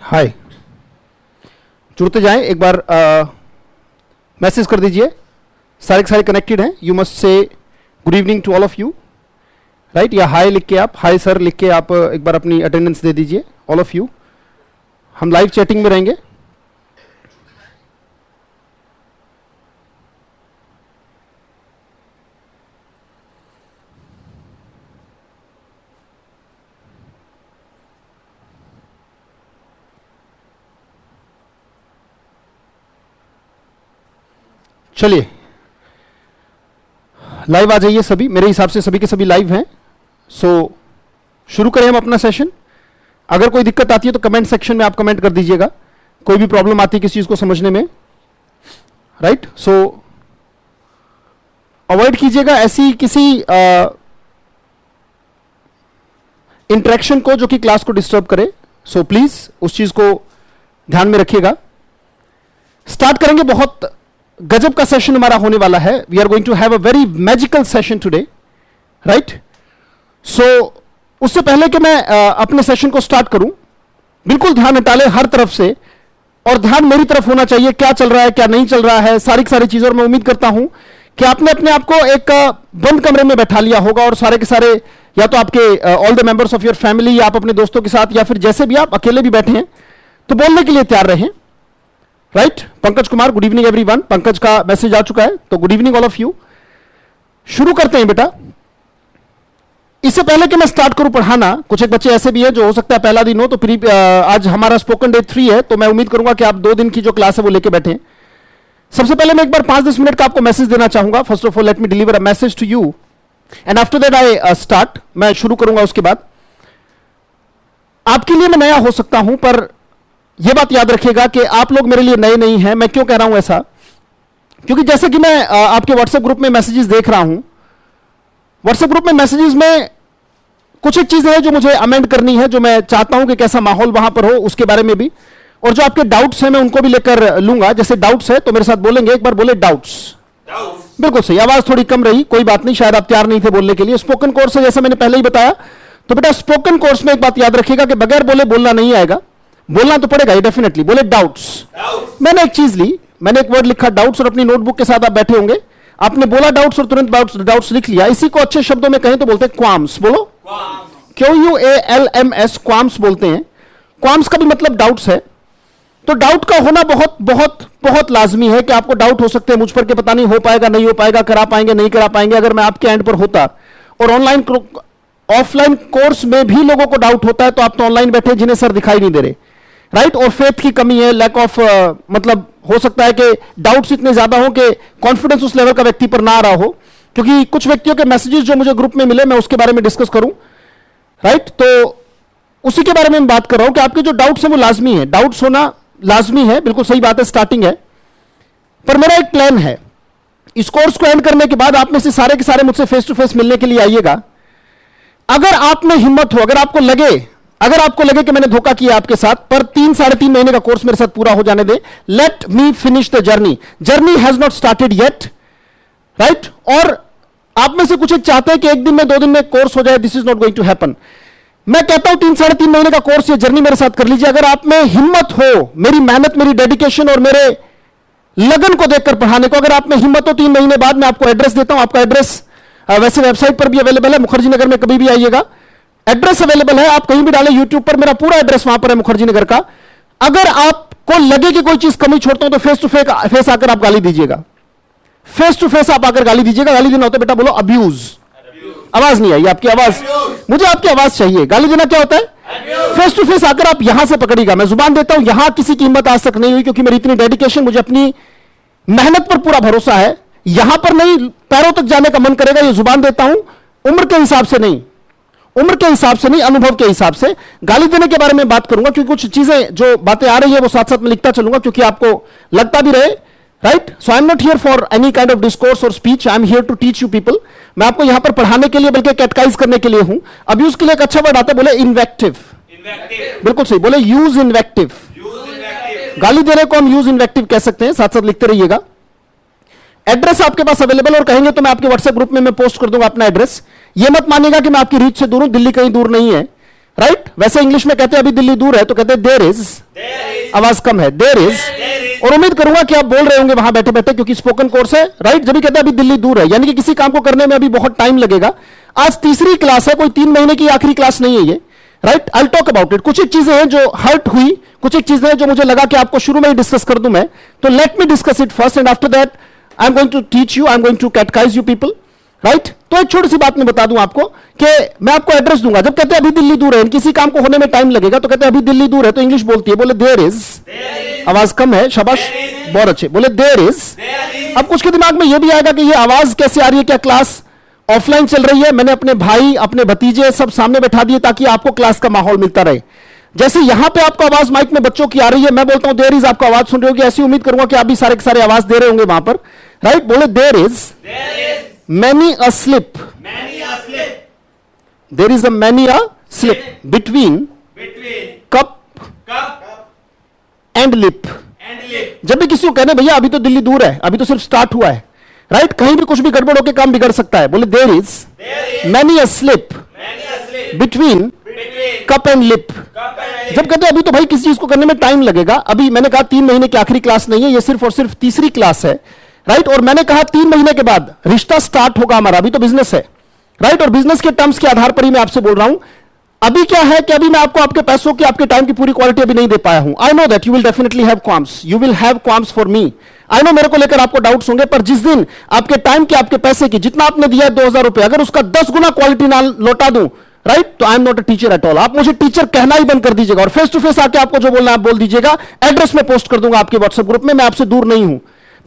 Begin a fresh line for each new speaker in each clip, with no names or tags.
हाय, जुड़ते जाएं। एक बार मैसेज कर दीजिए, सारे के सारे कनेक्टेड हैं। You must say good evening to all of you, right? या हाय लिख के आप, हाय सर लिख के आप एक बार अपनी अटेंडेंस दे दीजिए, ऑल ऑफ यू। हम लाइव चैटिंग में रहेंगे। चलिए लाइव आ जाइए सभी। मेरे हिसाब से सभी के सभी लाइव हैं। सो शुरू करें हम अपना सेशन। अगर कोई दिक्कत आती है तो कमेंट सेक्शन में आप कमेंट कर दीजिएगा। कोई भी प्रॉब्लम आती है किसी चीज को समझने में, राइट? सो अवॉइड कीजिएगा ऐसी किसी इंटरेक्शन को जो कि क्लास को डिस्टर्ब करे। सो प्लीज उस चीज को ध्यान में रखिएगा। स्टार्ट करेंगे। बहुत गजब का सेशन हमारा होने वाला है। We are going to have a very magical session today, right? So उससे पहले कि मैं अपने सेशन को स्टार्ट करूं, बिल्कुल ध्यान हटा लें हर तरफ से, और ध्यान मेरी तरफ होना चाहिए। क्या चल रहा है, क्या नहीं चल रहा है, सारी की सारी चीजों। और मैं उम्मीद करता हूं कि आपने अपने आप को एक बंद कमरे में बैठा लिया होगा और सारे के सारे, या तो आपके all the members of your family, या आप अपने दोस्तों के साथ, या फिर जैसे भी आप अकेले भी बैठे हैं, तो बोलने के लिए तैयार रहें, right? Pankaj Kumar, good evening everyone. Pankaj का मैसेज आ चुका है, तो good evening all of you. शुरू करते हैं बेटा। इससे पहले कि मैं स्टार्ट करूं पढ़ाना, कुछ एक बच्चे ऐसे भी हैं जो हो सकता है पहला दिन हो, तो आज हमारा स्पोकन डे 3 है, तो मैं उम्मीद करूंगा कि आप 2 दिन की जो क्लास है वो लेके बैठे। सबसे पहले मैं एक बार 5-10 मिनट का आपको मैसेज देना चाहूंगा। First of all let me deliver a message to you and after that I start. मैं शुरू करूंगा। उसके बाद आपके लिए मैं नया हो सकता हूं, पर यह बात याद रखिएगा कि आप लोग मेरे लिए नए नहीं हैं। मैं क्यों कह रहा हूं ऐसा? क्योंकि जैसे कि मैं आपके व्हाट्सएप ग्रुप में मैसेजेस देख रहा हूं, व्हाट्सएप ग्रुप में मैसेजेस में कुछ एक चीजें हैं जो मुझे अमेंड करनी है, जो मैं चाहता हूं कि कैसा माहौल वहां पर हो, उसके बारे में भी। और जो आपके डाउट्स हैं मैं उनको भी लेकर लूंगा। जैसे डाउट्स है तो मेरे साथ बोलेंगे, एक बार बोले डाउट्स। बिल्कुल सही। आवाज थोड़ी कम रही, कोई बात नहीं, शायद आप तैयार नहीं थे बोलने के लिए। स्पोकन कोर्स है, जैसा मैंने पहले ही बताया। तो बेटा स्पोकन कोर्स में एक बात याद रखिएगा कि बगैर बोले बोलना नहीं आएगा, बोलना तो पड़ेगा ही डेफिनेटली। बोले डाउट्स। मैंने एक चीज ली, मैंने एक वर्ड लिखा डाउट्स, और अपनी नोटबुक के साथ आप बैठे होंगे। आपने बोला डाउट्स और तुरंत डाउट्स लिख लिया। इसी को अच्छे शब्दों में कहें तो बोलते हैं क्वाम्स। बोलो QUALMS, क्वाम्स बोलते हैं। क्वाम्स का भी मतलब डाउट्स है। तो डाउट का होना बहुत बहुत बहुत लाजमी है कि आपको डाउट हो सकते हैं मुझ पर, कि पता नहीं हो पाएगा नहीं हो पाएगा, करा पाएंगे नहीं करा पाएंगे। अगर मैं आपके एंड पर होता, और ऑनलाइन ऑफलाइन कोर्स में भी लोगों को डाउट होता है, तो आप तो ऑनलाइन बैठे जिन्हें सर दिखाई नहीं दे रहे, राइट? और फेथ की कमी है, लैक ऑफ मतलब हो सकता है कि डाउट्स इतने ज्यादा हो कि कॉन्फिडेंस उस लेवल का व्यक्ति पर ना आ रहा हो। क्योंकि कुछ व्यक्तियों के मैसेजेस जो मुझे ग्रुप में मिले, मैं उसके बारे में डिस्कस करूं, राइट? तो उसी के बारे में मैं बात कर रहा हूं कि आपके जो डाउट्स हैं वो लाजमी है। डाउट्स होना लाजमी है, बिल्कुल सही बात है, स्टार्टिंग है। पर मेरा एक प्लान है, इस कोर्स को एंड करने के बाद आप में से सारे के सारे मुझसे फेस टू फेस मिलने के लिए आइएगा। अगर आप में हिम्मत हो, अगर आपको लगे कि मैंने धोखा किया आपके साथ, पर 3-3.5 महीने का कोर्स मेरे साथ पूरा हो जाने दे। Let me finish the journey has not started yet, right? और आप में से कुछ एक चाहते हैं कि 1 दिन में 2 दिन में कोर्स हो जाए। This is not going to happen. मैं कहता हूं 3-3.5 महीने का कोर्स, ये जर्नी मेरे साथ कर लीजिए। अगर आप में हिम्मत हो, मेरी मेहनत, मेरी डेडिकेशन और मेरे लगन को देखकर पढ़ाने को, अगर आप में हिम्मत हो, 3 महीने बाद मैं आपको एड्रेस देता हूं। आपका एड्रेस वैसे वेबसाइट पर भी अवेलेबल है, मुखर्जी नगर में कभी भी आइएगा, एड्रेस अवेलेबल है। आप कहीं भी डालें यूट्यूब पर, मेरा पूरा एड्रेस वहां पर है मुखर्जी नगर का। अगर आपको लगे कि कोई चीज कमी छोड़ता हूं तो फेस टू फेस आकर आप गाली दीजिएगा। फेस टू फेस आप आकर गाली दीजिएगा। गाली देना होता है बेटा, बोलो अब्यूज। आवाज नहीं आई आपकी, आवाज, मुझे आपकी आवाज चाहिए। गाली देना क्या होता है? फेस टू फेस आकर आप यहां से पकड़िएगा। मैं जुबान देता हूं, यहां किसी की हिम्मत आज तक नहीं हुई, क्योंकि मेरी इतनी डेडिकेशन, मुझे अपनी मेहनत पर पूरा भरोसा है। यहां पर नहीं, पैरों तक जाने का मन करेगा, ये जुबान देता हूं। उम्र के हिसाब से नहीं, अनुभव के हिसाब से। गाली देने के बारे में बात करूंगा, क्योंकि कुछ चीजें जो बातें आ रही है वो साथ साथ में लिखता चलूंगा, क्योंकि आपको लगता भी रहे, right? So I am not here for any kind of discourse और speech, I am here to teach you people. मैं आपको यहां पर पढ़ाने के लिए, बल्कि कैटकाइज करने के लिए हूं। अब्यूज के लिए एक अच्छा वर्ड आता है, बोले इन्वेक्टिव। बिल्कुल सही, बोले यूज इन्वेक्टिव। गाली देने को हम यूज इन्वेक्टिव कह सकते हैं, साथ साथ लिखते रहिएगा। एड्रेस आपके पास अवेलेबल, और कहेंगे तो मैं आपके व्हाट्सएप ग्रुप में मैं पोस्ट कर दूंगा अपना एड्रेस। ये मत मानिएगा कि मैं आपकी रीच से दूर हूं, दिल्ली कहीं दूर नहीं है। राइट? वैसे इंग्लिश में कहते हैं अभी दिल्ली दूर है तो कहते हैं देयर इज, आवाज कम है, देयर इज। और उम्मीद करूंगा कि आप बोल रहे होंगे वहां बैठे बैठे, क्योंकि स्पोकन कोर्स है, राइट? जब भी कहते हैं अभी दिल्ली दूर है, यानी कि किसी काम को करने में अभी बहुत टाइम लगेगा। आज तीसरी क्लास है, कोई 3 महीने की आखिरी क्लास नहीं है ये, right? I talk about it. कुछ एक चीजें हैं जो हर्ट हुई, कुछ एक चीजें हैं जो मुझे लगा कि आपको शुरू में ही डिस्कस कर दूं मैं, तो let me discuss it first and after that I am going to teach you, I am going to catechise you people, right? तो एक छोटी सी बात मैं बता दूं आपको कि मैं आपको एड्रेस दूंगा। जब कहते हैं अभी दिल्ली दूर है, किसी काम को होने में टाइम लगेगा, तो कहते हैं अभी दिल्ली दूर है, तो इंग्लिश बोलती है, बोले देयर इज, आवाज कम है, शाबाश, बहुत अच्छे, बोले देयर इज। अब कुछ के दिमाग में यह भी आएगा कि ये आवाज कैसे आ रही है, क्या क्लास ऑफलाइन चल रही है? मैंने अपने भाई, अपने भतीजे सब सामने बैठा दिए ताकि आपको क्लास का माहौल मिलता रहे। जैसे यहां पे आपको आवाज माइक में बच्चों की आ रही है, मैं बोलता हूं देयर इज, आपको आवाज सुन रही होगी, ऐसी उम्मीद करूंगा कि आप भी सारे के सारे आवाज दे रहे होंगे वहां पर, राइट? बोले there is many a slip, there is a many a slip between cup and lip। जब भी किसी को कहने भैया अभी तो दिल्ली दूर है, अभी तो सिर्फ स्टार्ट हुआ है, राइट? कहीं भी कुछ भी गड़बड़ होकर काम बिगड़ सकता है। बोले there is many a slip between cup and lip। जब कहते हैं अभी तो भाई किसी चीज को करने में टाइम लगेगा, अभी मैंने कहा 3 महीने की आखिरी क्लास नहीं है, ये सिर्फ और सिर्फ तीसरी क्लास है, राइट? और मैंने कहा 3 महीने के बाद रिश्ता स्टार्ट होगा हमारा, अभी तो बिजनेस है, राइट? और बिजनेस के टर्म्स के आधार पर ही मैं आपसे बोल रहा हूं। अभी क्या है कि अभी मैं आपको आपके पैसों की, आपके टाइम की पूरी क्वालिटी अभी नहीं दे पाया हूं। I know that you will definitely have qualms, you will have qualms for me. I know मेरे को लेकर आपको डाउट्स होंगे, पर जिस दिन आपके टाइम के, आपके पैसे की, जितना आपने दिया है 2000 रुपए, अगर उसका 10 गुना क्वालिटी ना लौटा दूं, राइट, तो I am not a teacher at all. आप मुझे टीचर कहना ही बंद कर दीजिएगा और फेस टू फेस आके आपको जो बोलना है आप बोल दीजिएगा। एड्रेस में पोस्ट कर दूंगा आपके व्हाट्सएप ग्रुप में, मैं आपसे दूर नहीं हूं,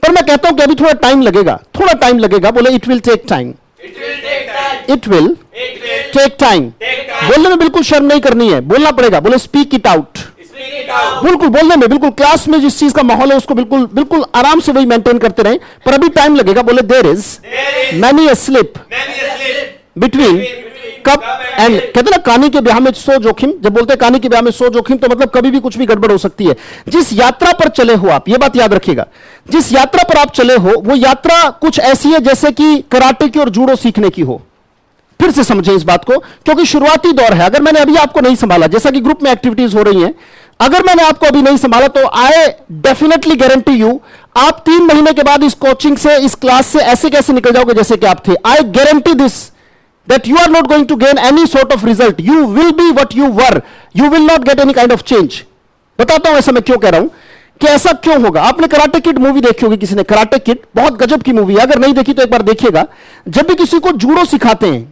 पर मैं कहता हूं कि अभी थोड़ा टाइम लगेगा, थोड़ा टाइम लगेगा। बोले it will take time, it will take time. बोलने में बिल्कुल शर्म नहीं करनी है, बोलना पड़ेगा। बोले स्पीक इट आउट, बिल्कुल बोलने में, बिल्कुल क्लास में जिस चीज का माहौल है उसको बिल्कुल बिल्कुल आराम से वही मेंटेन करते रहे, पर अभी टाइम लगेगा। बोले there is many a slip between cup and, कहते ना कानी के ब्याह में सो जोखिम। जब बोलते हैं कानी के ब्याह में सो जोखिम, तो मतलब कभी भी कुछ भी गड़बड़ हो सकती है। जिस यात्रा पर चले हो आप, ये बात याद रखिएगा, जिस यात्रा पर आप चले हो वो यात्रा कुछ ऐसी है जैसे कि कराटे की और जूडो सीखने की हो। फिर से समझें इस बात को, क्योंकि शुरुआती दौर है। अगर मैंने अभी आपको नहीं संभाला, जैसा कि ग्रुप में एक्टिविटीज हो रही हैं, अगर मैंने आपको अभी नहीं संभाला, तो आई डेफिनेटली गारंटी यू आप 3 महीने के बाद इस कोचिंग से, इस क्लास से ऐसे कैसे निकल जाओगे जैसे कि आप थे। I guarantee this that you are not going to gain any sort of result, you will be what you were, you will not get any kind of change। बताता हूं ऐसा मैं क्यों कह रहा हूं कि ऐसा क्यों होगा। आपने कराटे किड मूवी देखी होगी, किसी ने कराटे किड, बहुत गजब की मूवी है, अगर नहीं देखी तो एक बार देखिएगा। जब भी किसी को जूडो सिखाते हैं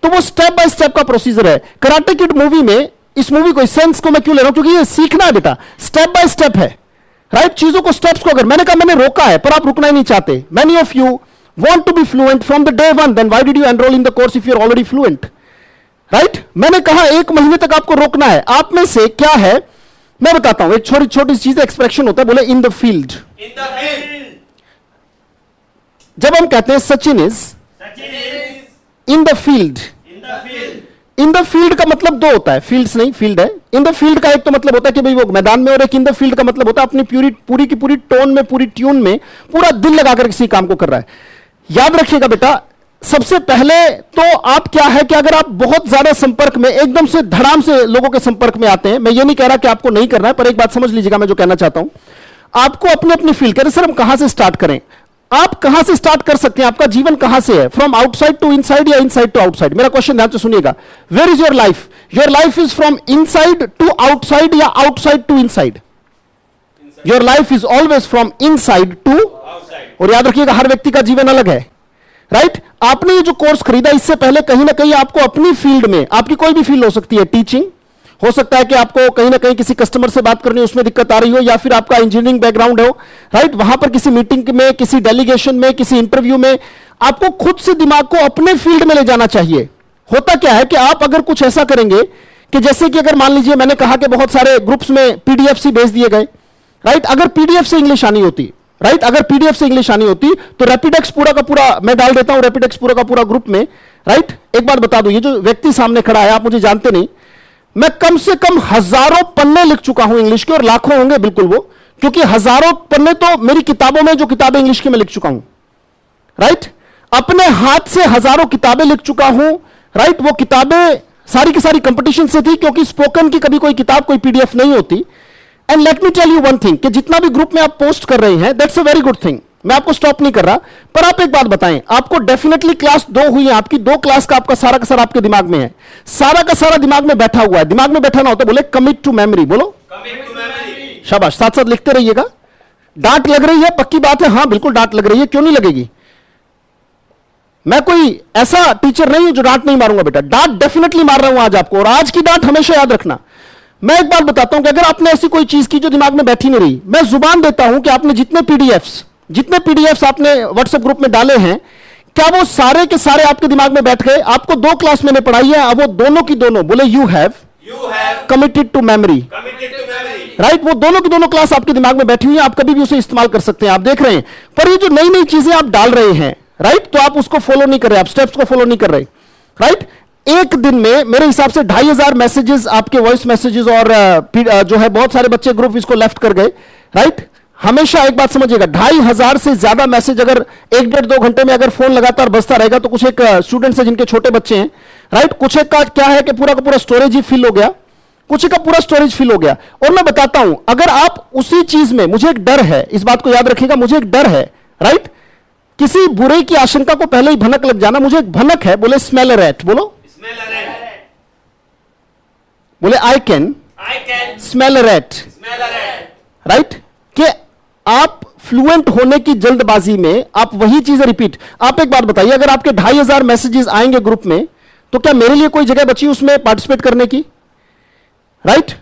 तो वो स्टेप बाय स्टेप का प्रोसीजर है। कराटे किड मूवी में, इस मूवी को, इस सेंस को मैं क्यों ले रहा हूं, क्योंकि ये सीखना है बेटा, स्टेप बाय स्टेप है, राइट? चीजों को, स्टेप्स को, अगर मैंने कहा मैंने रोका है, पर आप रुकना ही नहीं चाहते। Many of you want to be fluent from the day one, then why did you enroll in the course if you're already fluent, right? मैंने कहा 1 महीने तक आपको रोकना है। आप में से क्या है मैं बताता हूं, एक छोटी छोटी चीज एक्सप्रेशन होता है। बोले इन द फील्ड, जब हम कहते हैं Sachin is in the field, in the field का मतलब 2 होता है, फील्ड्स नहीं, फील्ड है। इन द फील्ड का एक तो मतलब होता है कि भाई वो मैदान में, और एक इन द फील्ड का मतलब होता है अपनी पूरी की पूरी टोन में, पूरी ट्यून में, पूरा दिल लगाकर किसी काम को कर रहा है। याद रखिएगा बेटा, सबसे पहले तो आप क्या है कि अगर आप बहुत ज्यादा संपर्क में, एकदम से धड़ाम से लोगों के संपर्क में आते हैं, मैं ये नहीं कह रहा कि आपको नहीं करना है, पर एक बात समझ लीजिएगा मैं जो कहना चाहता हूं, आपको अपनी अपनी फील्ड, कहते सर हम कहां से स्टार्ट करें, आप कहां से स्टार्ट कर सकते हैं, आपका जीवन कहां से है, फ्रॉम आउटसाइड टू इनसाइड या इनसाइड टू आउटसाइड। मेरा क्वेश्चन ध्यान से सुनिएगा, where is your life? Your life is from inside to outside या outside to inside? Your life is always from inside to outside. और याद रखिएगा हर व्यक्ति का जीवन अलग है, राइट? आपने ये जो कोर्स खरीदा, इससे पहले कहीं ना कहीं आपको अपनी फील्ड में, आपकी कोई भी फील्ड हो सकती है, टीचिंग हो सकता है कि आपको कहीं ना कहीं किसी कस्टमर से बात करनी, उसमें दिक्कत आ रही हो, या फिर आपका इंजीनियरिंग बैकग्राउंड हो, राइट? वहां पर किसी मीटिंग में, किसी डेलीगेशन में, किसी इंटरव्यू में आपको खुद से दिमाग को अपने फील्ड में ले जाना चाहिए। होता क्या है कि आप अगर कुछ ऐसा करेंगे कि जैसे कि अगर मान लीजिए मैंने कहा कि बहुत सारे ग्रुप्स में पीडीएफ से भेज दिए गए, राइट? अगर पीडीएफ से इंग्लिश आनी होती, राइट, अगर पीडीएफ से इंग्लिश आनी होती तो रैपिडेक्स पूरा का पूरा मैं डाल देता हूं, रैपिडेक्स पूरा का पूरा ग्रुप में, राइट? एक बात बता दूं, ये जो व्यक्ति सामने खड़ा है, आप मुझे जानते नहीं, मैं कम से कम हजारों पन्ने लिख चुका हूं इंग्लिश के, और लाखों होंगे बिल्कुल वो, क्योंकि हजारों पन्ने तो मेरी किताबों में, जो किताबें इंग्लिश की मैं लिख चुका हूं, राइट? अपने हाथ से हजारों किताबें लिख चुका हूं, राइट? वो किताबें सारी की सारी कंपटीशन से थी, क्योंकि स्पोकन की कभी कोई किताब, कोई पीडीएफ नहीं होती। And let me tell you one thing, कि जितना भी ग्रुप में आप पोस्ट कर रहे हैं, that's a very good thing, मैं आपको स्टॉप नहीं कर रहा। पर आप एक बात बताएं, आपको डेफिनेटली क्लास 2 हुई है, आपकी 2 क्लास का आपका सारा का सारा आपके दिमाग में है, सारा का सारा दिमाग में बैठा हुआ है। दिमाग में बैठा ना होता, बोले कमिट टू मेमोरी, बोलो शाबाश, साथ साथ लिखते रहिएगा। डांट लग रही है, पक्की बात है, हाँ बिल्कुल डांट लग रही है, क्यों नहीं लगेगी। मैं कोई ऐसा टीचर नहीं हूं जो डांट नहीं मारूंगा बेटा, डांट डेफिनेटली मार रहा हूं आज आपको, और आज की डांट हमेशा याद रखना। मैं एक बात बताता हूं कि अगर आपने ऐसी कोई चीज की जो दिमाग में बैठी नहीं रही, मैं जुबान देता हूं कि आपने जितने पीडीएफ्स आपने व्हाट्सएप ग्रुप में डाले हैं, क्या वो सारे के सारे आपके दिमाग में बैठ गए। आपको 2 क्लास मैंने पढ़ाई है, अब वो दोनों की दोनों, बोले you have committed to memory, right. वो दोनों की दोनों क्लास आपके दिमाग में बैठी हुई है, आप कभी भी उसे इस्तेमाल कर सकते हैं, आप देख रहे हैं। पर ये जो नई नई चीजें आप डाल रहे हैं, राइट, तो आप उसको फॉलो नहीं कर रहे, आप स्टेप्स को फॉलो नहीं कर रहे, राइट। एक दिन में मेरे हिसाब से 2500 मैसेजेस, आपके वॉइस मैसेजेस, और जो है बहुत सारे बच्चे ग्रुप इसको लेफ्ट कर गए, राइट। हमेशा एक बात समझिएगा, 2500 से ज्यादा मैसेज अगर 1-1.5-2 घंटे में अगर फोन लगातार बजता रहेगा, तो कुछ एक स्टूडेंट्स है जिनके छोटे बच्चे हैं, राइट, कुछ एक का क्या है कि पूरा का पूरा स्टोरेज ही फिल हो गया, कुछ का पूरा स्टोरेज फिल हो गया। और मैं बताता हूं, अगर आप उसी चीज में, मुझे एक डर है, इस बात को याद रखिएगा, मुझे एक डर है, राइट, किसी बुरे की आशंका को पहले ही भनक लग जाना, मुझे एक भनक है, बोले स्मेल अ रैट, बोलो बोले I can smell a rat, right, कि आप फ्लुएंट होने की जल्दबाजी में आप वही चीजें रिपीट। आप एक बात बताइए, अगर आपके 2500 मैसेजेस आएंगे ग्रुप में, तो क्या मेरे लिए कोई जगह बची उसमें पार्टिसिपेट करने की, राइट।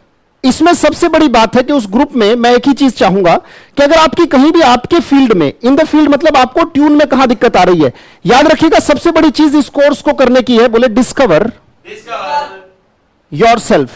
इसमें सबसे बड़ी बात है कि उस ग्रुप में मैं एक ही चीज चाहूंगा कि अगर आपकी कहीं भी आपके फील्ड में, इन द फील्ड मतलब आपको ट्यून में कहां दिक्कत आ रही है, याद रखिएगा सबसे बड़ी चीज इस कोर्स को करने की है, बोले डिस्कवर योरसेल्फ।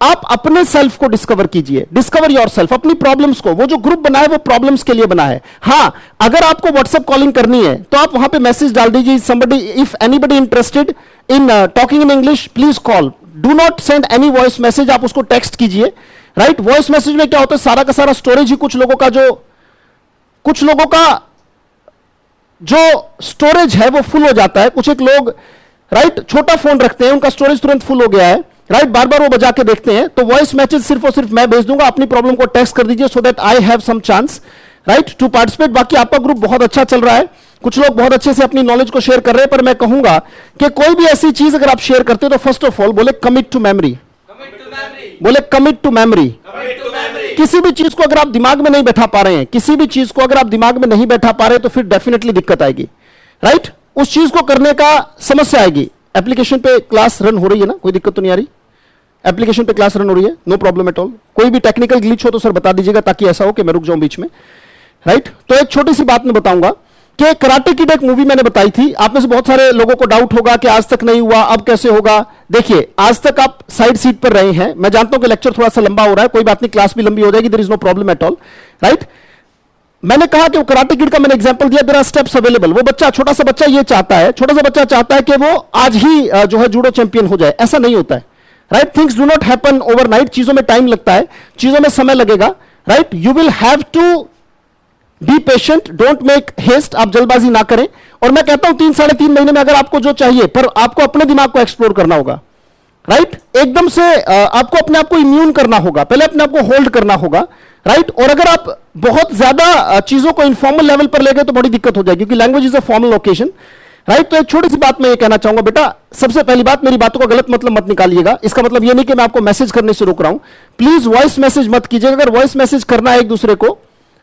आप अपने सेल्फ को डिस्कवर कीजिए, डिस्कवर योरसेल्फ, अपनी प्रॉब्लम्स को। वो जो ग्रुप बना है वो प्रॉब्लम्स के लिए बना है। हां, अगर आपको व्हाट्सएप कॉलिंग करनी है तो आप वहां पे मैसेज डाल दीजिए, somebody, if anybody interested in talking in English please call, do not send any voice message, आप उसको टेक्स्ट कीजिए, राइट। वॉइस मैसेज में क्या होता है, सारा का सारा स्टोरेज ही कुछ लोगों का जो स्टोरेज है वो फुल हो जाता है। कुछ एक लोग, राइट, छोटा फोन रखते हैं, उनका स्टोरेज तुरंत फुल हो गया है, राइट, बार बार वो बजा के देखते हैं। तो वॉइस मैसेज सिर्फ और सिर्फ मैं भेज दूंगा, अपनी प्रॉब्लम को टेक्स्ट कर दीजिए, so that I have some chance, right, to participate. बाकी आपका ग्रुप बहुत अच्छा चल रहा है, कुछ लोग बहुत अच्छे से अपनी नॉलेज को शेयर कर रहे हैं, पर मैं कहूंगा कि कोई भी ऐसी चीज अगर आप शेयर करते हो तो फर्स्ट ऑफ ऑल बोले कमिट टू मेमोरी, बोले कमिट टू मेमोरी। किसी भी चीज को अगर आप दिमाग में नहीं बैठा पा रहे हैं, किसी भी चीज को अगर आप दिमाग में नहीं बैठा पा रहे तो फिर डेफिनेटली दिक्कत आएगी, राइट। उस चीज को करने का समस्या आएगी। एप्लीकेशन पे क्लास रन हो रही है ना, कोई दिक्कत तो नहीं आ रही, एप्लीकेशन पे क्लास रन हो रही है, नो प्रॉब्लम एट ऑल। कोई भी टेक्निकल ग्लिच हो तो सर बता दीजिएगा, ताकि ऐसा हो कि मैं रुक जाऊं बीच में, राइट। तो एक छोटी सी बात मैं बताऊंगा कि कराटे किड एक मूवी मैंने बताई थी, आप में से बहुत सारे लोगों को डाउट होगा कि आज तक नहीं हुआ, अब कैसे होगा। देखिए, आज तक आप साइड सीट पर रहे हैं, मैं जानता हूं कि लेक्चर थोड़ा सा लंबा हो रहा है, कोई बात नहीं, क्लास भी लंबी हो जाएगी, there is no problem at all, right. मैंने कहा कि वो कराटे किड का मैंने एग्जांपल दिया, देयर आर स्टेप्स अवेलेबल। वो बच्चा, छोटा सा बच्चा ये चाहता है, छोटा सा बच्चा चाहता है कि वो आज ही जो है जूडो चैंपियन हो जाए, ऐसा नहीं होता है, right. Things do not happen overnight, चीजों में टाइम लगता है, चीजों में समय लगेगा, right. You will have to be patient, don't make haste, आप जल्दबाजी ना करें। और मैं कहता हूं 3-3.5 महीने में अगर आपको जो चाहिए, पर आपको अपने दिमाग को एक्सप्लोर करना होगा, राइट। एकदम से आपको अपने आप को इम्यून करना होगा, पहले अपने आप को होल्ड करना होगा, राइट। और अगर आप बहुत ज्यादा चीजों को इनफॉर्मल लेवल पर ले गए तो बड़ी दिक्कत हो जाएगी, क्योंकि language is a formal occasion, right. तो एक छोटी सी बात मैं ये कहना चाहूंगा बेटा, सबसे पहली बात, मेरी बातों का गलत मतलब मत निकालिएगा। इसका मतलब ये नहीं कि मैं आपको मैसेज करने से रोक रहा हूं, प्लीज वॉइस मैसेज मत कीजिएगा। अगर वॉइस मैसेज करना है एक दूसरे को,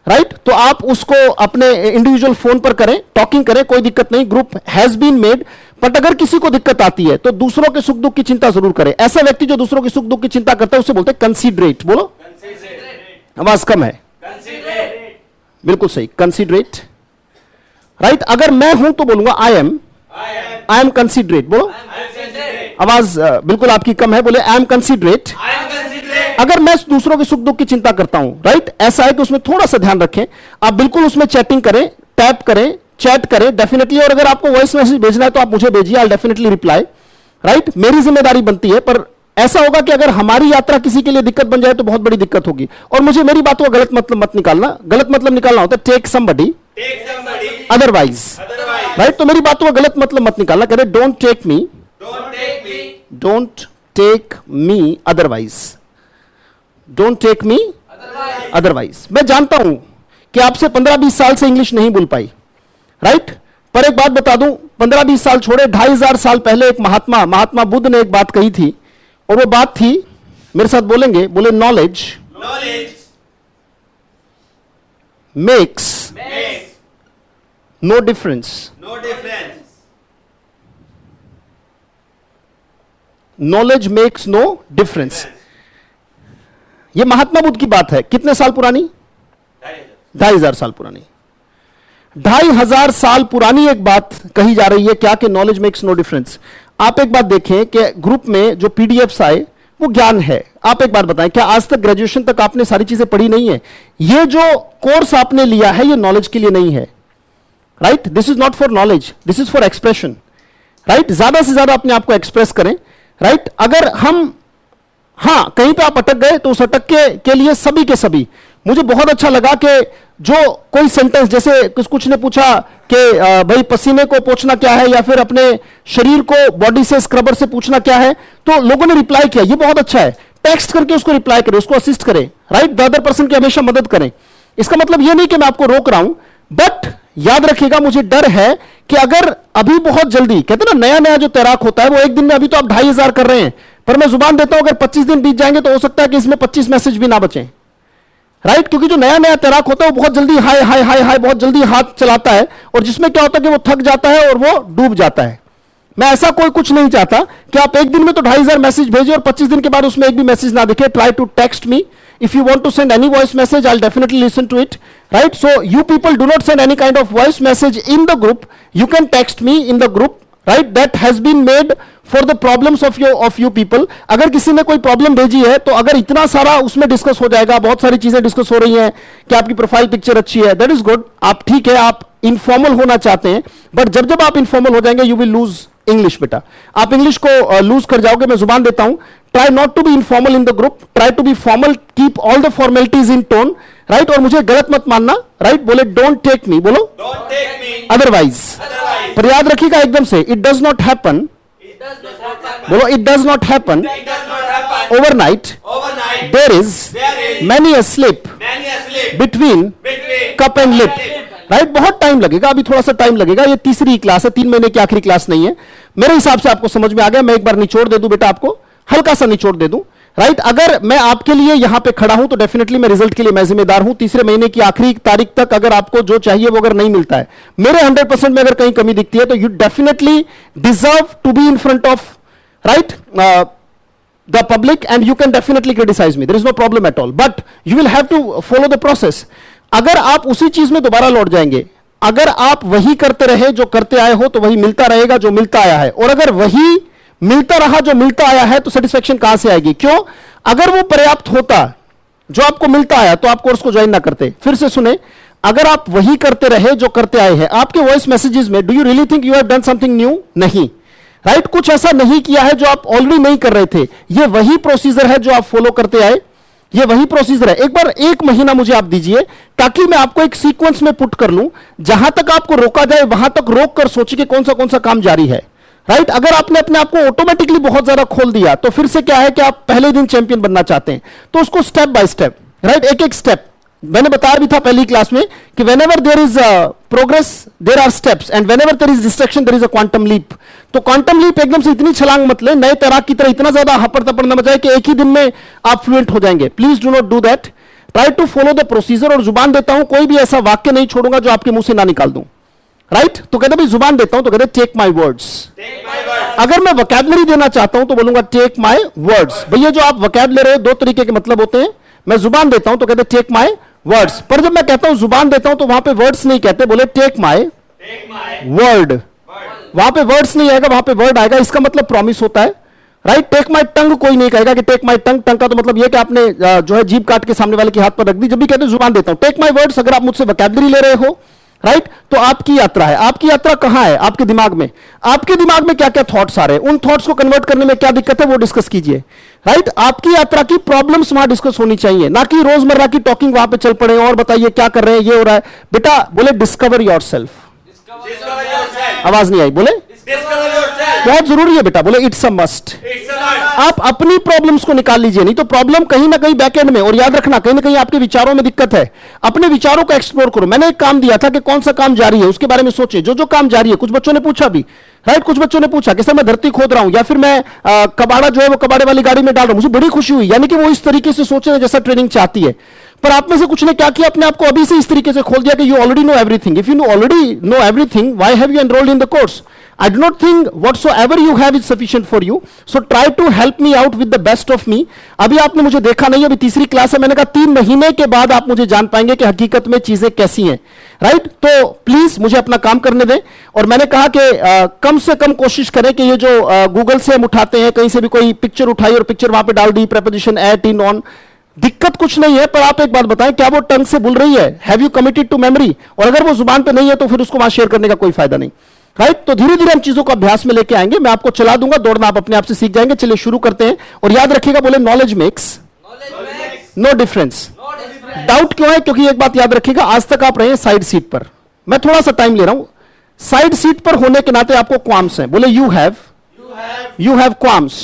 राइट, तो आप उसको अपने इंडिविजुअल फोन पर करें, टॉकिंग करें, कोई दिक्कत नहीं, group has been made. But अगर किसी को दिक्कत आती है तो दूसरों के सुख दुख की चिंता जरूर करें। ऐसा व्यक्ति जो दूसरों के सुख दुख की चिंता करता है उसे बोलते हैं कंसीडरेट, बोलो, आवाज कम है, बिल्कुल सही, कंसीडरेट, राइट। अगर मैं हूं तो बोलूंगा आई एम कंसीडरेट, बोलो, आवाज बिल्कुल आपकी कम है, बोले आई एम कंसीडरेट। अगर मैं दूसरों के सुख दुख की चिंता करता हूं, राइट, ऐसा है कि उसमें थोड़ा सा ध्यान रखें, आप बिल्कुल उसमें चैटिंग करें, टैप करें, चैट करें डेफिनेटली। और अगर आपको वॉइस मैसेज भेजना है तो आप मुझे भेजिए, आई डेफिनेटली रिप्लाई, राइट। मेरी जिम्मेदारी बनती है, पर ऐसा होगा कि अगर हमारी यात्रा किसी के लिए दिक्कत बन जाए तो बहुत बड़ी दिक्कत होगी। और मुझे मेरी बातों का गलत मतलब मत निकालना, गलत मतलब निकालना होता है टेक समबडी अदरवाइज, राइट? तो मेरी बातों का गलत मतलब मत निकालना। कह रहे don't take me, don't take me otherwise, don't take me otherwise. मैं जानता हूं कि आपसे 15-20 साल से इंग्लिश नहीं बोल पाई, राइट? पर एक बात बता दूं, 15-20 साल छोड़े, 2500 साल पहले एक महात्मा बुद्ध ने एक बात कही थी, और वो बात थी, मेरे साथ बोलेंगे, बोले knowledge makes no difference, knowledge makes no difference. यह महात्मा बुद्ध की बात है। कितने साल पुरानी? 2500 साल पुरानी। 2500 साल पुरानी एक बात कही जा रही है क्या? कि नॉलेज मेक्स नो डिफरेंस। आप एक बात देखें कि ग्रुप में जो पीडीएफ्स आए वो ज्ञान है। आप एक बात बताएं, क्या आज तक ग्रेजुएशन तक आपने सारी चीजें पढ़ी नहीं है? ये जो कोर्स आपने लिया है ये नॉलेज के लिए नहीं है, right? This is not for knowledge, this is for expression, right? ज्यादा से ज्यादा अपने आप को एक्सप्रेस करें, राइट? अगर हम, हां, कहीं पे आप अटक गए तो उस अटक के लिए सभी के सभी, मुझे बहुत अच्छा लगा कि जो कोई सेंटेंस, जैसे कुछ ने पूछा कि भाई पसीने को पोंछना क्या है, या फिर अपने शरीर को बॉडी से स्क्रबर से पूछना क्या है, तो लोगों ने रिप्लाई किया, ये बहुत अच्छा है। टेक्स्ट करके उसको रिप्लाई करें, उसको असिस्ट करें, राइट? द अदर पर्सन की हमेशा मदद करें। इसका मतलब ये नहीं कि मैं आपको रोक रहा हूं, बट याद रखिएगा, मुझे डर है कि अगर अभी बहुत जल्दी, कहते ना नया नया जो तैराक होता है वो एक दिन में, अभी तो आप 2500 कर रहे हैं, पर मैं जुबान देता हूं अगर 25 दिन बीत जाएंगे तो हो सकता है कि इसमें 25 मैसेज भी ना बचें, राइट? क्योंकि जो नया नया तैराक होता है वो बहुत जल्दी हाय हाय हाय हाय बहुत जल्दी हाथ चलाता है, और जिसमें क्या होता है कि वो थक जाता है और वो डूब जाता है। मैं ऐसा कोई कुछ नहीं चाहता कि आप एक दिन में तो 2500 मैसेज भेजें और 25 दिन के बाद उसमें एक भी मैसेज ना दिखे। Try to text me if you want to send any voice message, I'll definitely listen to it, right? So you people do not send any kind of voice message in the group. You can text me in the group, right? That has been made for the problems of you people. अगर किसी ने कोई problem भेजी है तो अगर इतना सारा उसमें डिस्कस हो जाएगा, बहुत सारी चीजें डिस्कस हो रही हैं कि आपकी प्रोफाइल पिक्चर अच्छी है, दैट इज गुड। आप ठीक है, आप इनफॉर्मल होना चाहते हैं, बट जब जब आप इनफॉर्मल हो जाएंगे यू विल लूज इंग्लिश। बेटा आप इंग्लिश को लूज कर जाओगे। मैं जुबान देता हूं, try not to be informal in the group, try to be formal, keep all the formalities in tone, right? और मुझे गलत मत मानना, राइट? बोले डोंट टेक मी, बोलो अदरवाइज। पर याद रखिएगा एकदम से, इट डज नॉट हैपन, बोलो it does not happen overnight, there is many a slip between cup and lip, right? बहुत टाइम लगेगा, अभी थोड़ा सा टाइम लगेगा। ये तीसरी क्लास है, 3 महीने की आखिरी क्लास नहीं है। मेरे हिसाब से आपको समझ में आ गया। मैं एक बार निचोड़ दे दूं बेटा, आपको हल्का सा निचोड़ दे दूं, राइट? अगर मैं आपके लिए यहां पे खड़ा हूं तो डेफिनेटली मैं रिजल्ट के लिए मैं जिम्मेदार हूं। तीसरे महीने की आखिरी तारीख तक अगर आपको जो चाहिए वो अगर नहीं मिलता है, मेरे 100% में अगर कहीं कमी दिखती है, तो you definitely deserve to be in front of, right, the public, and you can definitely criticize me, there is no problem at all, but you will have to follow the process. अगर आप उसी चीज में दोबारा लौट जाएंगे, अगर आप वही करते रहे जो करते आए हो, तो वही मिलता रहेगा जो मिलता आया है। और अगर वही मिलता रहा जो मिलता आया है, तो सेटिस्फेक्शन कहां से आएगी? क्यों? अगर वो पर्याप्त होता जो आपको मिलता आया तो आप कोर्स को ज्वाइन ना करते। फिर से सुने, अगर आप वही करते रहे जो करते आए हैं, आपके वॉइस मैसेजेस में do you really think you have done something new? नहीं, राइट? कुछ ऐसा नहीं किया है जो आप ऑलरेडी नहीं कर रहे थे। ये वही प्रोसीजर है जो आप फॉलो करते आए, ये वही प्रोसीजर है। एक बार 1 महीना मुझे आप दीजिए ताकि मैं आपको एक सीक्वेंस में पुट कर लूं, जहां तक आपको रोका जाए वहां तक रोक कर सोचिए कि कौन सा काम जारी है, राइट? अगर आपने अपने आप को ऑटोमेटिकली बहुत ज्यादा खोल दिया तो फिर से क्या है कि आप पहले दिन चैंपियन बनना चाहते हैं, तो उसको स्टेप बाय स्टेप, राइट, एक एक स्टेप। मैंने बताया भी था पहली क्लास में कि whenever there is progress there are steps and whenever there is distraction there is a quantum leap। तो क्वांटम लीप एकदम से इतनी छलांग मत ले, नए तैराक की तरह इतना ज्यादा हपड़ तपड़ न मचाए कि एक ही दिन में आप फ्लुएंट हो जाएंगे। Please do not do that, try to follow the procedure. और जुबान देता हूं कोई भी ऐसा वाक्य नहीं छोड़ूंगा जो आपके मुंह से ना निकाल दूं, राइट? तो कहते भाई जुबान देता हूं तो कहते टेक माई वर्ड्स। अगर मैं वोकैबुलरी देना चाहता हूं तो बोलूंगा टेक माई वर्ड्स। भैया जो आप वोकैब ले रहे हो 2 तरीके के मतलब होते हैं। मैं जुबान देता हूं तो कहते टेक माई वर्ड्स, पर जब मैं कहता हूं जुबान देता हूं तो वहां पे वर्ड्स नहीं कहते, बोले टेक माई वर्ड। वहां पे वर्ड्स नहीं आएगा, वहां पे वर्ड आएगा। इसका मतलब प्रॉमिस होता है, राइट? टेक माई टंग कोई नहीं कहेगा कि टेक माई टंग। टंग का तो मतलब यह कि आपने जो है जीभ काट के सामने वाले के हाथ पर रख दी। जब भी कहते हैं जुबान देता हूं, टेक माई वर्ड्स, अगर आप मुझसे वोकैबुलरी ले रहे हो, राइट, तो आपकी यात्रा है। आपकी यात्रा कहां है? आपके दिमाग में। आपके दिमाग में क्या क्या थॉट्स आ रहे हैं, उन थॉट्स को कन्वर्ट करने में क्या दिक्कत है वो डिस्कस कीजिए, राइट? आपकी यात्रा की प्रॉब्लम्स वहां डिस्कस होनी चाहिए, ना कि रोजमर्रा की टॉकिंग वहां पे चल पड़े और बताइए क्या कर रहे हैं, ये हो रहा है। बेटा बोले डिस्कवर योरसेल्फ, आवाज नहीं आई, बोले बहुत जरूरी है बेटा, बोले इट्स अ मस्ट। आप अपनी प्रॉब्लम्स को निकाल लीजिए, नहीं तो प्रॉब्लम कहीं ना कहीं बैक एंड में, और याद रखना कहीं ना कहीं आपके विचारों में दिक्कत है। अपने विचारों को एक्सप्लोर करो। मैंने एक काम दिया था कि कौन सा काम जारी है उसके बारे में सोचें, जो जो काम जारी है। कुछ बच्चों ने पूछा भी, राइट, कुछ बच्चों ने पूछा कि सर मैं धरती खोद रहा हूं या फिर मैं कबाड़ा जो है वो कबाड़े वाली गाड़ी में डाल रहा हूं। मुझे बड़ी खुशी हुई, यानी कि वो इस तरीके से सोच रहे हैं जैसा ट्रेनिंग चाहती है। पर आप में से कुछ ने क्या किया, अपने आप को अभी से इस तरीके से खोल दिया कि you already know everything. If you already know everything, why have you enrolled in the course? I do not think whatsoever you have is sufficient for you. So try to help me out with the best of me. अभी आपने मुझे देखा नहीं, अभी तीसरी class है। मैंने कहा 3 महीने के बाद आप मुझे जान पाएंगे कि हकीकत में चीजें कैसी हैं, राइट? तो प्लीज मुझे अपना काम करने दें। और मैंने कहा कि कम से कम कोशिश करें कि ये जो गूगल से हम उठाते हैं, कहीं से भी कोई पिक्चर उठाई और पिक्चर वहां पे डाल दी, प्रेपोजिशन एट, इन, ऑन, दिक्कत कुछ नहीं है। पर आप एक बात बताएं, क्या वो टंग से बोल रही है? Have you committed to memory? और अगर वो जुबान पे नहीं है तो फिर उसको वहां शेयर करने का कोई फायदा नहीं, राइट? तो धीरे धीरे हम चीजों को अभ्यास में लेके आएंगे। मैं आपको चला दूंगा, दौड़ना आप अपने आप से सीख जाएंगे। चलिए शुरू करते हैं। और याद रखिएगा, बोले knowledge makes no difference. Doubt क्यों है? क्योंकि एक बात याद रखिएगा, आज तक आप रहे साइड सीट पर। मैं थोड़ा सा टाइम ले रहा हूं। साइड सीट पर होने के नाते आपको क्वाम्स हैं। बोले यू हैव क्वाम्स,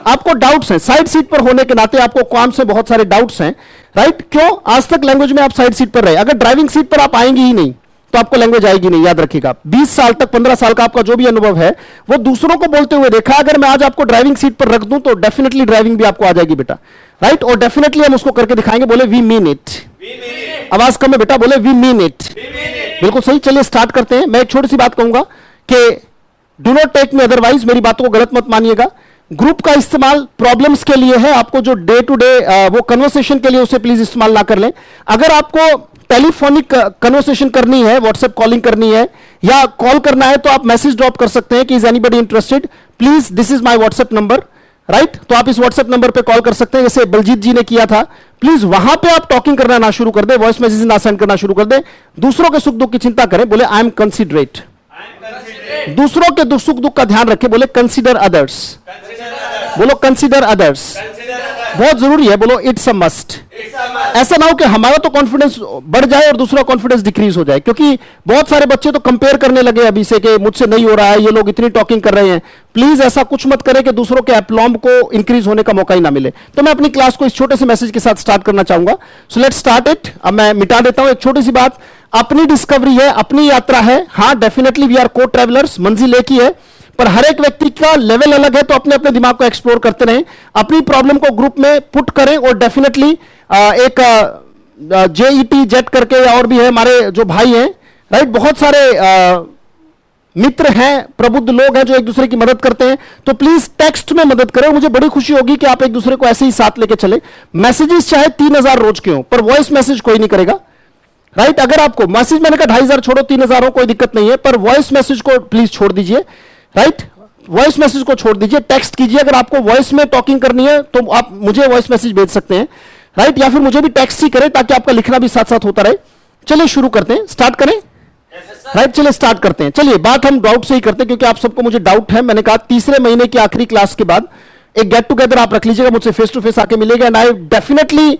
आपको डाउट्स हैं। साइड सीट पर होने के नाते आपको क्वाम्स हैं, बहुत सारे डाउट्स हैं, राइट? क्यों? आज तक लैंग्वेज में आप साइड सीट पर रहे। अगर ड्राइविंग सीट पर आप आएंगे ही नहीं तो आपको लैंग्वेज आएगी नहीं, याद रखिएगा। 20 साल तक, 15 साल का आपका जो भी अनुभव है वो दूसरों को बोलते हुए देखा। अगर मैं आज आपको ड्राइविंग सीट पर रख दूं तो डेफिनेटली ड्राइविंग भी आपको आ जाएगी बेटा, राइट? और डेफिनेटली हम उसको करके दिखाएंगे। बोले वी मीन इट। आवाज कम है बेटा, बोले वी मीन इट। बिल्कुल सही। चलिए स्टार्ट करते हैं। मैं एक छोटी सी बात कहूंगा कि do not take me otherwise, मेरी बातों को गलत मत मानिएगा। ग्रुप का इस्तेमाल प्रॉब्लम्स के लिए है, आपको जो डे टू डे वो कन्वर्सेशन के लिए उसे प्लीज इस्तेमाल ना कर लें। अगर आपको टेलीफोनिक कन्वर्सेशन करनी है, व्हाट्सएप कॉलिंग करनी है या कॉल करना है, तो आप मैसेज ड्रॉप कर सकते हैं कि is anybody interested, please this is my WhatsApp number, right? तो आप इस व्हाट्सएप नंबर पे कॉल कर सकते हैं, जैसे बलजीत जी ने किया था। प्लीज वहां पे आप टॉकिंग करना ना शुरू कर दे, वॉइस मैसेज ना सेंड करना शुरू कर दे। दूसरों के सुख दुख की चिंता करें, बोले आई एम कंसिडरेट। दूसरों के सुख दुख का ध्यान रखें, बोले कंसिडर अदर्स। बोलो कंसिडर अदर्स, बहुत जरूरी है। बोलो इट्स अ मस्ट। ऐसा ना हो कि हमारा तो कॉन्फिडेंस बढ़ जाए और दूसरा कॉन्फिडेंस डिक्रीज हो जाए, क्योंकि बहुत सारे बच्चे तो कंपेयर करने लगे अभी से कि मुझसे नहीं हो रहा है, ये लोग इतनी टॉकिंग कर रहे हैं। प्लीज ऐसा कुछ मत करें कि दूसरों के एप्लॉम्ब को इंक्रीज होने का मौका ही ना मिले। तो मैं अपनी क्लास को इस छोटे से मैसेज के साथ स्टार्ट करना चाहूंगा। So let's start it. अब मैं मिटा देता हूं एक छोटी सी बात। अपनी डिस्कवरी है, अपनी यात्रा है। हाँ, डेफिनेटली वी आर को ट्रैवलर्स, मंजिल एक ही है, पर हर एक व्यक्ति का लेवल अलग है। तो अपने अपने दिमाग को एक्सप्लोर करते रहें, अपनी प्रॉब्लम को ग्रुप में पुट करें। और डेफिनेटली एक जेईटी जेट करके और भी है हमारे जो भाई हैं, राइट? बहुत सारे मित्र हैं, प्रबुद्ध लोग हैं जो एक दूसरे की मदद करते हैं। तो प्लीज टेक्स्ट में मदद करें। मुझे बड़ी खुशी होगी कि आप एक दूसरे को ऐसे ही साथ लेके चले। मैसेजेस चाहे 3000 रोज के हो, पर वॉइस मैसेज कोई नहीं करेगा, राइट? अगर आपको मैसेज, मैंने कहा 2500 छोड़ो, 3000 हो, कोई दिक्कत नहीं है, पर वॉइस मैसेज को प्लीज छोड़ दीजिए, राइट? वॉइस मैसेज को छोड़ दीजिए, टेक्स्ट कीजिए। अगर आपको वॉइस में टॉकिंग करनी है तो आप मुझे वॉइस मैसेज भेज सकते हैं, राइट? या फिर मुझे भी टेक्स्ट ही करें ताकि आपका लिखना भी साथ साथ होता रहे। चलिए शुरू करते हैं, स्टार्ट करें, राइट? चलिए स्टार्ट करते हैं। चलिए बात हम डाउट से ही करते हैं, क्योंकि आप सबको मुझे डाउट है। मैंने कहा तीसरे महीने की आखिरी क्लास के बाद एक गेट टुगेदर आप रख लीजिएगा, मुझसे फेस टू फेस आके मिलेगा। And I definitely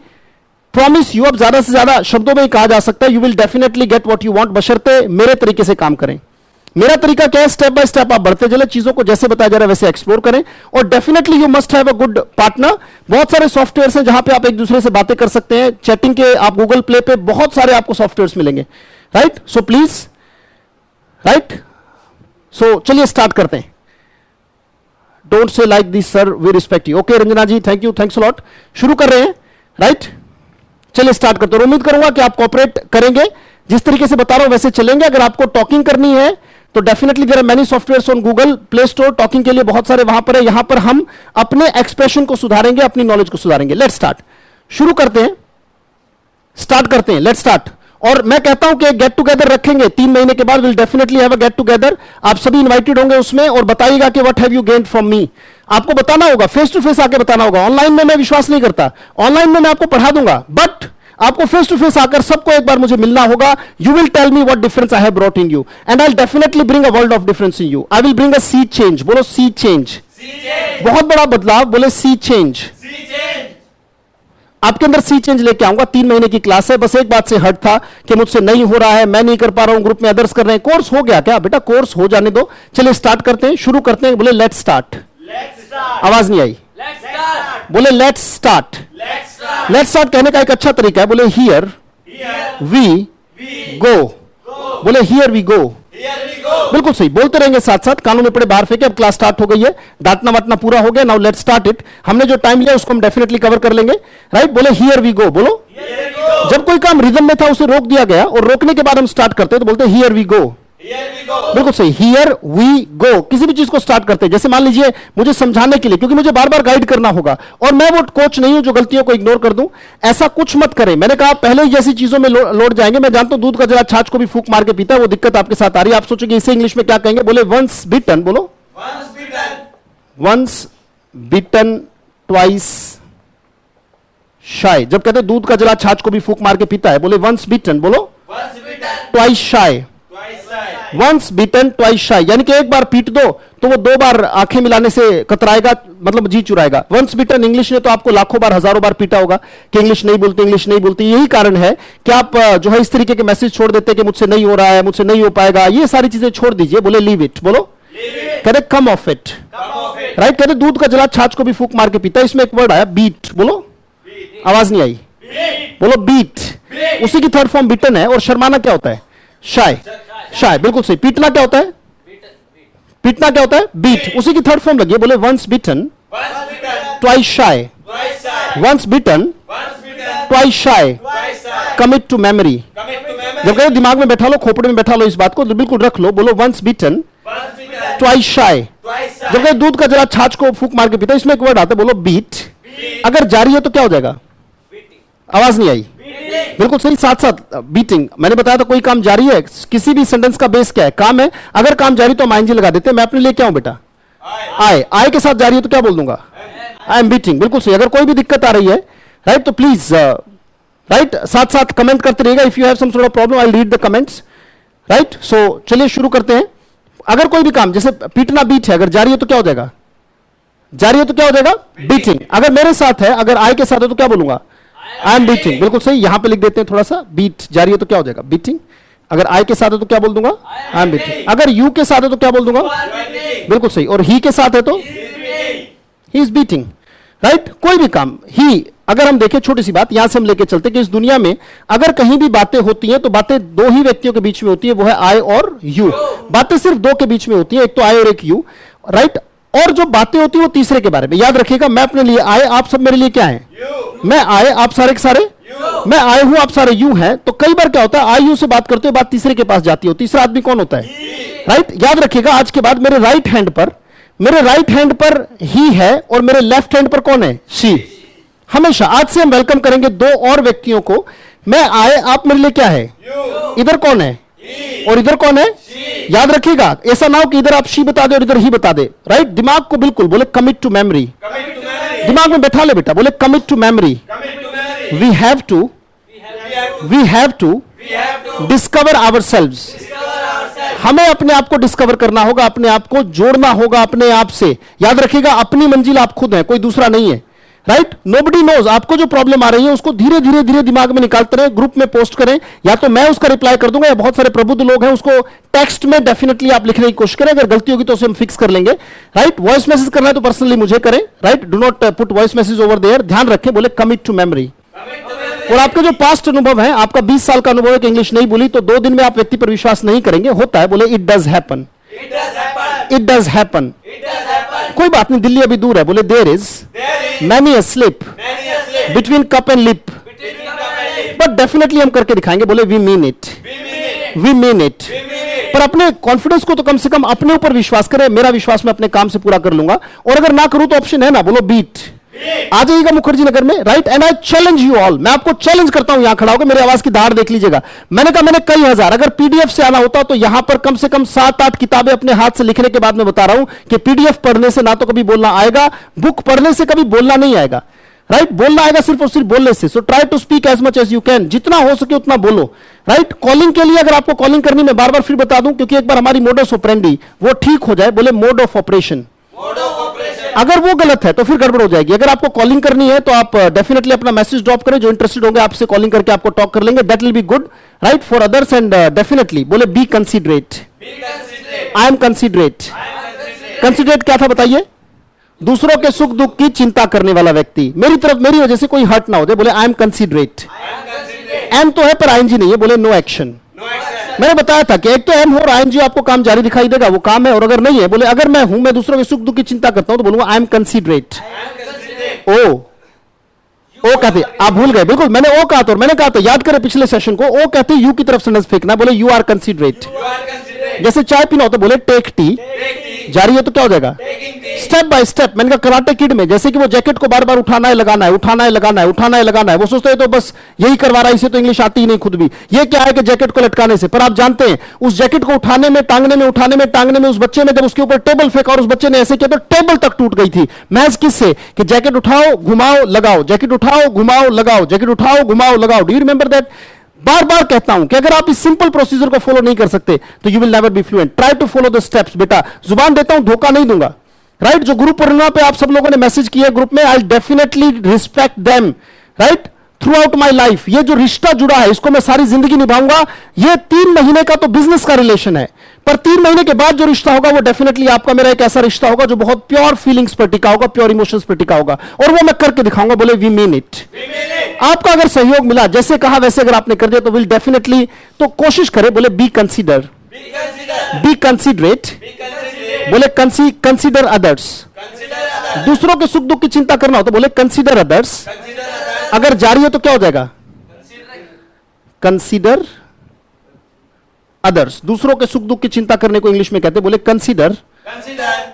promise you, अब ज्यादा से ज्यादा शब्दों में ही कहा जा सकता है, you will definitely get what you want, बशर्ते मेरे तरीके से काम करें। मेरा तरीका क्या है? स्टेप बाय स्टेप आप बढ़ते चले, चीजों को जैसे बताया जा रहा है वैसे एक्सप्लोर करें। और definitely you must have a good partner. बहुत सारे सॉफ्टवेयर हैं जहां पे आप एक दूसरे से बातें कर सकते हैं, चैटिंग के। आप गूगल प्ले पे बहुत सारे आपको सॉफ्टवेयर मिलेंगे, right? So please, right? So चलिए स्टार्ट करते हैं। Don't say like this sir, we respect you. Okay Ranjana ji, thank you, thanks a lot. शुरू कर रहे हैं, राइट? चलिए स्टार्ट करते हैं। उम्मीद करूंगा कि आप कोऑपरेट करेंगे, जिस तरीके से बता रहा हूं वैसे चलेंगे। अगर आपको टॉकिंग करनी है तो definitely there are many softwares on Google Play Store, talking के लिए बहुत सारे वहां पर है। यहां पर हम अपने एक्सप्रेशन को सुधारेंगे, अपनी नॉलेज को सुधारेंगे। लेट्स स्टार्ट, शुरू करते हैं, स्टार्ट करते हैं, लेट्स स्टार्ट। और मैं कहता हूं कि गेट टुगेदर रखेंगे 3 महीने के बाद, will definitely have a get together. आप सभी इनवाइटेड होंगे उसमें, और बताइएगा कि what have you gained from me. आपको बताना होगा, फेस टू फेस आके बताना होगा। ऑनलाइन में मैं विश्वास नहीं करता, ऑनलाइन में मैं आपको पढ़ा दूंगा, बट आपको फेस टू फेस आकर सबको एक बार मुझे मिलना होगा। You will tell me what difference I have brought in you, and I will definitely bring a world of difference in you. I will bring a sea change. बोलो sea change, बहुत बड़ा बदलाव। बोले सी चेंज। आपके अंदर सी change लेके आऊंगा। 3 महीने की क्लास है, बस एक बात से हट था कि मुझसे नहीं हो रहा है, मैं नहीं कर पा रहा हूं, ग्रुप में अदर्स कर रहे हैं। कोर्स हो गया क्या बेटा? कोर्स हो जाने दो। चलिए स्टार्ट करते हैं, शुरू करते हैं। बोले लेट्स स्टार्ट। आवाज नहीं आई। बोले लेट्स स्टार्ट। लेट्स स्टार्ट कहने का एक अच्छा तरीका है, बोले हियर वी गो। बोले हियर वी गो। बिल्कुल सही, बोलते रहेंगे साथ साथ, कानों में पड़े बाहर फेंके। अब क्लास स्टार्ट हो गई है, डांटना वाटना पूरा हो गया। Now let's start it. हमने जो टाइम लिया उसको हम डेफिनेटली कवर कर लेंगे, राइट। बोले हियर वी गो। बोलो जब कोई काम रिदम में था उसे रोक दिया गया, और रोकने के बाद हम स्टार्ट करते हैं तो बोलते हैं हियर वी गो। बिल्कुल सही, हियर वी गो। किसी भी चीज को स्टार्ट करते हैं, जैसे मान लीजिए मुझे समझाने के लिए, क्योंकि मुझे बार बार गाइड करना होगा, और मैं वो कोच नहीं हूं जो गलतियों को इग्नोर कर दूं। ऐसा कुछ मत करें। मैंने कहा पहले ही जैसी चीजों में लौट जाएंगे। मैं जानता हूं दूध का जला छाछ को भी फूंक मार के पीता है, वो दिक्कत आपके साथ आ रही है। आप सोचोगे इसे इंग्लिश में क्या कहेंगे? बोले वंस बीटन। बोलो वंस बीटन ट्वाइस शाय। जब कहते हैं दूध का जला छाछ को भी फूंक मार के पीता है, बोले वंस बीटन। बोलो twice shy. Once bitten twice शाय, यानी कि एक बार पीट दो तो वो 2 बार आंखें मिलाने से कतराएगा, मतलब जी चुराएगा। वंस बीटन, इंग्लिश ने तो आपको लाखों बार, हजारों बार पीटा होगा कि इंग्लिश नहीं बोलती, इंग्लिश नहीं बोलती। यही कारण है कि आप जो है इस तरीके के मैसेज छोड़ देते हैं कि मुझसे नहीं हो रहा है, मुझसे नहीं हो पाएगा। ये सारी चीजें छोड़ दीजिए। बोले लीव इट। बोलो कहते कम ऑफ इट, राइट। कहते दूध का जला छाछ को भी फूंक मार के पीता है। इसमें एक वर्ड आया बीट। बोलो आवाज नहीं आई। बोलो बीट। उसी की थर्ड फॉर्म बीटन है। और शर्माना क्या होता है? शाय। शाय, बिल्कुल सही। पीटना क्या होता है? पीटना क्या होता है? बीट। उसी की थर्ड फॉर्म लगी है। बोले once bitten twice shy. Once bitten twice shy, commit to memory. जब कहे दिमाग में बैठा लो, खोपड़े में बैठा लो, इस बात को बिल्कुल रख लो। बोलो वंस बीटन ट्वाइस शाय। जब कहे दूध का जरा छाछ को फूंक मार के पीता, इसमें एक वर्ड आता है, बोलो बीट। अगर जारी है तो क्या हो जाएगा? आवाज नहीं आई। बिल्कुल सही, साथ साथ बीटिंग। मैंने बताया था कोई काम जारी है, किसी भी सेंटेंस का बेस क्या है? काम है। अगर काम जारी तो हम आईएनजी लगा देते हैं। मैं अपने लिए क्या हूं बेटा? आए। आए के साथ जारी है तो क्या बोल दूंगा? आई एम बीटिंग। बिल्कुल सही। अगर कोई भी दिक्कत आ रही है, राइट, तो प्लीज राइट साथ साथ कमेंट करते रहिएगा। If you have some sort of problem I read the comments, right. So चलिए शुरू करते हैं। अगर कोई भी काम, जैसे पीटना बीट है, अगर जारी है तो क्या हो जाएगा? जारी है तो क्या हो जाएगा? बीटिंग। अगर मेरे साथ है, अगर आई के साथ है तो क्या बोलूंगा? I am beating. बिल्कुल सही, यहां पे लिख देते हैं थोड़ा सा। बीट जारी है तो क्या हो जाएगा? बीटिंग। अगर आई के साथ है तो क्या बोल दूंगा? आई एम बीटिंग। अगर यू के साथ है तो क्या बोल दूंगा? बिल्कुल सही। और ही के साथ है तो ही इज बीटिंग, राइट। कोई भी काम ही, अगर हम देखें, छोटी सी बात यहां से हम लेके चलते कि इस दुनिया में अगर कहीं भी बातें होती हैं तो बातें 2 ही व्यक्तियों के बीच में होती है, वो है आई और यू। बातें सिर्फ 2 के बीच में होती है, एक तो आई और एक यू, राइट। और जो बातें होती है वो तीसरे के बारे में। याद रखिएगा, मैं अपने लिए आए, आप सब मेरे लिए क्या है? मैं आए, आप सारे के सारे मैं आए हूं, आप सारे यू हैं। तो कई बार क्या होता है, आई यू से बात करते हो, बात तीसरे के पास जाती हो। तीसरा आदमी कौन होता है? राइट। याद रखिएगा, आज के बाद मेरे राइट हैंड पर ही है और मेरे लेफ्ट हैंड पर कौन है? शी। हमेशा आज से हम वेलकम करेंगे 2 और व्यक्तियों को। मैं आए, आप मेरे लिए क्या है? इधर कौन है और इधर कौन है? याद रखिएगा, ऐसा ना हो कि इधर आप शी बता दे और इधर ही बता दे, राइट। दिमाग को बिल्कुल बोले कमिट टू मेमोरी। दिमाग में बैठा ले बेटा, बोले commit to memory. We have to discover ourselves. हमें अपने आप को डिस्कवर करना होगा, अपने आप को जोड़ना होगा अपने आप से। याद रखिएगा, अपनी मंजिल आप खुद हैं, कोई दूसरा नहीं है, राइट। Nobody knows. आपको जो प्रॉब्लम आ रही है उसको धीरे धीरे धीरे दिमाग में निकालते रहे, ग्रुप में पोस्ट करें, या तो मैं उसका रिप्लाई कर दूंगा, या बहुत सारे प्रबुद्ध लोग हैं उसको टेक्स्ट में डेफिनेटली आप लिखने की कोशिश करें। अगर गलती होगी तो उसे हम फिक्स कर लेंगे, राइट। वॉइस मैसेज करना है तो पर्सनली मुझे करें, right. Do not put voice message over there. ध्यान रखें, बोले कमिट टू मेमोरी। और आपके जो पास्ट अनुभव है, आपका 20 साल का अनुभव है कि इंग्लिश नहीं बोली, तो 2 दिन में आप व्यक्ति पर विश्वास नहीं करेंगे। होता है, बोले it does happen. It does happen. कोई बात नहीं, दिल्ली अभी दूर है। बोले there is many a slip between cup and lip, but definitely हम करके दिखाएंगे। बोले we mean it. We mean it. पर अपने कॉन्फिडेंस को तो कम से कम अपने ऊपर विश्वास करें। मेरा विश्वास मैं अपने काम से पूरा कर लूंगा, और अगर ना करूं तो ऑप्शन है ना, बोलो बीट। आ जाइएगा मुखर्जी नगर में, right. And I challenge you all. मैं आपको चैलेंज करता हूं, यहां खड़ा होकर मेरी आवाज की धार देख लीजिएगा। मैंने कहा मैंने कई हजार, अगर पीडीएफ से आना होता तो यहां पर कम से कम 7-8 किताबें अपने हाथ से लिखने के बाद मैं बता रहा हूं कि पीडीएफ पढ़ने से ना तो कभी बोलना आएगा, बुक पढ़ने से कभी बोलना नहीं आएगा, राइट। बोलना आएगा सिर्फ और सिर्फ बोलने से। So try to speak as much as you can. जितना हो सके उतना बोलो, राइट। कॉलिंग के लिए अगर आपको कॉलिंग करनी, मैं बार बार फिर बता दूं, क्योंकि एक बार हमारी मोडस ऑपरेंडी वो ठीक हो जाए। बोले मोड ऑफ ऑपरेशन। अगर वो गलत है तो फिर गड़बड़ हो जाएगी। अगर आपको कॉलिंग करनी है तो आप डेफिनेटली अपना मैसेज ड्रॉप करें, जो इंटरेस्टेड होंगे आपसे कॉलिंग करके आपको टॉक कर लेंगे, that will be good right for others. And definitely बोले be considerate, I am considerate. Considerate क्या था बताइए? दूसरों के सुख दुख की चिंता करने वाला व्यक्ति, मेरी तरफ मेरी वजह से कोई हर्ट ना हो जाए, बोले आई एम कंसीडरेट। एम तो है पर आईएनजी नहीं है, बोले नो एक्शन। मैंने बताया था कि एक तो एम हो और आईएनजी आपको काम जारी दिखाई देगा, वो काम है। और अगर नहीं है, बोले अगर मैं हूं, मैं दूसरों के सुख दुख की चिंता करता हूं, तो बोलूंगा आई एम कंसीडरेट। ओ कहते, आप भूल गए, बिल्कुल मैंने ओ कहा था, और मैंने कहा था याद करें पिछले सेशन को, ओ कहते यू की तरफ सेंटेंस फेंकना, बोले यू आर कंसीडरेट। जैसे चाय पीना हो तो बोले टेक टी, जारी है तो क्या हो जाएगा? Step by step. मैंने कहा कराटे किड में जैसे कि वो जैकेट को बार बार उठाना है लगाना है, उठाना है लगाना है, उठाना है लगाना है, वो सोचते हैं तो बस यही करवा रहा है, इसे तो इंग्लिश आती ही नहीं खुद भी। ये क्या है कि जैकेट को लटकाने से, पर आप जानते हैं उस जैकेट को उठाने में, टांगने में, उठाने में, टांगने में, उस बच्चे ने जब उसके ऊपर टेबल फेंका और उस बच्चे ने ऐसे किया तो टेबल तक टूट गई थी। महज किससे? कि जैकेट उठाओ घुमाओ लगाओ, जैकेट उठाओ घुमाओ लगाओ, जैकेट उठाओ घुमाओ लगाओ। Do you remember that? बार बार कहता हूं कि अगर आप इस सिंपल प्रोसीजर को फॉलो नहीं कर सकते तो you will never be fluent. Try to follow the steps बेटा। जुबान देता हूं, धोखा नहीं दूंगा राइट। जो गुरु पूर्णिमा पे आप सब लोगों ने मैसेज किया ग्रुप में, I definitely respect them right through out my life. ये जो रिश्ता जुड़ा है इसको मैं सारी जिंदगी निभाऊंगा। ये 3 महीने का तो बिजनेस का रिलेशन है, पर 3 महीने के बाद जो रिश्ता होगा वो डेफिनेटली आपका मेरा एक ऐसा रिश्ता होगा जो बहुत प्योर फीलिंग्स पर टिका होगा, प्योर इमोशंस पर टिका होगा, और वो मैं करके दिखाऊंगा। बोले वी मीन इट। आपका अगर सहयोग मिला, जैसे कहा वैसे अगर आपने कर दिया तो विल डेफिनेटली, तो कोशिश करें। बोले बी कंसीडर, बी कंसीडरेट, बोले कंसीडर अदर्स। दूसरों के सुख दुख की चिंता करना हो तो बोले कंसीडर अदर्स। अगर जारी है तो क्या हो जाएगा? Consider others. दूसरों के सुख दुख की चिंता करने को इंग्लिश में कहते हैं, बोले कंसीडर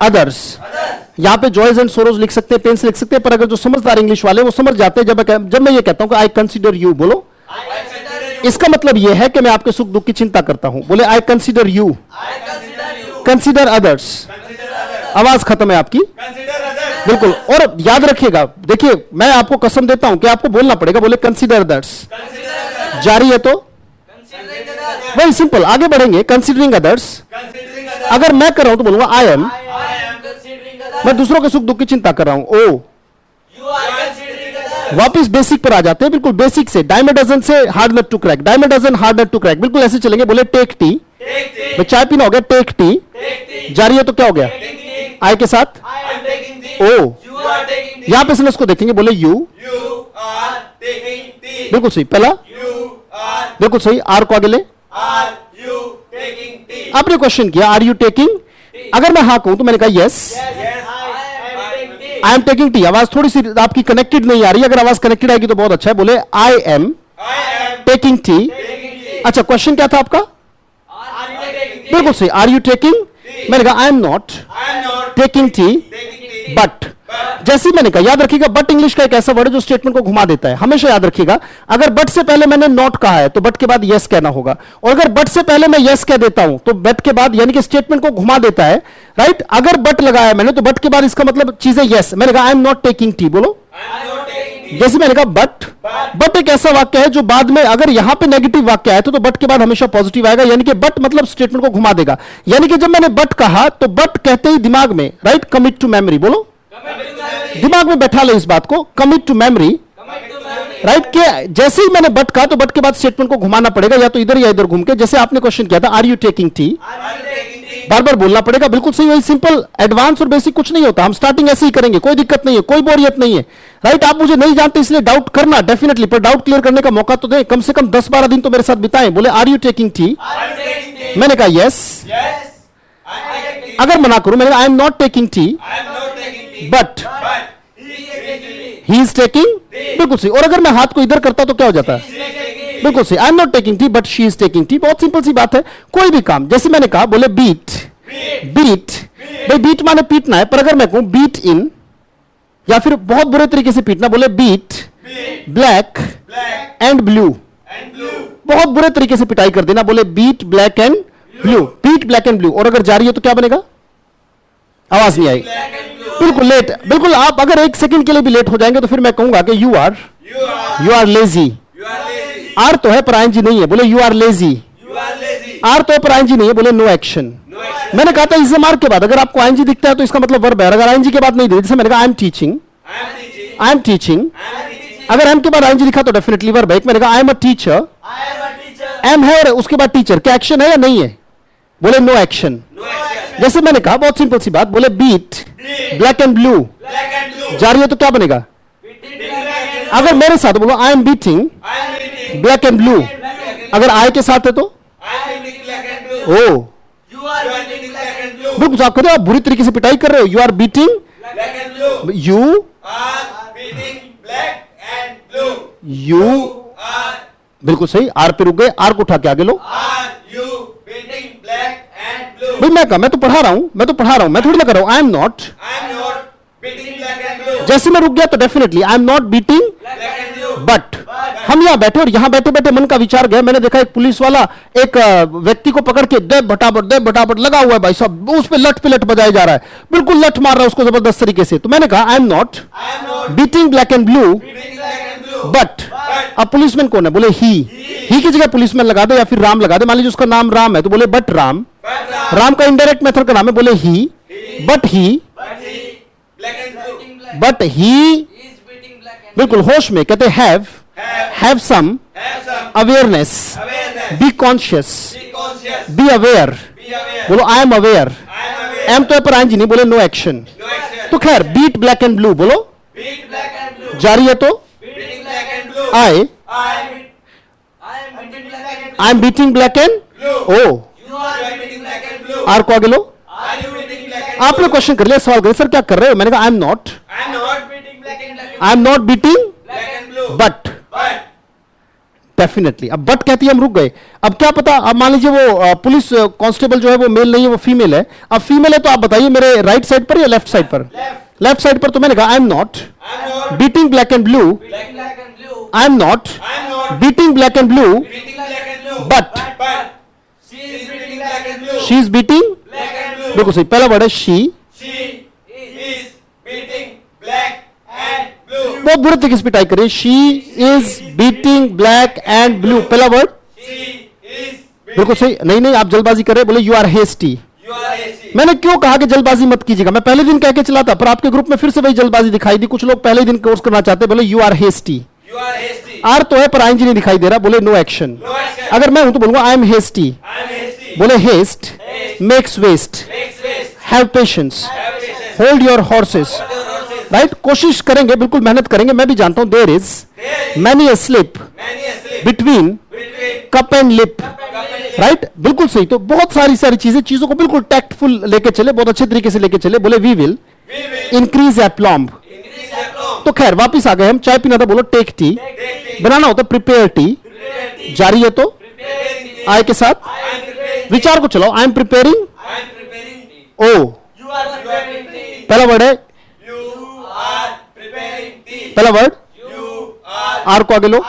अदर्स। यहां पे जॉयज एंड सोरोज लिख सकते हैं, पेन से लिख सकते हैं, पर अगर जो समझदार इंग्लिश वाले वो समझ जाते हैं जब मैं ये कहता हूं कि आई कंसीडर यू, बोलो इसका मतलब यह है कि मैं आपके सुख दुख की चिंता करता हूं। बोले I consider you, consider others. आवाज खत्म है आपकी, बिल्कुल। और याद रखिएगा, देखिए मैं आपको कसम देता हूं कि आपको बोलना पड़ेगा, बोले कंसीडर अदर्स। जारी है तो वही सिंपल, आगे बढ़ेंगे। कंसीडरिंग अदर्स, अगर मैं कर रहा हूं तो बोलूंगा आई एम, मैं दूसरों के सुख दुख की चिंता कर रहा हूं। ओ, वापिस बेसिक पर आ जाते हैं, बिल्कुल बेसिक से। डायमंड डजन से hard nut to crack, diamond dozen hard nut to crack, बिल्कुल ऐसे चलेंगे। बोले टेक टी, चाय पीना हो गया, टेक टी। जारी है तो क्या हो गया? आई के साथ ओ। यहां पे सेंटेंस को देखेंगे, बोले यू बिल्कुल सही, पहला बिल्कुल सही। आर को आगे ले, आपने क्वेश्चन किया आर यू टेकिंग। अगर मैं हाँ कहूं तो मैंने कहा yes I am taking tea. आवाज थोड़ी सी आपकी कनेक्टेड नहीं आ रही, अगर आवाज कनेक्टेड आएगी तो बहुत अच्छा है। बोले आई एम टेकिंग टी। अच्छा, क्वेश्चन क्या था आपका? बिल्कुल सही, आर यू टेकिंग। मैंने कहा I am not taking tea but. जैसे मैंने कहा, याद रखिएगा बट इंग्लिश का एक ऐसा वर्ड है जो स्टेटमेंट को घुमा देता है, हमेशा याद रखिएगा। अगर बट से पहले मैंने नॉट कहा है तो बट के बाद यस कहना होगा, और अगर बट से पहले मैं यस कह देता हूं तो बट के बाद यानी कि स्टेटमेंट को घुमा देता है राइट। अगर बट लगाया मैंने तो बट के बाद इसका मतलब चीजें यस। मैंने कहा I am not taking T, बोलो जैसे मैंने कहा बट एक ऐसा वाक्य है जो बाद में, अगर यहां पे नेगेटिव वाक्य आया तो बट के बाद हमेशा पॉजिटिव आएगा, यानी कि बट मतलब स्टेटमेंट को घुमा देगा। यानी कि जब मैंने बट कहा तो बट कहते ही दिमाग में राइट कमिट टू मेमोरी, बोलो दिमाग में बैठा ले इस बात को, कमिट टू मेमोरी राइट। के जैसे ही मैंने बट कहा तो बट के बाद स्टेटमेंट को घुमाना पड़ेगा, या तो इधर या इधर घूम के। जैसे आपने क्वेश्चन किया था आर यू टेकिंग टी, बार बार बोलना पड़ेगा, बिल्कुल सही। वही सिंपल, एडवांस और बेसिक कुछ नहीं होता, हम स्टार्टिंग ऐसे ही करेंगे, कोई दिक्कत नहीं है, कोई बोरियत नहीं है राइट। आप मुझे नहीं जानते इसलिए डाउट करना डेफिनेटली, पर डाउट क्लियर करने का मौका तो दें, कम से कम 10-12 दिन तो मेरे साथ बिताएं। बोले आर यू टेकिंग टी, मैंने कहा यस। अगर मना करूं, मैंने आई am not taking tea but he is taking, बिल्कुल सही। और अगर मैं हाथ को इधर करता तो क्या हो जाता है? बिल्कुल सही, आई am not taking tea but she is taking T. बहुत सिंपल सी बात है, कोई भी काम। जैसे मैंने कहा, बोले बीट, भाई बीट माने पीटना है, पर अगर मैं कहूं बीट इन, या फिर बहुत बुरे तरीके से पीटना, बोले बीट ब्लैक एंड ब्लू, बहुत बुरे तरीके से पिटाई कर देना, बोले beat black and blue, beat black and blue. और अगर जारी है तो क्या बनेगा? आवाज नहीं आई, बिल्कुल लेट, बिल्कुल। आप अगर 1 सेकंड के लिए भी लेट हो जाएंगे तो फिर मैं कहूंगा कि यू आर लेजी। आर तो है पर आईएनजी नहीं है, बोले यू आर लेजी। आर तो पर आईएनजी नहीं है, बोले नो एक्शन। मैंने कहा था इज मार्क के बाद अगर आपको आईएनजी दिखता है तो इसका मतलब वर्ब है, अगर आईएनजी के बाद नहीं दिखता, जैसे मैंने कहा I am teaching, I am teaching, अगर एम के बाद आईएनजी लिखा तो डेफिनेटली वर्ब है। एक मैंने कहा I am a teacher, M है और उसके बाद टीचर, क्या एक्शन है या नहीं है, बोले नो एक्शन। जैसे मैंने कहा बहुत सिंपल सी बात, बोले बीट ब्लैक एंड ब्लू, जा रही है तो क्या बनेगा, अगर मेरे साथ बोलो I am beating black and blue, अगर आई के साथ है तो ओ बिल्कुल आप कह आप बुरी तरीके से पिटाई कर रहे हो, यू आर बीटिंग, यू बिल्कुल सही, आर पे रुक गए, आर को उठा के आगे लो। भाई मैं तो पढ़ा रहा हूं, मैं थोड़ी ना कर रहा हूं, आई एम नॉट, जैसे मैं रुक गया तो definitely I am not beating, but हम यहां बैठे और यहां बैठे बैठे मन का विचार गया, मैंने देखा एक पुलिस वाला एक व्यक्ति को पकड़ के दे बटाबट लगा हुआ है भाई साहब, उस पे लट पिलट बजाया जा रहा है, बिल्कुल लट मार रहा है उसको जबरदस्त तरीके से। तो मैंने कहा I am not beating black and blue, but अब पुलिसमैन कौन है, बोले ही की जगह पुलिसमैन लगा दे या फिर राम लगा दे, मान लीजिए उसका नाम राम है तो बोले बट राम का इनडायरेक्ट मेथड का नाम है, बोले ही, बट ही बिल्कुल होश में कहते have some awareness, be conscious, be aware, बोलो आई एम अवेयर, एम तो है पर आईएनजी नहीं, बोले नो एक्शन। तो खैर बीट ब्लैक एंड ब्लू बोलो, जारी है तो I am beating black and oh, are को आगे लो। आपने क्वेश्चन कर लिया, सवाल कर सर क्या कर रहे हो, मैंने कहा I am not beating but definitely. अब बट कहती है हम रुक गए, अब क्या पता, अब मान लीजिए वो पुलिस कांस्टेबल जो है वो मेल नहीं है वो फीमेल है, अब फीमेल है तो आप बताइए मेरे राइट साइड पर या लेफ्ट साइड पर, लेफ्ट साइड पर, तो मैंने कहा I am not beating black and blue, I am not beating black and blue, but she is beating, बिल्कुल सही, पहला वर्ड है शी, बहुत बुरे तरीके से पिटाई करिए, she is beating black and blue, पहला वर्ड बिल्कुल सही, नहीं आप जल्दबाजी कर रहे, बोले यू आर हेस्टी। मैंने क्यों कहा कि जल्दबाजी मत कीजिएगा, मैं पहले दिन कह के चला था पर आपके ग्रुप में फिर से वही जल्दबाजी दिखाई दी, कुछ लोग पहले दिन कोर्स करना चाहते, बोले यू आर हेस्टी, आर तो है पर आईएनजी नहीं दिखाई दे रहा, बोले नो एक्शन। अगर मैं हूं तो बोलूंगा आई एम हेस्टी, बोले haste makes waste, have patience, hold your horses, right, कोशिश करेंगे, बिल्कुल मेहनत करेंगे, मैं भी जानता हूं there is many a slip between cup and lip, right, बिल्कुल सही। तो बहुत सारी चीजों को बिल्कुल टैक्टफुल लेके चले, बहुत अच्छे तरीके से लेके चले, बोले वी विल इंक्रीज एप्लॉम्ब। तो खैर वापिस आ गए हम, चाय पीना था बोलो टेक टी, बनाना होता प्रिपेयर टी, जारी है तो आई के साथ विचार को चलाओ, आई एम प्रिपेयरिंग ओ, पहला वर्ड है, पहला वर्ड आर को आगे लो,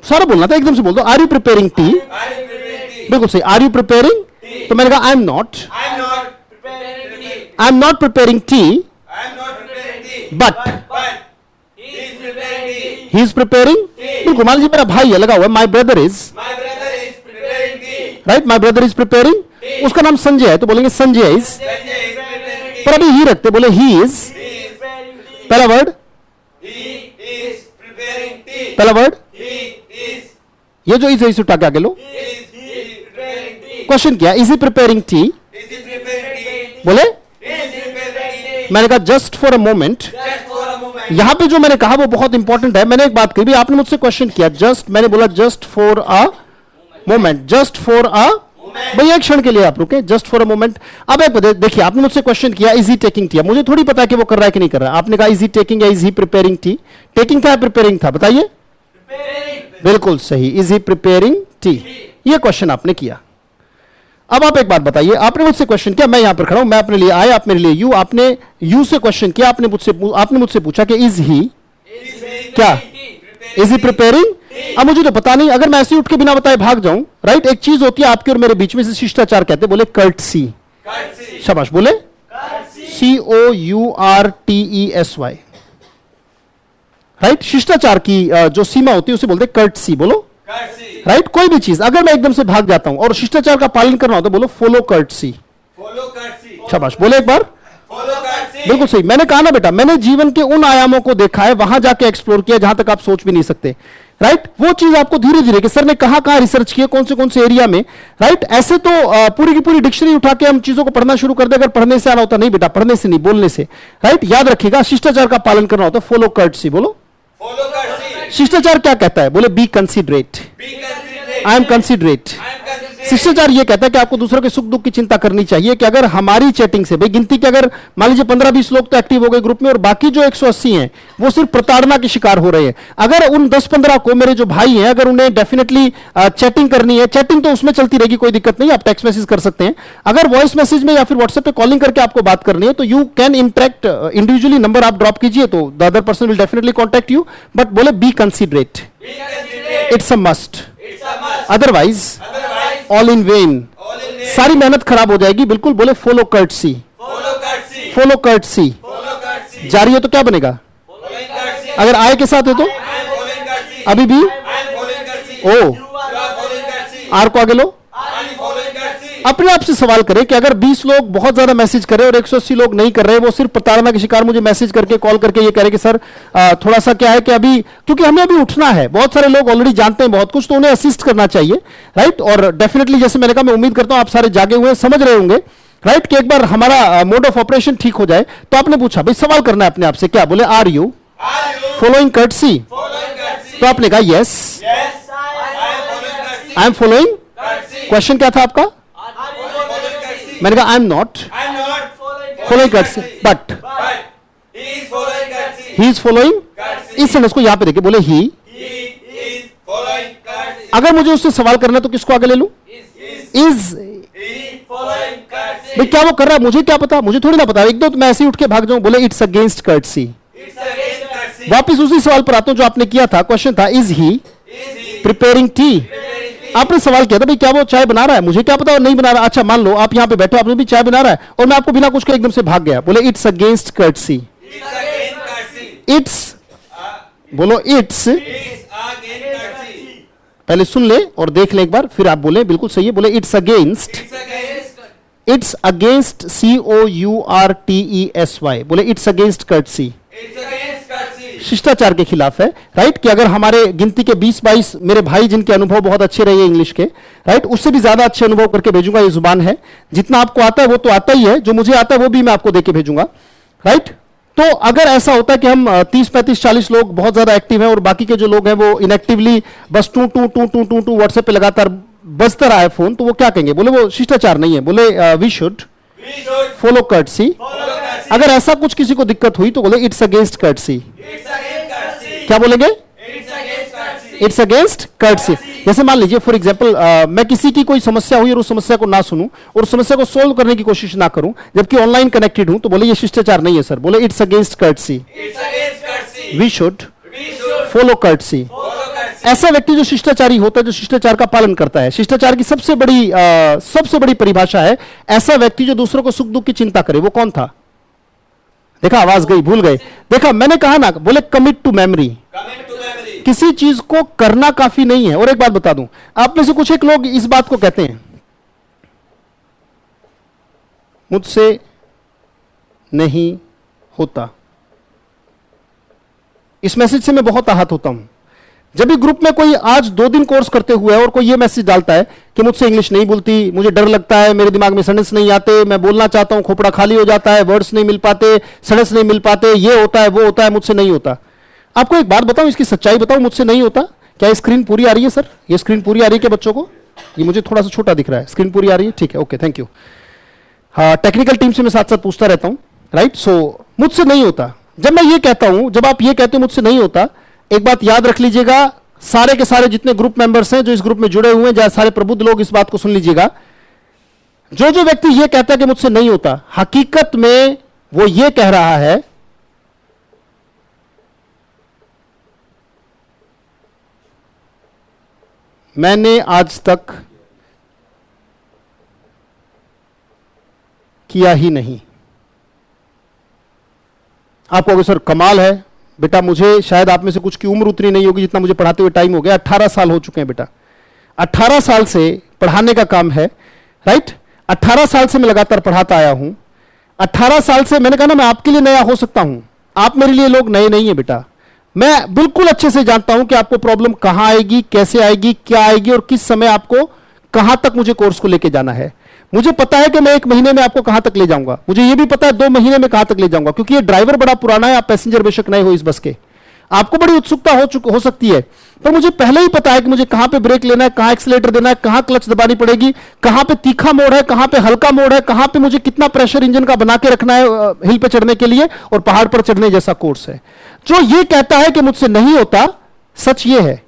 सारा बोलना था, एकदम से बोल दो, आर यू प्रिपेयरिंग टी, बिल्कुल सही, आर यू प्रिपेयरिंग, तो मैंने कहा I am not preparing T, but he is preparing, बिल्कुल, मान लीजिए मेरा भाई है लगा हुआ है, my brother is, right, my brother is preparing, उसका नाम संजय है तो बोलेंगे संजय इज, पर अभी ही रखते, बोले ही इज, पहला वर्ड, पहला वर्ड, ये जो इज उठा के आगे लो, क्वेश्चन किया इज ही प्रिपेयरिंग टी, बोले मैंने कहा जस्ट फॉर अ मोमेंट, यहां पे जो मैंने कहा वो बहुत इंपॉर्टेंट है, मैंने एक बात कही, आपने मुझसे क्वेश्चन किया, जस्ट मैंने बोला just for a moment, just for अ, भैया एक क्षण के लिए आप रुके, जस्ट फॉर अ मोमेंट। अब एक देखिए आपने मुझसे क्वेश्चन किया इज ही टेकिंग टी, मुझे थोड़ी पता है कि वो कर रहा है कि नहीं कर रहा है, आपने कहा इज ही टेकिंग या is he preparing T, taking था प्रिपेयरिंग था, बताइए, बिल्कुल सही, इज ही प्रिपेयरिंग टी, ये क्वेश्चन आपने किया। अब आप एक बात बताइए, आपने मुझसे क्वेश्चन किया, मैं यहां पर खड़ा हूं, मैं अपने लिए आया, आप मेरे लिए यू, आपने यू से क्वेश्चन किया, आपने मुझसे पूछा कि इज ही क्या, इज ही प्रिपेयरिंग। अब मुझे तो पता नहीं, अगर मैं ऐसे उठ के बिना बताए भाग जाऊं, राइट, एक चीज होती है आपके और मेरे बीच में, से शिष्टाचार कहते हैं, बोले कर्टसी, शाबाश, बोले COURTESY, राइट, शिष्टाचार की जो सीमा होती है उसे बोलते हैं कर्टसी, बोलो राइट। कोई भी चीज अगर मैं एकदम से भाग जाता हूं और शिष्टाचार का पालन करना हो तो बोलो फॉलो कर्टसी। शाबाश, बोले एक बार। बिल्कुल सही। मैंने कहा ना बेटा, मैंने जीवन के उन आयामों को देखा है, वहां जाके एक्सप्लोर किया जहां तक आप सोच भी नहीं सकते। राइट। वो चीज आपको धीरे धीरे कि सर ने कहां रिसर्च किया, कौन से एरिया में। राइट। ऐसे तो पूरी की पूरी डिक्शनरी उठा के हम चीजों को पढ़ना शुरू कर दे, अगर पढ़ने से आना होता। नहीं बेटा, पढ़ने से नहीं, बोलने से। राइट। याद रखिएगा, शिष्टाचार का पालन करना होता है फॉलो कर्टसी। बोलो शिष्टाचार क्या कहता है? बोले be considerate. I am considerate. शिष्टाचार ये कहता है कि आपको दूसरों के सुख दुख की चिंता करनी चाहिए। कि अगर हमारी चैटिंग से, भाई गिनती के अगर मान लीजिए 15-20 लोग तो एक्टिव हो गए ग्रुप में और बाकी जो 180 हैं वो सिर्फ प्रताड़ना के शिकार हो रहे हैं, अगर उन 10-15 को, मेरे जो भाई हैं, अगर उन्हें डेफिनेटली चैटिंग करनी है, चैटिंग तो उसमें चलती रहेगी, कोई दिक्कत नहीं, आप टेक्स्ट मैसेज कर सकते हैं। अगर वॉइस मैसेज में या फिर व्हाट्सएप पे कॉलिंग करके आपको बात करनी है तो you can interact individually. Number आप ड्रॉप कीजिए तो the other person will definitely contact you, but बोले be considerate. It's a must, otherwise all in vain, सारी मेहनत खराब हो जाएगी। बिल्कुल बोले फॉलो कर्टसी। फॉलो कर्टसी जारी है तो क्या बनेगा? अगर आय के साथ है तो अभी भी ओ आर को आगे लो। अपने आप से सवाल करें कि अगर 20 लोग बहुत ज्यादा मैसेज कर रहे हैं और 180 लोग नहीं कर रहे, वो सिर्फ प्रताड़ना के शिकार मुझे मैसेज करके, कॉल करके ये कह रहे कि सर थोड़ा सा क्या है कि अभी, क्योंकि हमें अभी उठना है, बहुत सारे लोग ऑलरेडी जानते हैं बहुत कुछ, तो उन्हें असिस्ट करना चाहिए। राइट। और डेफिनेटली जैसे मैंने कहा, मैं उम्मीद करता हूं आप सारे जागे हुए समझ रहे होंगे। राइट। कि एक बार हमारा मोड ऑफ ऑपरेशन ठीक हो जाए। तो आपने पूछा भाई, सवाल करना है अपने आप से, क्या? बोले आर यू फॉलोइंग कर्टसी? तो आपने कहा yes I am following. Question क्या था आपका? मैंने कहा I am not following courtesy but he is following. इस सेंटेंस को यहां पे देखिए, बोले ही। अगर मुझे उससे सवाल करना है तो किसको आगे ले लूं? इज। भाई क्या वो कर रहा है, मुझे क्या पता? मुझे थोड़ी ना पता। एक दो तो मैं ऐसे ही उठ के भाग जाऊं, बोले इट्स अगेंस्ट कर्टसी। वापिस उसी सवाल पर आता हूं जो आपने किया था। क्वेश्चन था इज ही प्रिपेयरिंग टी। आपने सवाल किया था भाई क्या वो चाय बना रहा है, मुझे क्या पता और नहीं बना रहा। अच्छा मान लो आप यहां पे बैठे, आपने भी चाय बना रहा है और मैं आपको बिना कुछ के एकदम से भाग गया, बोले इट्स अगेंस्ट कर्टसी। इट्स, बोलो इट्स, पहले सुन ले और देख ले एक बार, फिर आप बोले। बिल्कुल सही है। बोले it's against, it's against COURTESY। बोले इट्स अगेंस्ट कर्टसी, शिष्टाचार के खिलाफ है। राइट। कि अगर हमारे गिनती के 20-22 मेरे भाई जिनके अनुभव बहुत अच्छे रहे इंग्लिश के, राइट, उससे भी ज्यादा अच्छे अनुभव करके भेजूंगा। ये जुबान है, जितना आपको आता है वो तो आता ही है, जो मुझे आता है वो भी मैं आपको देके भेजूंगा। राइट। तो अगर ऐसा होता है कि हम 30-35-40 लोग बहुत ज्यादा एक्टिव हैं और बाकी के जो लोग हैं वो इनएक्टिवली बस टू टू टू टू टू टू व्हाट्सएप पे लगातार बजता रहा है फोन, तो वो क्या कहेंगे? बोले वो शिष्टाचार नहीं है। बोले वी शुड फॉलो कर्टसी। अगर ऐसा कुछ किसी को दिक्कत हुई तो बोले इट्स अगेंस्ट कर्टसी। क्या बोलेंगे? It's against courtesy. जैसे मान लीजिए फॉर एग्जांपल मैं किसी की कोई समस्या हुई और उस समस्या को ना सुनूं और उस समस्या को सोल्व करने की कोशिश ना करूं जबकि ऑनलाइन कनेक्टेड हूं, तो बोले ये शिष्टाचार नहीं है सर। बोले it's against courtesy. We should follow courtesy. ऐसा व्यक्ति जो शिष्टाचारी होता है, जो शिष्टाचार का पालन करता है, शिष्टाचार की सबसे बड़ी परिभाषा है ऐसा व्यक्ति जो दूसरों को सुख दुख की चिंता करे। वो कौन था? देखा, आवाज गई, भूल गए। देखा, मैंने कहा ना, बोले कमिट टू मेमोरी। किसी चीज को करना काफी नहीं है। और एक बात बता दूं, आप में से कुछ एक लोग इस बात को कहते हैं, मुझसे नहीं होता। इस मैसेज से मैं बहुत आहत होता हूं। जब भी ग्रुप में कोई आज 2 दिन कोर्स करते हुए और कोई ये मैसेज डालता है कि मुझसे इंग्लिश नहीं बोलती, मुझे डर लगता है, मेरे दिमाग में सेंटेंस नहीं आते, मैं बोलना चाहता हूं, खोपड़ा खाली हो जाता है, वर्ड्स नहीं मिल पाते, सेंटेंस नहीं मिल पाते, ये होता है वो होता है, मुझसे नहीं होता। आपको एक बात बताऊं, इसकी सच्चाई बताऊं, मुझसे नहीं होता। क्या ये स्क्रीन पूरी आ रही है सर? ये स्क्रीन पूरी आ रही है क्या बच्चों को? ये मुझे थोड़ा सा छोटा दिख रहा है। स्क्रीन पूरी आ रही है? ठीक है, ओके, थैंक यू। हाँ, टेक्निकल टीम से मैं साथ साथ पूछता रहता हूं। राइट। सो मुझसे नहीं होता। जब मैं ये कहता हूं, जब आप ये कहते हो मुझसे नहीं होता, एक बात याद रख लीजिएगा, सारे के सारे जितने ग्रुप मेंबर्स हैं जो इस ग्रुप में जुड़े हुए हैं, जहां सारे प्रबुद्ध लोग, इस बात को सुन लीजिएगा। जो जो व्यक्ति ये कहता है कि मुझसे नहीं होता, हकीकत में वो ये कह रहा है मैंने आज तक किया ही नहीं। आपको अगर सर कमाल है बेटा, मुझे शायद आप में से कुछ की उम्र उतनी नहीं होगी जितना मुझे पढ़ाते हुए टाइम हो गया, 18 साल हो चुके हैं बेटा। 18 साल से पढ़ाने का काम है, राइट। 18 साल से मैं लगातार पढ़ाता आया हूं। 18 साल से मैंने कहा ना, मैं आपके लिए नया हो सकता हूं, आप मेरे लिए लोग नए नहीं है बेटा। मैं बिल्कुल अच्छे से जानता हूं कि आपको प्रॉब्लम कहां आएगी, कैसे आएगी, क्या आएगी और किस समय आपको कहां तक मुझे कोर्स को लेके जाना है। मुझे पता है कि मैं 1 महीने में आपको कहां तक ले जाऊंगा, मुझे यह भी पता है 2 महीने में कहां तक ले जाऊंगा, क्योंकि ये ड्राइवर बड़ा पुराना है, आप पैसेंजर बेशक नए हो इस बस के। आपको बड़ी उत्सुकता हो सकती है, पर मुझे पहले ही पता है कि मुझे कहां पे ब्रेक लेना है, कहां एक्सीलेटर देना है, कहां क्लच दबानी पड़ेगी, कहां पे तीखा मोड़ है, कहां पे हल्का मोड़ है, कहां पे मुझे कितना प्रेशर इंजन का बना के रखना है हिल पे चढ़ने के लिए और पहाड़ पर चढ़ने जैसा कोर्स है। जो ये कहता है कि मुझसे नहीं होता, सच ये है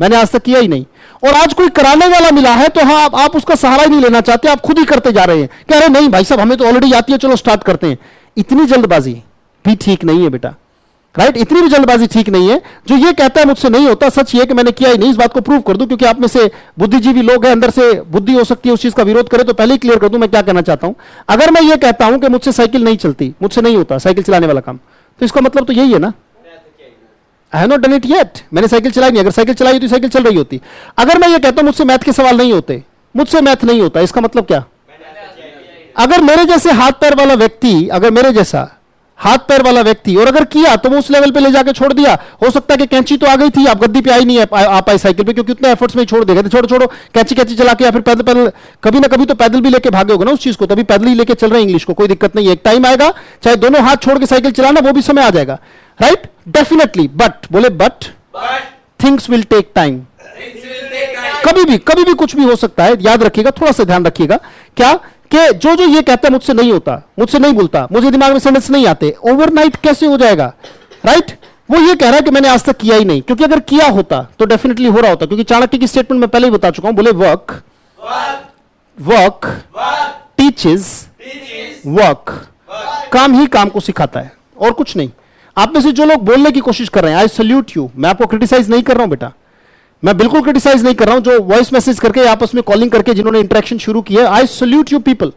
मैंने आज तक किया ही नहीं। और आज कोई कराने वाला मिला है तो हाँ, आप उसका सहारा ही नहीं लेना चाहते, आप खुद ही करते जा रहे हैं। कह रहे नहीं भाई साहब, हमें तो ऑलरेडी आती है, चलो स्टार्ट करते हैं। इतनी जल्दबाजी भी ठीक नहीं है बेटा, राइट। इतनी भी जल्दबाजी ठीक नहीं है। जो ये कहता है मुझसे नहीं होता, सच ये कि मैंने किया ही नहीं। इस बात को प्रूव कर दूं, क्योंकि आप में से बुद्धिजीवी लोग हैं, अंदर से बुद्धि हो सकती है उस चीज का विरोध करे, तो पहले ही क्लियर कर दूं मैं क्या कहना चाहता हूं। अगर मैं ये कहता हूं कि मुझसे साइकिल नहीं चलती, मुझसे नहीं होता साइकिल चलाने वाला काम, तो इसका मतलब तो यही है ना, I have not done it yet, मैंने साइकिल चलाई नहीं। अगर साइकिल चलाई होती, साइकिल चल रही होती। अगर मैं ये कहता हूं मुझसे मैथ के सवाल नहीं होते, मुझसे मैथ नहीं होता, इसका मतलब क्या? अगर मेरे जैसे हाथ पैर वाला व्यक्ति, अगर मेरे जैसा हाथ पैर वाला व्यक्ति और अगर किया तो वो उस लेवल पे ले जाके छोड़ दिया, हो सकता है कि कैंची तो आ गई थी, आप गद्दी पे आई नहीं है, आप आई साइकिल पे, क्योंकि उतने एफर्ट्स में छोड़ देगा, छोड़ो छोड़ो कैंची कैंची चला के, या फिर पैदल पैदल कभी ना कभी तो पैदल भी लेके भागे होगा ना उस चीज को, तभी पैदल ही लेके चल रहे हैं इंग्लिश को, कोई दिक्कत नहीं है। एक टाइम आएगा चाहे दोनों हाथ छोड़ के साइकिल चलाना, वो भी समय आ जाएगा, राइट, डेफिनेटली। बट बोले but things will take time. कभी भी कुछ भी हो सकता है, याद रखिएगा, थोड़ा सा ध्यान रखिएगा क्या कि जो ये कहता है मुझसे नहीं होता, मुझसे नहीं बोलता, मुझे दिमाग में सेंटेंस नहीं आते, ओवरनाइट कैसे हो जाएगा, राइट। वो ये कह रहा है कि मैंने आज तक किया ही नहीं, क्योंकि अगर किया होता तो डेफिनेटली हो रहा होता, क्योंकि चाणक्य की स्टेटमेंट मैं पहले ही बता चुका हूं, बोले वर्क टीचेस वर्क, काम ही काम को सिखाता है और कुछ नहीं। आप में से जो लोग बोलने की कोशिश कर रहे हैं, आई सल्यूट यू। मैं आपको क्रिटिसाइज नहीं कर रहा हूं बेटा, मैं बिल्कुल क्रिटिसाइज नहीं कर रहा हूं। जो वॉइस मैसेज करके आपस में कॉलिंग करके जिन्होंने इंटरेक्शन शुरू की है, I salute you people,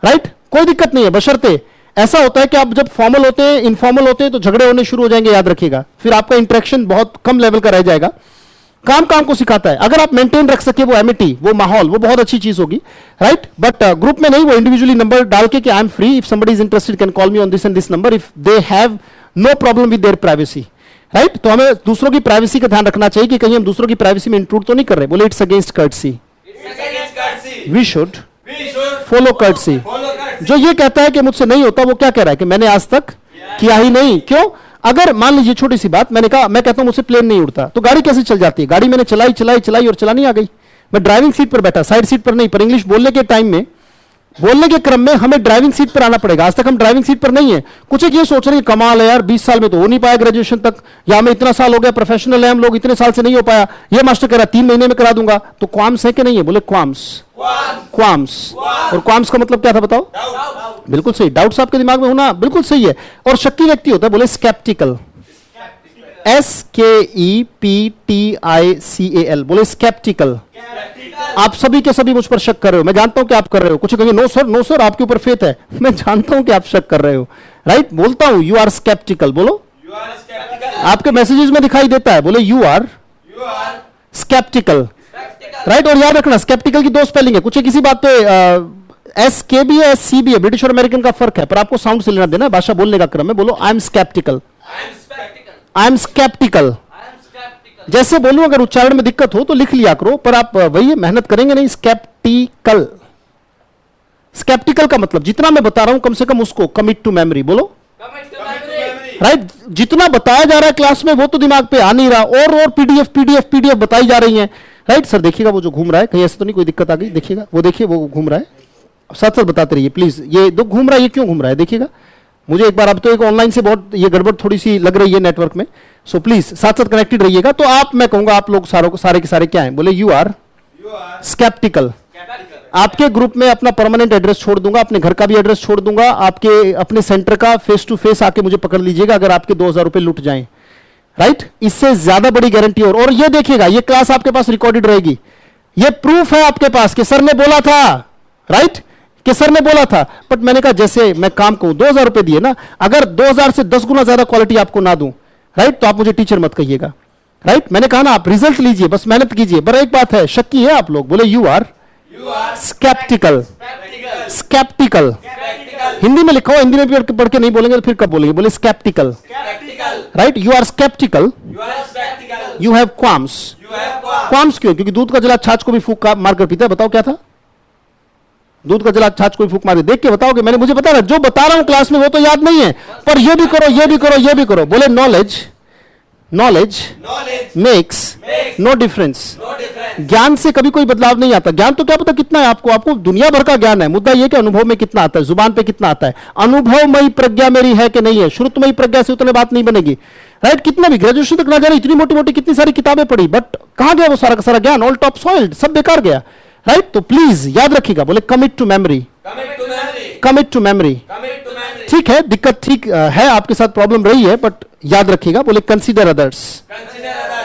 right, कोई दिक्कत नहीं है। बशर्ते ऐसा होता है कि आप जब फॉर्मल होते हैं, इनफॉर्मल होते हैं, तो झगड़े होने शुरू हो जाएंगे, याद रखिएगा, फिर आपका इंटरेक्शन बहुत कम लेवल का रह जाएगा। काम काम को सिखाता है, अगर आप मेंटेन रख सके वो एमिटी, वो माहौल, वो बहुत अच्छी चीज होगी, राइट। बट ग्रुप में नहीं, वो इंडिविजुअली नंबर डाल के कि I am free, if somebody is interested can call me on this and this number, if they have no problem with their privacy, right. तो हमें दूसरों की प्राइवेसी का ध्यान रखना चाहिए कि कहीं हम दूसरों की प्राइवेसी में इंट्रूड तो नहीं कर रहे। बोले it's against courtesy, we should follow courtesy. जो ये कहता है कि मुझसे नहीं होता, वो क्या कह रहा है कि मैंने आज तक किया ही नहीं। क्यों? अगर मान लीजिए छोटी सी बात, मैंने कहा, मैं कहता हूं मुझसे प्लेन नहीं उड़ता, तो गाड़ी कैसे चल जाती है? गाड़ी मैंने चलाई चलाई चलाई और चलानी आ गई। मैं ड्राइविंग सीट पर बैठा, साइड सीट पर नहीं, पर इंग्लिश बोलने के टाइम में, बोलने के क्रम में हमें ड्राइविंग सीट पर आना पड़ेगा। आज तक हम ड्राइविंग सीट पर नहीं है। कुछ एक ये सोच रहे हैं कमाल है यार, 20 साल में तो हो नहीं पाया ग्रेजुएशन तक, या हमें इतना साल हो गया, प्रोफेशनल है हम लोग, इतने साल से नहीं हो पाया, ये मास्टर कह रहा 3 महीने में करा दूंगा। तो क्वाम्स है कि नहीं है? बोले क्वाम्स। और क्वाम्स का मतलब क्या था बताओ? बिल्कुल सही, डाउट्स आपके दिमाग में होना बिल्कुल सही है। और शक्की व्यक्ति होता है, बोले स्केप्टिकल, SKEPTICAL, बोले स्केप्टिकल। आप सभी के सभी मुझ पर शक कर रहे हो, मैं जानता हूं कि आप कर रहे हो। कुछ कहेंगे नो सर आपके ऊपर फेथ है, मैं जानता हूं कि आप शक कर रहे हो, राइट। बोलता हूं यू आर स्केप्टिकल, बोलो आपके मैसेजेस में दिखाई देता है, बोले यू आर स्केप्टिकल, राइट। और याद रखना स्केप्टिकल की 2 स्पेलिंग है। कुछ किसी बात पे SK भी है, SC भी है, ब्रिटिश और अमेरिकन का फर्क है, पर आपको साउंड से लेना देना, भाषा बोलने का क्रम में। बोलो I am sceptical, I am sceptical. जैसे बोलूं, अगर उच्चारण में दिक्कत हो तो लिख लिया करो, पर आप वही मेहनत करेंगे नहीं। स्केप्टिकल, स्केप्टिकल का मतलब जितना मैं बता रहा हूं कम से कम उसको कमिट टू मेमोरी, बोलो राइट। जितना बताया जा रहा है क्लास में वो तो दिमाग पे आ नहीं रहा, और पीडीएफ बताई जा रही है, राइट। सर देखिएगा वो जो घूम रहा है, कहीं ऐसे तो नहीं कोई दिक्कत आ गई? देखिएगा वो, देखिए वो घूम रहा है, साथ साथ बताते रहिए प्लीज। ये दो घूम रहा है, ये क्यों घूम रहा है देखिएगा मुझे एक बार। अब तो एक ऑनलाइन से बहुत ये गड़बड़ थोड़ी सी लग रही है नेटवर्क में, सो प्लीज साथ साथ कनेक्टेड रहिएगा। तो आप, मैं कहूंगा आप लोग सारे के सारे क्या हैं? बोले यू आर स्केप्टिकल। आपके ग्रुप में अपना परमानेंट एड्रेस छोड़ दूंगा, अपने घर का भी एड्रेस छोड़ दूंगा, आपके अपने सेंटर का फेस टू फेस आके मुझे पकड़ लीजिएगा अगर आपके 2000 रुपए लुट जाएं, राइट। इससे ज्यादा बड़ी गारंटी। और ये देखिएगा, ये क्लास आपके पास रिकॉर्डेड रहेगी, ये प्रूफ है आपके पास कि सर ने बोला था, राइट, कि सर ने बोला था। बट मैंने कहा जैसे मैं काम कहूं, 2000 रुपए दिए ना, अगर 2000 से 10 गुना ज्यादा क्वालिटी आपको ना दूं, राइट, तो आप मुझे टीचर मत कहिएगा, राइट मैंने कहा ना आप रिजल्ट लीजिए, बस मेहनत कीजिए। पर एक बात है, शक्की है आप लोग, बोले you are sceptical. Sceptical Hindi में लिखा हो, हिंदी में भी पढ़ के नहीं बोलेंगे तो फिर कब बोलेंगे? बोले sceptical. Right, you are sceptical, you have qualms. Qualms क्यों? क्योंकि दूध का जला छाछ को भी फूक मारकर पीता है। बताओ क्या था? दूध का जला छाछ को भी फूक मार, देख के बताओगे? मैंने मुझे बता रहा, जो बता रहा हूं क्लास में वो तो याद नहीं है, पर ये भी करो, ये भी करो, ये भी करो। बोले नॉलेज मेक्स नो डिफरेंस। ज्ञान से कभी कोई बदलाव नहीं आता। ज्ञान तो क्या पता कितना है आपको दुनिया भर का ज्ञान है। मुद्दा यह कि अनुभव में कितना आता है, जुबान पे कितना आता है। अनुभवमयी प्रज्ञा मेरी है कि नहीं है? श्रुतमयी प्रज्ञा से उतने बात नहीं बनेगी। राइट, कितना भी ग्रेजुएशन तक ना जाए, इतनी मोटी मोटी कितनी सारी किताबें पढ़ी, बट कहां गया वो सारा का सारा ज्ञान? ऑल टॉप सॉइल्ड, सब बेकार गया। राइट, तो प्लीज याद रखिएगा, बोले commit to memory, commit to memory. ठीक है, दिक्कत ठीक है, आपके साथ प्रॉब्लम रही है, बट याद रखिएगा, बोले कंसीडर अदर्स।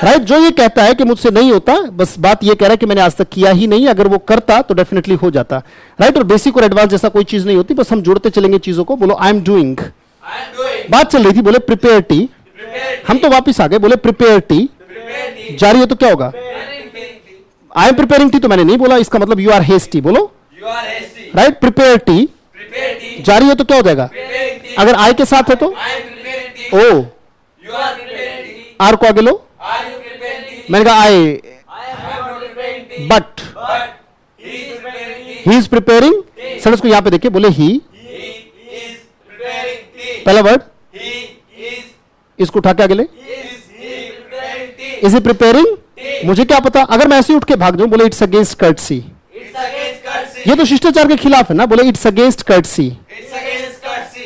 राइट, जो ये कहता है कि मुझसे नहीं होता, बस बात ये कह रहा है कि मैंने आज तक किया ही नहीं, अगर वो करता तो डेफिनेटली हो जाता। राइट, और बेसिक और एडवांस जैसा कोई चीज नहीं होती, बस हम जोड़ते चलेंगे चीजों को। बोलो आई एम डूइंग। बात चल रही थी, बोले प्रिपेयर टी, हम तो वापिस आ गए। बोले प्रिपेयर टी जारी है तो क्या होगा? आई एम प्रिपेयरिंग टी तो मैंने नहीं बोला, इसका मतलब यू आर हेस्टी। बोलो राइट, प्रिपेयर टी जारी है तो क्या हो जाएगा? अगर आई के साथ है तो ओ, आर को आगे लो। मैंने कहा I, but he is preparing. Sir इसको यहां पे देखिए, बोले ही, पहला वर्ड, इसको उठा के आगे ले, इज ही प्रिपेयरिंग। मुझे क्या पता, अगर मैं ऐसे उठ के भाग जाऊं, बोले इट्स अगेंस्ट कर्टसी। ये तो शिष्टाचार के खिलाफ है ना। बोले it's against courtesy.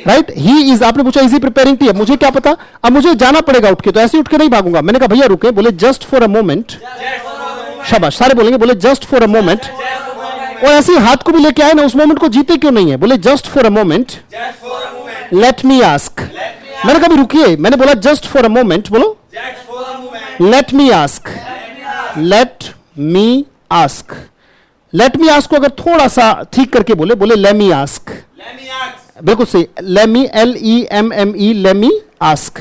Right, he is, आपने पूछा इज ही प्रिपेयरिंग टी, अब मुझे क्या पता, अब मुझे जाना पड़ेगा उठ के, तो ऐसे उठ के नहीं भागूंगा। मैंने कहा भैया रुके, बोले जस्ट फॉर अ मोमेंट। शाबाश, सारे बोलेंगे, बोले जस्ट फॉर अ मोमेंट। और ऐसे ही हाथ को भी लेके आए ना, उस मोमेंट को जीते क्यों नहीं है? बोले just for a moment let me ask. मैंने कहा रुकिए, मैंने बोला जस्ट फॉर अ मोमेंट, बोलो late me ask. Let me ask, let me ask को अगर थोड़ा सा ठीक करके बोले, बोले ले मी आस्क। बिल्कुल सही, lemme, LEMME, lemme ask.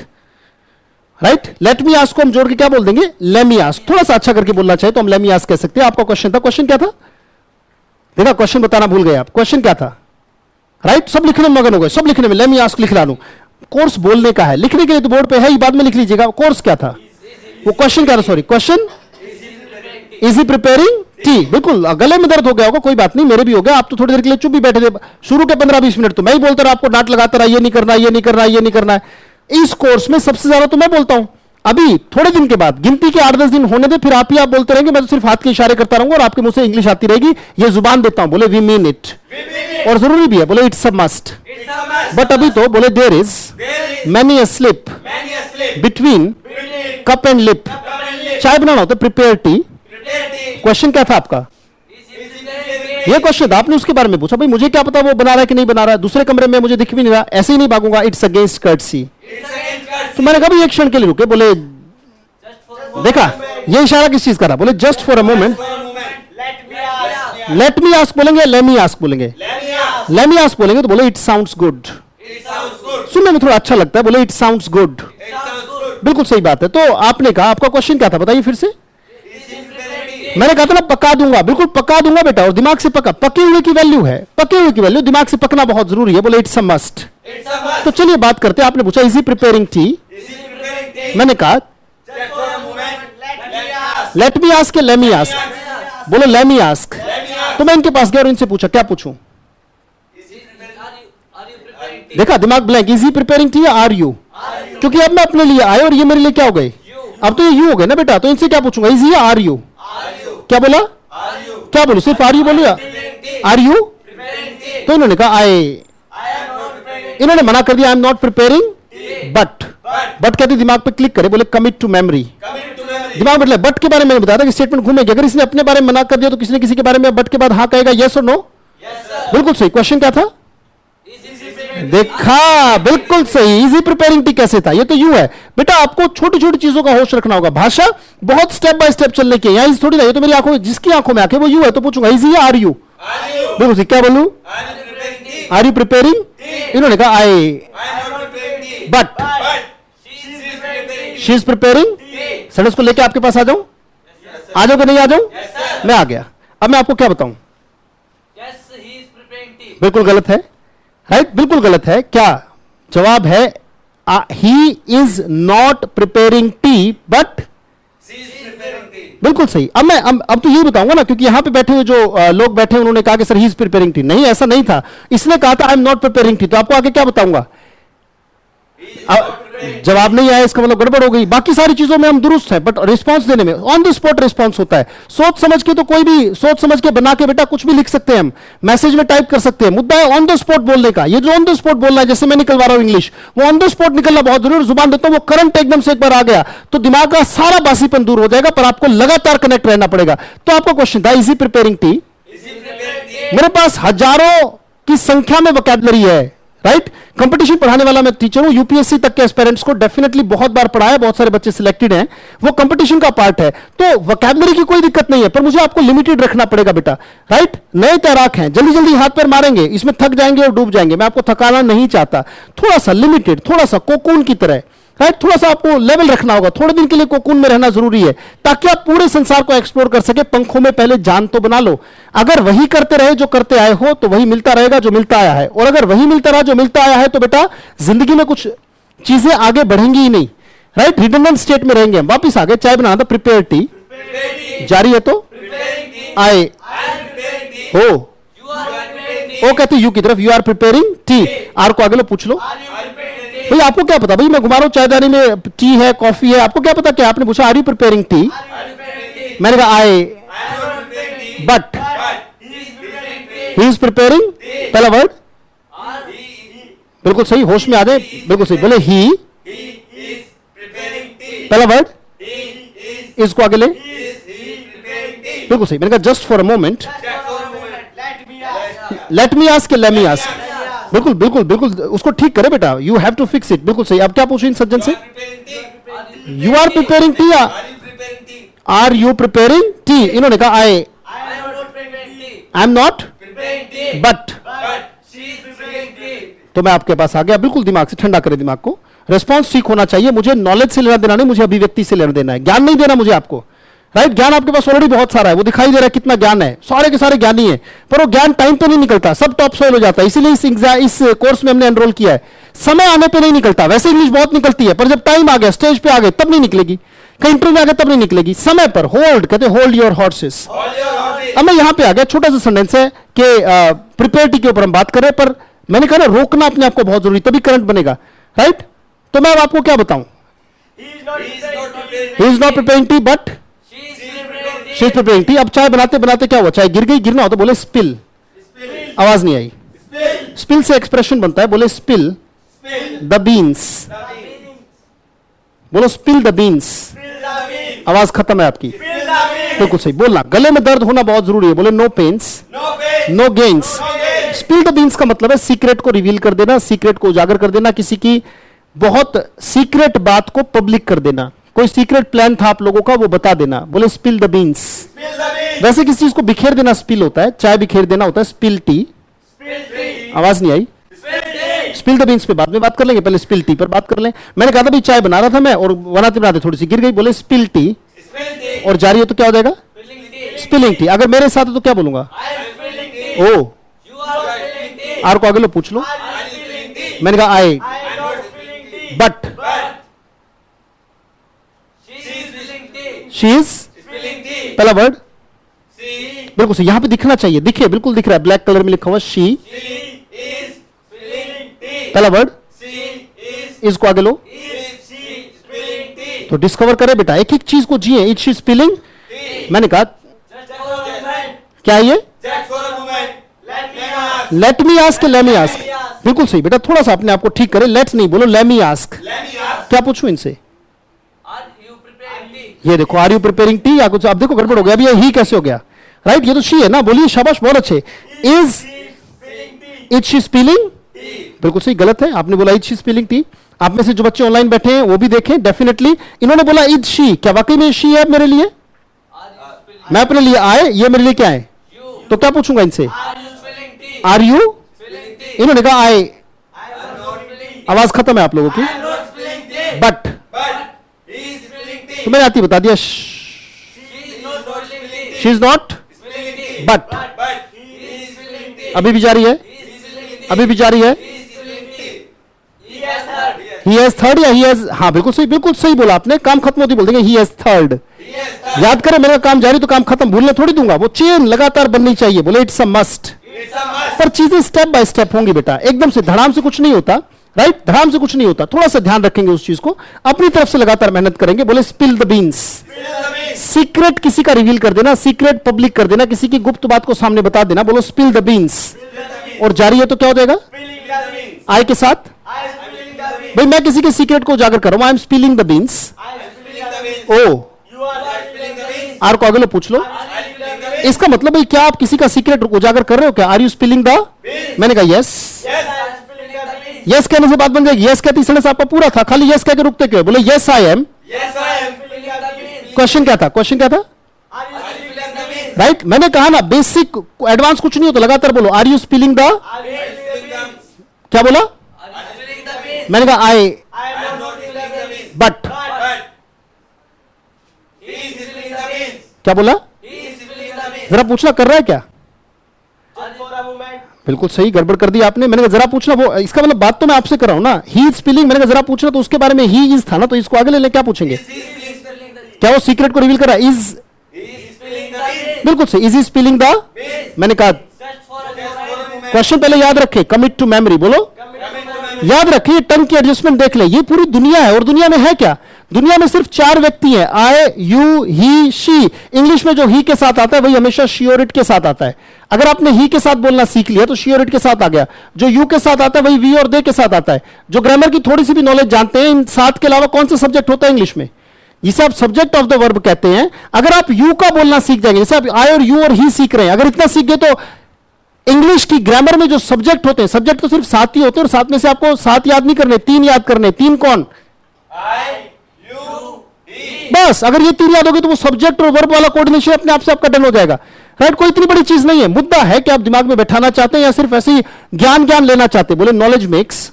Right, let me ask को हम जोड़ के क्या बोल देंगे? Lemme ask. थोड़ा सा अच्छा करके बोलना चाहिए तो हम लेमी आस्क कह सकते हैं। आपका क्वेश्चन था, क्वेश्चन क्या था? देखा, क्वेश्चन बताना भूल गए आप। क्वेश्चन क्या था? राइट, सब लिखने में मगन हो गए, सब लिखने में। लेमी आस्क लिख रहा हूं, कोर्स बोलने का है, लिखने के लिए तो बोर्ड पे है ही, बाद में लिख लीजिएगा। कोर्स क्या था? वो क्वेश्चन क्या था? Sorry, question is he preparing T. बिल्कुल, गले में दर्द हो गया होगा, कोई बात नहीं, मेरे भी हो गया। आप तो थोड़ी देर के लिए चुप भी बैठे थे। शुरू के 15-20 मिनट तो मैं ही बोलता रहा, आपको डांट लगाता रहा, ये नहीं करना, ये नहीं करना, ये नहीं करना है। इस कोर्स में सबसे ज्यादा तो मैं बोलता हूं। अभी थोड़े दिन के बाद, गिनती के 8-10 दिन होने दे, फिर आप ही आप बोलते रहेंगे, मैं तो सिर्फ हाथ के इशारे करता रहूंगा और आपके मुंह से इंग्लिश आती रहेगी। ये जुबान देता हूं, बोले वी मीन इट, और जरूरी भी है, बोले इट्स अ मस्ट। बट अभी तो बोले there is many a slip between cup and lip. चाय बनाना होता है प्रिपेयर टी। क्वेश्चन क्या था आपका? ये क्वेश्चन था, आपने उसके बारे में पूछा। भाई मुझे क्या पता वो बना रहा है कि नहीं बना रहा है, दूसरे कमरे में मुझे दिख भी नहीं रहा, ऐसे ही नहीं भागूंगा। It's against courtesy. तो मैंने कहा एक क्षण के लिए रुके, बोले देखा ये इशारा किस चीज का था? बोले just for a moment let me ask बोलेंगे, लेमी आस्क बोलेंगे। लेमी आस्क बोलेंगे तो बोले इट साउंड्स गुड। सुनने में थोड़ा अच्छा लगता है, बोले इट साउंड्स गुड। बिल्कुल सही बात है। तो आपने कहा, आपका क्वेश्चन क्या था बताइए फिर से? मैंने कहा था ना पका दूंगा, बिल्कुल पका दूंगा बेटा, और दिमाग से पका। पके हुए की वैल्यू है, पके हुए की वैल्यू, दिमाग से पकना बहुत जरूरी है। बोले इट्स अ मस्ट। तो चलिए बात करते हैं। आपने पूछा इज ही प्रिपेयरिंग टी, मैंने कहा let me ask, lemme ask. बोलो लेमी आस्क। तो मैं इनके पास गया और इनसे पूछा, क्या पूछूं? देखा, दिमाग blank. Is he preparing T या आर यू? क्योंकि अब मैं अपने लिए आए और ये मेरे लिए क्या हो गए? अब तो ये यू हो गए ना बेटा। तो इनसे क्या पूछूंगा? इज ही या आर यू? क्या बोला? क्या बोलू? सिर्फ आर यू बोलिए, आर यू। तो इन्होंने कहा आई, इन्होंने मना कर दिया, आई am not preparing but. But कहते दिमाग पे क्लिक करे, बोले कमिट टू मेमोरी। दिमाग मतलब बट के बारे में मैंने बताया था कि स्टेटमेंट घूमेगी। अगर इसने अपने बारे में मना कर दिया तो किसी ने किसी के बारे में बट के बाद हाँ कहेगा, यस और नो? बिल्कुल सही। क्वेश्चन क्या था? देखा, बिल्कुल सही। इजी प्रिपेयरिंग टी कैसे था? ये तो यू है बेटा। आपको छोटी छोटी चीजों का होश रखना होगा। भाषा बहुत स्टेप बाय स्टेप चलने की, यहां थोड़ी ना। ये तो मेरी आंखों में, जिसकी आंखों में आंखें वो यू है, तो पूछूंगा इजी या आर यू? बिल्कुल सही। क्या बोलूं? Are you preparing? इन्होंने कहा I, but she is preparing. Sentence को लेके आपके पास आ जाऊं? आ जाओ कि नहीं आ जाऊं? मैं आ गया। अब मैं आपको क्या बताऊं? बिल्कुल गलत है, राइट? बिल्कुल गलत है। क्या जवाब है? ही is not preparing T but बिल्कुल सही। अब तो यही बताऊंगा ना, क्योंकि यहां पे बैठे हुए जो लोग बैठे उन्होंने कहा कि sir he is preparing T. नहीं, ऐसा नहीं था। इसने कहा था आई एम नॉट प्रिपेयरिंग टी, तो आपको आगे क्या बताऊंगा? जवाब नहीं आया, इसका मतलब गड़बड़ हो गई। बाकी सारी चीजों में हम दुरुस्त हैं, बट रिस्पांस देने में ऑन द स्पॉट रिस्पांस होता है। सोच समझ के तो कोई भी सोच समझ के बना के बेटा कुछ भी लिख सकते हैं, हम मैसेज में टाइप कर सकते हैं। मुद्दा है ऑन द स्पॉट बोलने का। ये जो ऑन द स्पॉट बोलना है, जैसे मैं निकलवा रहा हूं इंग्लिश, वो ऑन द स्पॉट निकलना बहुत जरूरी है। जुबान देता हूं, वो करंट एकदम से एक बार आ गया तो दिमाग का सारा बासीपन दूर हो जाएगा, पर आपको लगातार कनेक्ट रहना पड़ेगा। तो आपका क्वेश्चन था इज ही प्रिपेयरिंग टी? मेरे पास हजारों की संख्या में वोकैबुलरी है, राइट? कंपटीशन पढ़ाने वाला मैं टीचर हूं, यूपीएससी तक के एस्पिरेंट्स को डेफिनेटली बहुत बार पढ़ाया, बहुत सारे बच्चे सिलेक्टेड हैं, वो कंपटीशन का पार्ट है। तो वोकैबुलरी की कोई दिक्कत नहीं है, पर मुझे आपको लिमिटेड रखना पड़ेगा बेटा, राइट? नए तैराक हैं, जल्दी जल्दी हाथ पैर मारेंगे, इसमें थक जाएंगे और डूब जाएंगे। मैं आपको थकाना नहीं चाहता। थोड़ा सा लिमिटेड, थोड़ा सा कोकून की तरह, राइट? थोड़ा सा आपको लेवल रखना होगा। थोड़े दिन के लिए कोकून में रहना जरूरी है, ताकि आप पूरे संसार को एक्सप्लोर कर सके। पंखों में पहले जान तो बना लो। अगर वही करते रहे जो करते आए हो, तो वही मिलता रहेगा जो मिलता आया है। और अगर वही मिलता रहा जो मिलता आया है, तो बेटा जिंदगी में कुछ चीजें आगे बढ़ेंगी ही नहीं, राइट? रिडंडेंट स्टेट में रहेंगे हम। वापिस आगे, चाय बनाना था, प्रिपेयर टी जारी है, तो आए हो ओ कहते यू की तरफ, you are preparing tea. Are को आगे लो, पूछ लो भाई आपको क्या पता? भाई मैं घुमा रहा हूं, चायदानी में टी है, कॉफी है, आपको क्या पता? क्या आपने पूछा आर यू प्रिपेयरिंग टी? मैंने कहा I, but he is preparing. पहला वर्ड बिल्कुल सही, होश में आ जाए, बिल्कुल सही। बोले ही, पहला वर्ड इज को आगे ले, बिल्कुल सही। मैंने कहा just for a moment, let me ask, let me ask. बिल्कुल बिल्कुल बिल्कुल, उसको ठीक करे बेटा, you have to fix it. बिल्कुल सही। अब क्या पूछो इन सज्जन से? You are preparing tea, are you preparing tea? इन्होंने कहा आई एम नॉट, बट तो मैं आपके पास आ गया। बिल्कुल दिमाग से ठंडा करे दिमाग को। रिस्पॉन्स ठीक होना चाहिए। मुझे नॉलेज से लेना देना नहीं, मुझे अभिव्यक्ति से लेना देना है। ज्ञान नहीं देना मुझे आपको, राइट? ज्ञान आपके पास ऑलरेडी बहुत सारा है, वो दिखाई दे रहा है कितना ज्ञान है, सारे के सारे ज्ञानी है, पर वो ज्ञान टाइम पे नहीं निकलता, सब टॉप सोइल हो जाता है। इसीलिए इस कोर्स में हमने एनरोल किया है। समय आने पे नहीं निकलता। वैसे इंग्लिश बहुत निकलती है, पर जब टाइम आ गया, स्टेज पे आ गए, तब नहीं निकलेगी। कहीं इंटरव्यू में आ गया तब नहीं निकलेगी। समय पर होल्ड कहते, होल्ड योर हॉर्सेस। अब मैं यहां पे आ गया, छोटा सा सेंटेंस है कि प्रिपेयरिटी के ऊपर हम बात कर रहे हैं, पर मैंने कहा ना रोकना अपने आप को बहुत जरूरी, तभी करंट बनेगा, राइट? तो मैं अब आपको क्या बताऊं? ही is not preparing T but she is preparing T. अब चाय बनाते बनाते क्या हुआ? चाय गिर गई, गिरना हो तो बोले स्पिल। आवाज नहीं आई। स्पिल से एक्सप्रेशन बनता है, बोले स्पिल द बीन्स। बोलो स्पिल द बीन्स। आवाज खत्म है आपकी। बिल्कुल सही बोलना। गले में दर्द होना बहुत जरूरी है, बोले no pains no gains. Spill the beans का मतलब है सीक्रेट को रिवील कर देना, सीक्रेट को उजागर कर देना, किसी की बहुत सीक्रेट बात को पब्लिक कर देना। कोई सीक्रेट प्लान था आप लोगों का, वो बता देना, बोले स्पिल द बीन्स। वैसे किसी चीज को बिखेर देना स्पिल होता है, चाय बिखेर देना होता है स्पिल टी। आवाज नहीं आई। स्पिल द बीन्स पे बाद में बात कर लेंगे, पहले स्पिल टी पर बात कर लें। मैंने कहा था भाई चाय बना रहा था मैं, और बनाते बनाते थोड़ी सी गिर गई, बोले स्पिल टी, और जारी है तो क्या हो जाएगा? Spilling T. अगर मेरे साथ है तो क्या बोलूंगा? ओ, आर को आगे लो, पूछ लो। मैंने कहा आई, बट शी इज, पहला वर्ड बिल्कुल सही। यहां पे दिखना चाहिए, दिखे, बिल्कुल दिख रहा है, ब्लैक कलर में लिखा हुआ शी। पहला वर्ड इज को आगे लो, तो डिस्कवर करे बेटा, एक एक चीज को जिए। इट शी स्पिलिंग, मैंने कहा क्या ये? Late me ask, let me ask. बिल्कुल सही बेटा, थोड़ा सा अपने आप को ठीक करे। लेट्स नहीं बोलो, लेट मी आस्क। क्या पूछूं इनसे? ये देखो, आर यू प्रिपेयरिंग टी या कुछ? अब देखो गड़बड़ हो गया। अभी ये ही कैसे हो गया, राइट? ये तो शी है ना, बोलिए शाबाश, बहुत अच्छे। Is it she spilling? बिल्कुल सही। गलत है, आपने बोला इज शी स्पिलिंग टी। आप में से जो बच्चे ऑनलाइन बैठे हैं वो भी देखें डेफिनेटली। इन्होंने बोला इज शी, क्या वाकई में शी है मेरे लिए? मैं अपने लिए आए, ये मेरे लिए क्या है? तो क्या पूछूंगा इनसे? Are you? इन्होंने कहा आई। आवाज खत्म है आप लोगों की। बट तो मैंने आती बता दिया, शी इज नॉट, बट अभी भी जारी है, अभी भी जारी है, ही हैज थर्ड या ही हैज, हाँ बिल्कुल सही बोला आपने, काम खत्म होती बोल देंगे ही हैज थर्ड। याद करें मेरा काम जारी तो काम खत्म, भूलने थोड़ी दूंगा, वो चेन लगातार बननी चाहिए, बोले इट्स अ मस्ट। पर चीजें स्टेप बाय स्टेप होंगी बेटा, एकदम से धड़ाम से कुछ नहीं होता, राइट, धड़ाम से कुछ नहीं होता, थोड़ा सा ध्यान रखेंगे उस चीज को, अपनी तरफ से लगातार मेहनत करेंगे। बोले स्पिल द बीन्स, सीक्रेट किसी का रिवील कर देना, सीक्रेट पब्लिक कर देना, किसी की गुप्त बात को सामने बता देना, बोलो स्पिल द बीन्स। और जारी है तो क्या हो जाएगा, आई के साथ, भाई मैं किसी के सीक्रेट को उजागर कर रहा हूं, I am spilling the beans. Oh are को अगले पूछ लो, इसका मतलब भाई क्या आप किसी का सीक्रेट उजागर कर रहे हो क्या, आर यू स्पिलिंग द, मैंने कहा यस, यस कहने से बात बन जाएगी, यस कहते से आपका पूरा था, खाली यस कह के रुकते क्यों, बोले यस आई एम। क्वेश्चन क्या था, क्वेश्चन क्या था, राइट, मैंने कहा ना बेसिक एडवांस कुछ नहीं होता, लगातार बोलो आर यू स्पिलिंग द, क्या बोला, मैंने कहा आई, बट क्या बोला, जरा पूछना कर रहा है क्या, बिल्कुल सही, गड़बड़ कर दी आपने, मैंने कहा जरा पूछना, वो इसका मतलब बात तो मैं आपसे कर रहा हूं ना, ही स्पेलिंग, मैंने कहा जरा पूछना, तो उसके बारे में ही इज था ना, तो इसको आगे ले लें, क्या पूछेंगे, क्या वो सीक्रेट को रिवील कर रहा है, इज, बिल्कुल सही, इज स्पेलिंग द, मैंने कहा क्वेश्चन पहले याद रखे, कमिट टू मेमोरी, बोलो याद रखिए, टंग की एडजस्टमेंट देख ले, ये पूरी दुनिया है, और दुनिया में है क्या, दुनिया में सिर्फ 4 व्यक्ति हैं, आई, यू, ही, शी। इंग्लिश में जो ही के साथ आता है वही हमेशा शी और इट के साथ आता है, अगर आपने ही के साथ बोलना सीख लिया तो शी और इट के साथ आ गया, जो यू के साथ आता है वही वी और दे के साथ आता है। जो ग्रामर की थोड़ी सी भी नॉलेज जानते हैं, इन 7 के अलावा कौन सा सब्जेक्ट होता है इंग्लिश में, जिसे आप सब्जेक्ट ऑफ द वर्ब कहते हैं, अगर आप यू का बोलना सीख जाएंगे, जैसे आप आई और यू और ही सीख रहे हैं, अगर इतना सीख गए तो इंग्लिश की ग्रामर में जो सब्जेक्ट होते हैं, सब्जेक्ट तो सिर्फ 7 ही होते हैं, और 7 में से आपको 7 याद नहीं करने, 3 याद करने, 3 कौन, बस, अगर ये 3 याद हो गए तो वो सब्जेक्ट और वर्ब वाला कोऑर्डिनेशन अपने आप से आपका डन हो जाएगा, राइट, कोई इतनी बड़ी चीज नहीं है, मुद्दा है कि आप दिमाग में बैठाना चाहते हैं या सिर्फ ऐसे ही ज्ञान लेना चाहते हैं, बोले नॉलेज मेक्स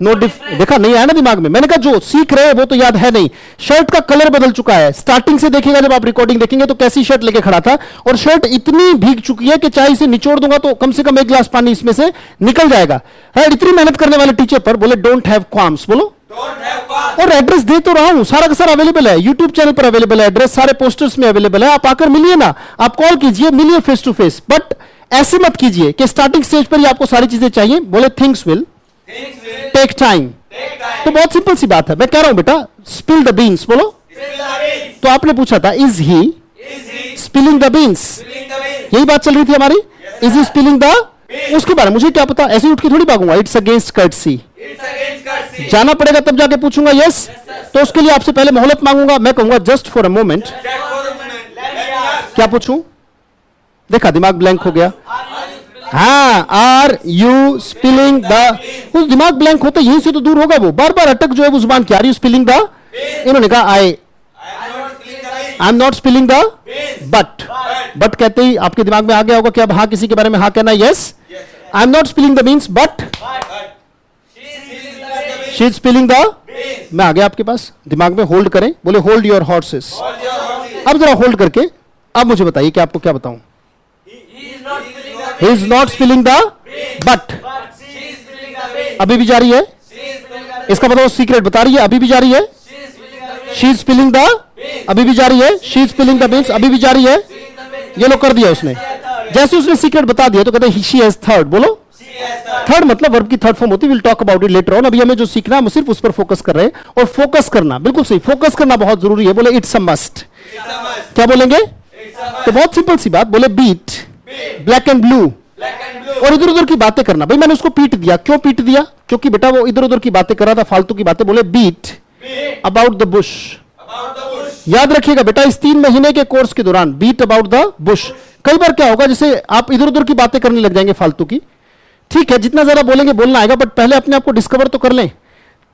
नो देखा नहीं आया ना दिमाग में, मैंने कहा जो सीख रहे हैं वो तो याद है नहीं। शर्ट का कलर बदल चुका है, स्टार्टिंग से देखेगा, जब आप रिकॉर्डिंग देखेंगे तो कैसी शर्ट लेके खड़ा था, और शर्ट इतनी भीग चुकी है कि चाहे इसे निचोड़ दूंगा तो कम से कम 1 गिलास पानी इसमें से निकल जाएगा, है, इतनी मेहनत करने वाले टीचर पर बोले डोंट हैव क्वाम्स, बोलो, और एड्रेस दे तो रहा हूं, सारा का सारा अवेलेबल है, यूट्यूब चैनल पर अवेलेबल है, एड्रेस सारे पोस्टर्स में अवेलेबल है, आप आकर मिलिए ना, आप कॉल कीजिए, मिलिए फेस टू फेस, बट ऐसे मत कीजिए कि स्टार्टिंग स्टेज पर ही आपको सारी चीजें चाहिए, बोले थिंग्स विल टेक टाइम। तो बहुत सिंपल सी बात है, मैं कह रहा हूं बेटा स्पिल द बीन्स, बोलो, तो आपने पूछा था is he spilling the beans, यही बात चल रही थी हमारी, इज ही स्पिलिंग द, उसके बारे में मुझे क्या पता, ऐसे उठ के थोड़ी भागूंगा, इट्स अगेंस्ट कर्टसी, जाना पड़ेगा तब जाके पूछूंगा यस, तो उसके लिए आपसे पहले मोहलत मांगूंगा, मैं कहूंगा जस्ट फॉर अ मोमेंट, क्या पूछूं, देखा दिमाग ब्लैंक हो गया, हाँ, आर यू स्पिलिंग द, उस दिमाग ब्लैंक होता यहीं से तो दूर होगा, वो बार बार अटक जो है वो जुबान की, आर यू स्पिलिंग द, इन्होंने कहा I am not spilling the, but कहते ही आपके दिमाग में आ गया होगा कि अब हाँ किसी के बारे में हाँ कहना, yes I am not spilling the means but she is spilling the, मैं आ गया आपके पास, दिमाग में होल्ड करें, बोले होल्ड योर हॉर्सेस, अब जरा होल्ड करके अब मुझे बताइए कि आपको क्या बताऊं, he is not spilling the, but अभी भी जारी है, इसका मतलब सीक्रेट बता रही है, अभी भी जारी है, she is spilling the, अभी भी जारी है, she is spilling the means अभी भी जारी है, ये लो कर दिया उसने, जैसे उसने सीक्रेट बता दिया तो कहते हैं she has third, बोलो, थर्ड मतलब वर्ब की थर्ड फॉर्म होती है, will talk about it later on, अभी हमें जो सीखना है हम सिर्फ उस पर फोकस कर रहे हैं, और फोकस करना बिल्कुल सही, फोकस करना बहुत जरूरी है, बोले इट्स अ मस्ट, क्या बोलेंगे, तो बहुत सिंपल सी बात, बोले बीट ब्लैक एंड ब्लू, और इधर उधर की बातें करना, भाई मैंने उसको पीट दिया, क्यों पीट दिया, क्योंकि बेटा वो इधर उधर की बातें कर रहा था, फालतू की बातें, बोले बीट अबाउट द बुश, याद रखिएगा बेटा इस 3 महीने के कोर्स के दौरान बीट अबाउट द बुश, कई बार क्या होगा जैसे आप इधर उधर की बातें करने लग जाएंगे फालतू की, ठीक है जितना ज्यादा बोलेंगे बोलना आएगा, बट पहले अपने आप को डिस्कवर तो कर लें,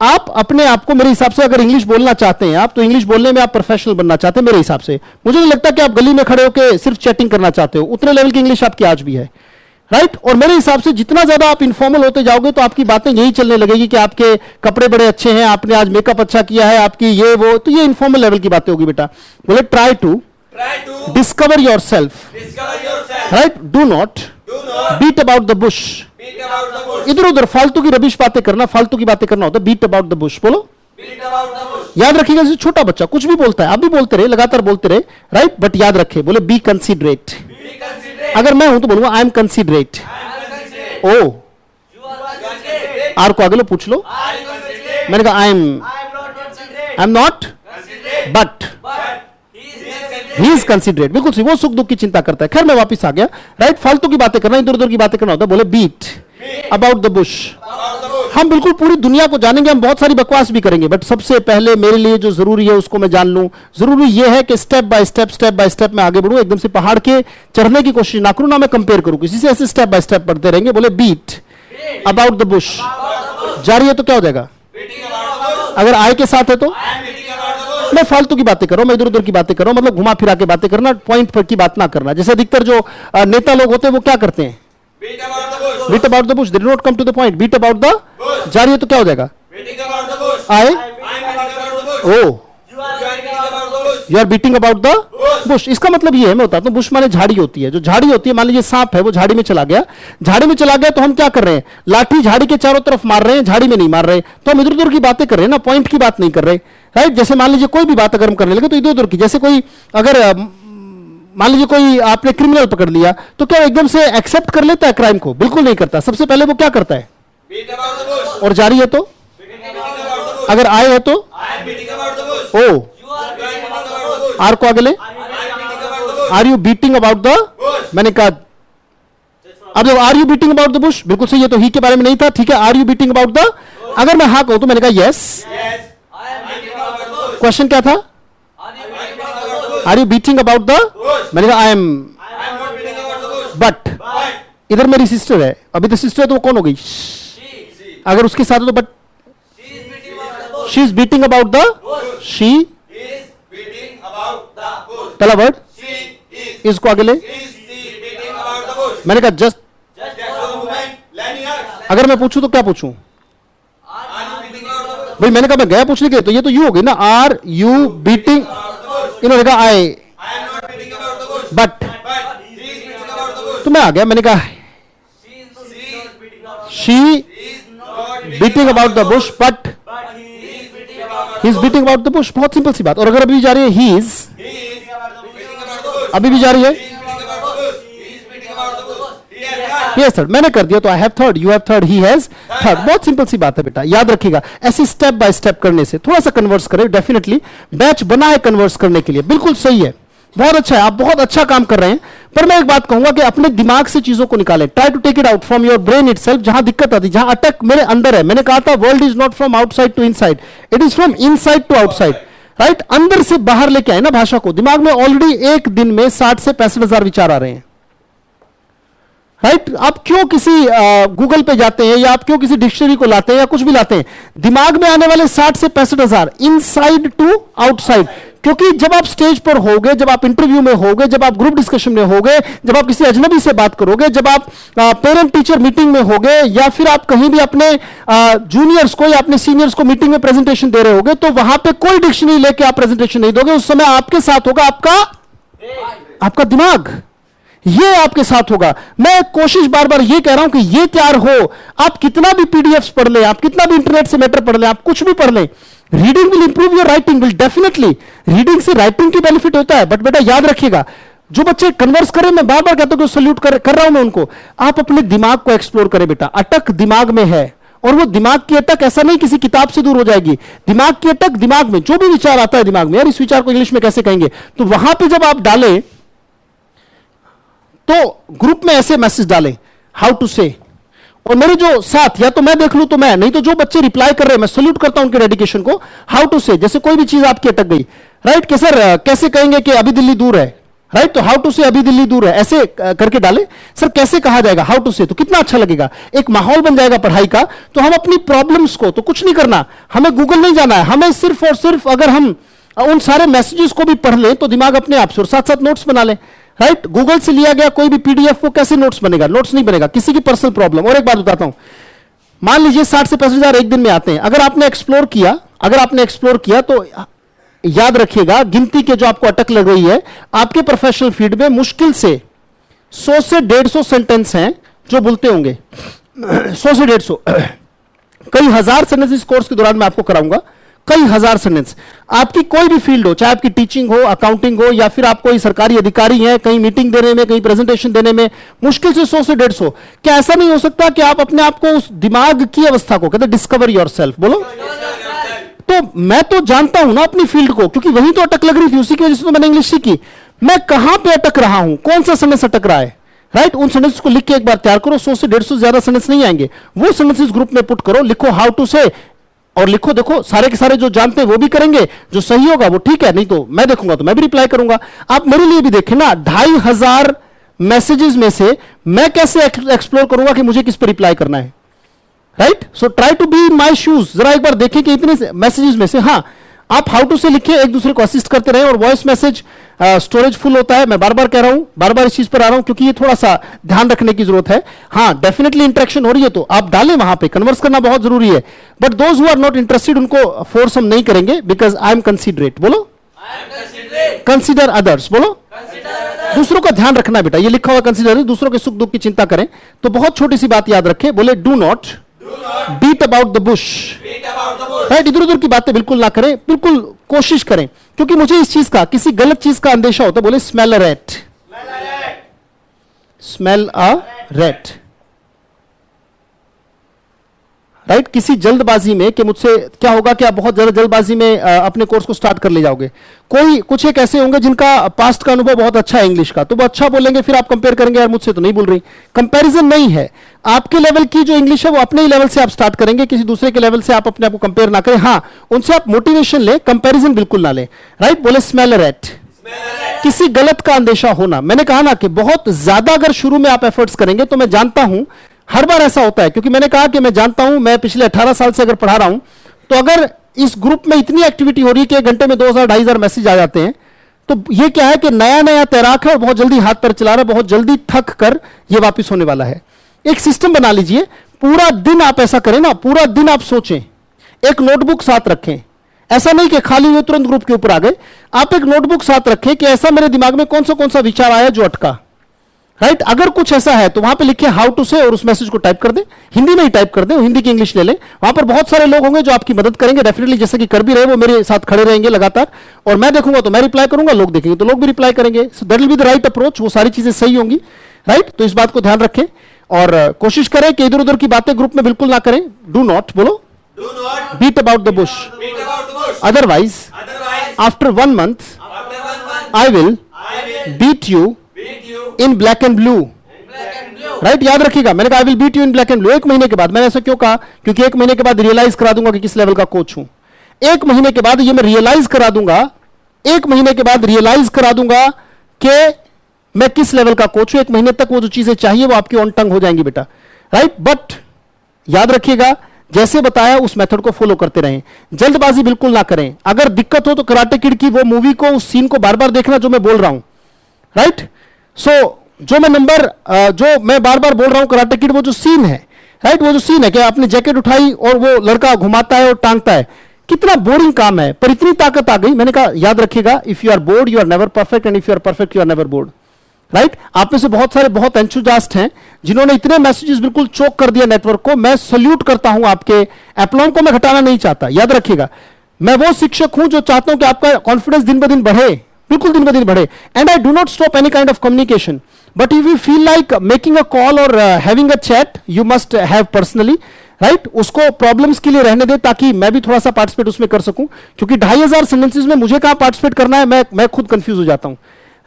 आप अपने आप को, मेरे हिसाब से अगर इंग्लिश बोलना चाहते हैं आप, तो इंग्लिश बोलने में आप प्रोफेशनल बनना चाहते हैं मेरे हिसाब से, मुझे नहीं लगता कि आप गली में खड़े होकर सिर्फ चैटिंग करना चाहते हो, उतने लेवल की इंग्लिश आपकी आज भी है, राइट और मेरे हिसाब से जितना ज्यादा आप इनफॉर्मल होते जाओगे तो आपकी बातें यही चलने लगेगी कि आपके कपड़े बड़े अच्छे हैं, आपने आज मेकअप अच्छा किया है, आपकी ये वो, तो ये इनफॉर्मल लेवल की बातें होगी बेटा। बोले try to discover yourself, right, do not beat about the bush. इधर उधर फालतू की रबिश बातें करना, फालतू की बातें करना होता है, बीट अबाउट द बुश। बोलो याद रखिएगा, जैसे छोटा बच्चा कुछ भी बोलता है, आप भी बोलते रहे, लगातार बोलते रहे, राइट, बट याद रखे, बोले बी कंसिडरेट। अगर मैं हूं तो बोलूंगा I am considerate. Oh are को आगे लो, पूछ लो। मैंने कहा I am not but he is considerate. बिल्कुल सही, वो सुख दुख की चिंता करता है। खैर मैं वापस आ गया, राइट, फालतू की बातें करना, इधर उधर की बातें करना होता है। बोले बीट अबाउट द बुश। हम बिल्कुल पूरी दुनिया को जानेंगे, हम बहुत सारी बकवास भी करेंगे, बट सबसे पहले मेरे लिए जो जरूरी है उसको मैं जान लूं। जरूरी यह है कि स्टेप बाय स्टेप मैं आगे बढ़ूं, एकदम से पहाड़ के चढ़ने की कोशिश ना करूं, ना मैं कंपेयर करूं किसी से, ऐसे स्टेप बाय स्टेप बढ़ते रहेंगे। बोले बीट अबाउट द बुश। जारी है तो क्या हो जाएगा? अगर आय के साथ है तो मैं फालतू की बातें करो, मैं इधर उधर की बातें करो, मतलब घुमा फिरा के बातें करना, पॉइंट पर की बात ना करना। जैसे अधिकतर जो नेता लोग होते हैं वो क्या करते हैं? Beat about the bush, they do not come to the point. Beat about the, जारी है तो क्या हो जाएगा? I, oh you are beating about the bush. इसका मतलब ये है, मैं बताता हूं, बुश माने झाड़ी होती है। जो झाड़ी होती है, मान लीजिए सांप है, वो झाड़ी में चला गया, झाड़ी में चला गया तो हम क्या कर रहे हैं? लाठी झाड़ी के चारों तरफ मार रहे हैं, झाड़ी में नहीं मार रहे। तो हम इधर उधर की बातें कर रहे हैं ना, पॉइंट की बात नहीं कर रहे, राइट। जैसे मान लीजिए कोई भी बात अगर हम करने लगे तो इधर उधर की, जैसे कोई अगर मान लीजिए कोई आपने क्रिमिनल पकड़ लिया तो क्या एकदम से एक्सेप्ट कर लेता है क्राइम को? बिल्कुल नहीं करता। सबसे पहले वो क्या करता है? और जारी है तो, अगर आए है तो ओ आर को आगे ले, are you beating about the, मैंने कहा अब जब are you beating about the bush, बिल्कुल सही है, तो ही के बारे में नहीं था, ठीक है। Are you beating about the, अगर मैं हाँ कहूं तो मैंने कहा यस। क्वेश्चन क्या था? Are you beating about the, मैंने कहा आई एम, बट इधर मेरी सिस्टर है, अभी तो सिस्टर है तो वो कौन हो गई? अगर उसके साथ हो तो but she is beating about the, she पहला वर्ड इसको आगे ले, मैंने कहा जस्ट। अगर मैं पूछूं तो क्या पूछूं भाई? मैंने कहा मैं गया पूछने के, तो ये तो यू हो गई ना, आर यू बीटिंग, इन्होंने कहा आई बट, तो मैं आ गया, मैंने कहा she beating about the Bush but he is beating about the Bush. बहुत सिंपल सी बात। और अगर अभी जा रही है ही इज, अभी भी जा रही है यस सर, मैंने कर दिया तो I have third, you have third, he has third. बहुत सिंपल सी बात है बेटा, याद रखिएगा। ऐसे स्टेप बाय स्टेप करने से थोड़ा सा कन्वर्स करें, डेफिनेटली बैच बना है कन्वर्स करने के लिए, बिल्कुल सही है, बहुत अच्छा है, आप बहुत अच्छा काम कर रहे हैं। पर मैं एक बात कहूंगा कि अपने दिमाग से चीजों को निकालें, try to take it out from your brain itself. जहां दिक्कत आती, जहां अटक मेरे अंदर है, मैंने कहा था world is not from outside to inside, it is from inside to outside, right. अंदर से बाहर लेके आए ना भाषा को। दिमाग में ऑलरेडी एक दिन में 60 से 65,000 विचार आ रहे हैं, राइट। आप क्यों किसी गूगल पे जाते हैं या आप क्यों किसी डिक्शनरी को लाते हैं या कुछ भी लाते हैं? दिमाग में आने वाले 60 से 65,000 इनसाइड टू आउटसाइड। क्योंकि जब आप स्टेज पर होगे, जब आप इंटरव्यू में होगे, जब आप ग्रुप डिस्कशन में होगे, जब आप किसी अजनबी से बात करोगे, जब आप पेरेंट टीचर मीटिंग में होगे, या फिर आप कहीं भी अपने जूनियर्स को या अपने सीनियर्स को मीटिंग में प्रेजेंटेशन दे रहे होगे, तो वहां पे कोई डिक्शनरी लेके आप प्रेजेंटेशन नहीं दोगे। उस समय आपके साथ होगा आपका दिमाग, ये आपके साथ होगा। मैं कोशिश बार बार ये कह रहा हूं कि ये तैयार हो। आप कितना भी पीडीएफ्स पढ़ लें, आप कितना भी इंटरनेट से मैटर पढ़ लें, आप कुछ भी पढ़ लें, reading will improve your writing, will definitely. Reading से राइटिंग की बेनिफिट होता है, बट बेटा याद रखिएगा, जो बच्चे कन्वर्स करें, मैं बार बार कहता हूं कि सल्यूट कर रहा हूं मैं उनको, आप अपने दिमाग को एक्सप्लोर करें बेटा। अटक दिमाग में है, और वो दिमाग की अटक ऐसा नहीं किसी किताब से दूर हो जाएगी। दिमाग की अटक दिमाग में, जो भी विचार आता है दिमाग में, यार इस विचार को इंग्लिश में कैसे कहेंगे, तो वहां पर जब आप डालें तो ग्रुप में ऐसे मैसेज डालें, हाउ टू से। और मेरे जो साथ, या तो मैं देख लूं तो मैं, नहीं तो जो बच्चे रिप्लाई कर रहे हैं, मैं सल्यूट करता हूं उनके डेडिकेशन को। हाउ टू से, जैसे कोई भी चीज आपकी अटक गई, राइट, कि सर कैसे कहेंगे कि अभी दिल्ली दूर है, राइट, तो हाउ टू से अभी दिल्ली दूर है, ऐसे करके डाले। सर कैसे कहा जाएगा, हाउ टू से, तो कितना अच्छा लगेगा, एक माहौल बन जाएगा पढ़ाई का। तो हम अपनी प्रॉब्लम्स को, तो कुछ नहीं करना, हमें गूगल नहीं जाना है, हमें सिर्फ और सिर्फ अगर हम उन सारे मैसेजेस को भी पढ़ लें तो दिमाग अपने आप से, और साथ साथ नोट्स बना लें, राइट? गूगल से लिया गया कोई भी पीडीएफ वो कैसे नोट्स बनेगा? नोट्स नहीं बनेगा, किसी की पर्सनल प्रॉब्लम। और एक बात बताता हूं, मान लीजिए 60 से 65,000 एक दिन में आते हैं, अगर आपने एक्सप्लोर किया तो याद रखिएगा, गिनती के जो आपको अटक लग रही है, आपके प्रोफेशनल फील्ड में मुश्किल से 100 से 150 सेंटेंस हैं जो बोलते होंगे। 100 से 150 कई हजार सेंटेंस इस कोर्स के दौरान मैं आपको कराऊंगा, कई हजार सेंटेंस। आपकी कोई भी फील्ड हो, चाहे आपकी टीचिंग हो, अकाउंटिंग हो, या फिर आप कोई सरकारी अधिकारी हैं, कहीं मीटिंग देने में, कहीं प्रेजेंटेशन देने में, मुश्किल से 100 से 150। क्या ऐसा नहीं हो सकता कि आप अपने आप को उस दिमाग की अवस्था को, कहते डिस्कवर योरसेल्फ, बोलो। तो मैं तो जानता हूं ना अपनी फील्ड को, क्योंकि वहीं तो अटक लग रही थी, उसी की वजह से तो मैंने इंग्लिश सीखी। मैं कहां पे अटक रहा हूं, कौन सा सेंटेंस अटक रहा है, राइट? उन सेंटेंस को लिख के एक बार तैयार करो। 100 से 150 ज्यादा सेंटेंस नहीं आएंगे, वो सेंटेंसेस ग्रुप में पुट करो, लिखो हाउ टू से, और लिखो, देखो सारे के सारे जो जानते हैं वो भी करेंगे, जो सही होगा वो ठीक है, नहीं तो मैं देखूंगा तो मैं भी रिप्लाई करूंगा। आप मेरे लिए भी देखें ना, 2,500 मैसेजेस में से मैं कैसे एक्सप्लोर करूंगा कि मुझे किस पर रिप्लाई करना है, right? So try to be my shoes. जरा एक बार देखें कि इतने मैसेजेस में से, हाँ, आप हाउ टू से लिखिए, एक दूसरे को असिस्ट करते रहे। और वॉइस मैसेज स्टोरेज फुल होता है, मैं बार बार कह रहा हूं, बार बार इस चीज पर आ रहा हूं, क्योंकि ये थोड़ा सा ध्यान रखने की जरूरत है। हाँ, डेफिनेटली इंटरेक्शन हो रही है तो आप डालें, वहां पे कन्वर्स करना बहुत जरूरी है। But those who are not interested, उनको फोर्स हम नहीं करेंगे, बिकॉज आई एम कंसीडरेट, बोलो, कंसीडर अदर्स, बोलो, दूसरों का ध्यान रखना बेटा, ये लिखा हुआ कंसीडर, दूसरों के सुख दुख की चिंता करें। तो बहुत छोटी सी बात याद रखें, बोले do not beat about the bush, right? इधर उधर की बातें बिल्कुल ना करें, बिल्कुल कोशिश करें, क्योंकि मुझे इस चीज का, किसी गलत चीज का अंदेशा होता है। बोले smell a rat, smell a rat, right? किसी जल्दबाजी में, कि मुझसे क्या होगा कि आप बहुत ज्यादा जल्दबाजी में अपने कोर्स को स्टार्ट कर ले जाओगे। कोई कुछ एक ऐसे होंगे जिनका पास्ट का अनुभव बहुत अच्छा है इंग्लिश का, तो वो अच्छा बोलेंगे, फिर आप कंपेयर करेंगे, यार मुझसे तो नहीं बोल रही। कंपैरिजन नहीं है, आपके लेवल की जो इंग्लिश है वो अपने ही लेवल से आप स्टार्ट करेंगे, किसी दूसरे के लेवल से आप अपने आप को कंपेयर ना करें। हाँ, उनसे आप मोटिवेशन लें, कंपैरिजन बिल्कुल ना लें, राइट? बोले स्मेल अ रैट, किसी गलत का अंदेशा होना। मैंने कहा ना कि बहुत ज्यादा अगर शुरू में आप एफर्ट्स करेंगे, तो मैं जानता हूं हर बार ऐसा होता है, क्योंकि मैंने कहा कि मैं जानता हूं, मैं पिछले 18 साल से अगर पढ़ा रहा हूं, तो अगर इस ग्रुप में इतनी एक्टिविटी हो रही है कि 1 घंटे में 2,000-2,500 मैसेज आ जाते हैं, तो ये क्या है कि नया नया तैराक है और बहुत जल्दी हाथ पैर चला रहा है, बहुत जल्दी थक कर ये वापस होने वाला है। एक सिस्टम बना लीजिए, पूरा दिन आप ऐसा करें ना, पूरा दिन आप सोचें, एक नोटबुक साथ रखें। ऐसा नहीं कि खाली हुए तुरंत ग्रुप के ऊपर आ गए, आप एक नोटबुक साथ रखें कि ऐसा मेरे दिमाग में कौन सा विचार आया जो अटका, राइट? अगर कुछ ऐसा है तो वहां पे लिखिए हाउ टू से, और उस मैसेज को टाइप कर दें, हिंदी में ही टाइप कर दें, हिंदी की इंग्लिश ले लें। वहां पर बहुत सारे लोग होंगे जो आपकी मदद करेंगे, डेफिनेटली, जैसे कि कर भी रहे, वो मेरे साथ खड़े रहेंगे लगातार, और मैं देखूंगा तो मैं रिप्लाई करूंगा, लोग देखेंगे तो लोग भी रिप्लाई करेंगे। So that will be the right approach, वो सारी चीजें सही होंगी, राइट? तो इस बात को ध्यान रखें और कोशिश करें कि इधर उधर की बातें ग्रुप में बिल्कुल ना करें। डू नॉट, बोलो, beat about the bush, otherwise after 1 month I will beat you in black and blue, right? याद रखिएगा, मैंने कहा I will beat you in black and blue. 1 महीने के बाद, मैंने ऐसा क्यों कहा? क्योंकि 1 महीने के बाद रियलाइज करा दूंगा कि किस लेवल का कोच हूं। 1 महीने के बाद ये मैं रियलाइज करा दूंगा, 1 महीने के बाद रियलाइज करा दूंगा कि मैं किस लेवल का कोच हूं। 1 महीने तक वो जो चीजें चाहिए वो आपकी ऑन टंग हो जाएंगी बेटा, राइट? बट याद रखिएगा, जैसे बताया उस मेथड को फॉलो करते रहें, जल्दबाजी बिल्कुल ना करें। अगर दिक्कत हो तो कराटे किड की वो मूवी को, उस सीन को बार बार देखना जो मैं बोल रहा हूं, राइट? सो जो मैं बार बार बोल रहा हूं कराटे किड, वो जो सीन है, राइट? वो जो सीन है कि आपने जैकेट उठाई और वो लड़का घुमाता है और टांगता है, कितना बोरिंग काम है, पर इतनी ताकत आ गई। मैंने कहा याद रखिएगा, if you are bored you are never perfect, and if you are perfect you are never bored, right? आप में से बहुत सारे बहुत एंथुसियास्ट हैं जिन्होंने इतने मैसेजेस बिल्कुल चोक कर दिया नेटवर्क को। मैं सल्यूट करता हूं, आपके एप्लॉन को मैं घटाना नहीं चाहता। याद रखिएगा, मैं वो शिक्षक हूं जो चाहता हूं कि आपका कॉन्फिडेंस दिन ब दिन बढ़े, बिल्कुल दिन ब दिन बढ़े। And I do not stop any kind of communication, but if you feel like making a call और having a chat, you must have personally, right? उसको प्रॉब्लम्स के लिए रहने दे, ताकि मैं भी थोड़ा सा पार्टिसिपेट उसमें कर सकूं, क्योंकि 2,500 सेंटेंसेस में मुझे कहां पार्टिसिपेट करना है, मैं खुद कंफ्यूज हो जाता हूं,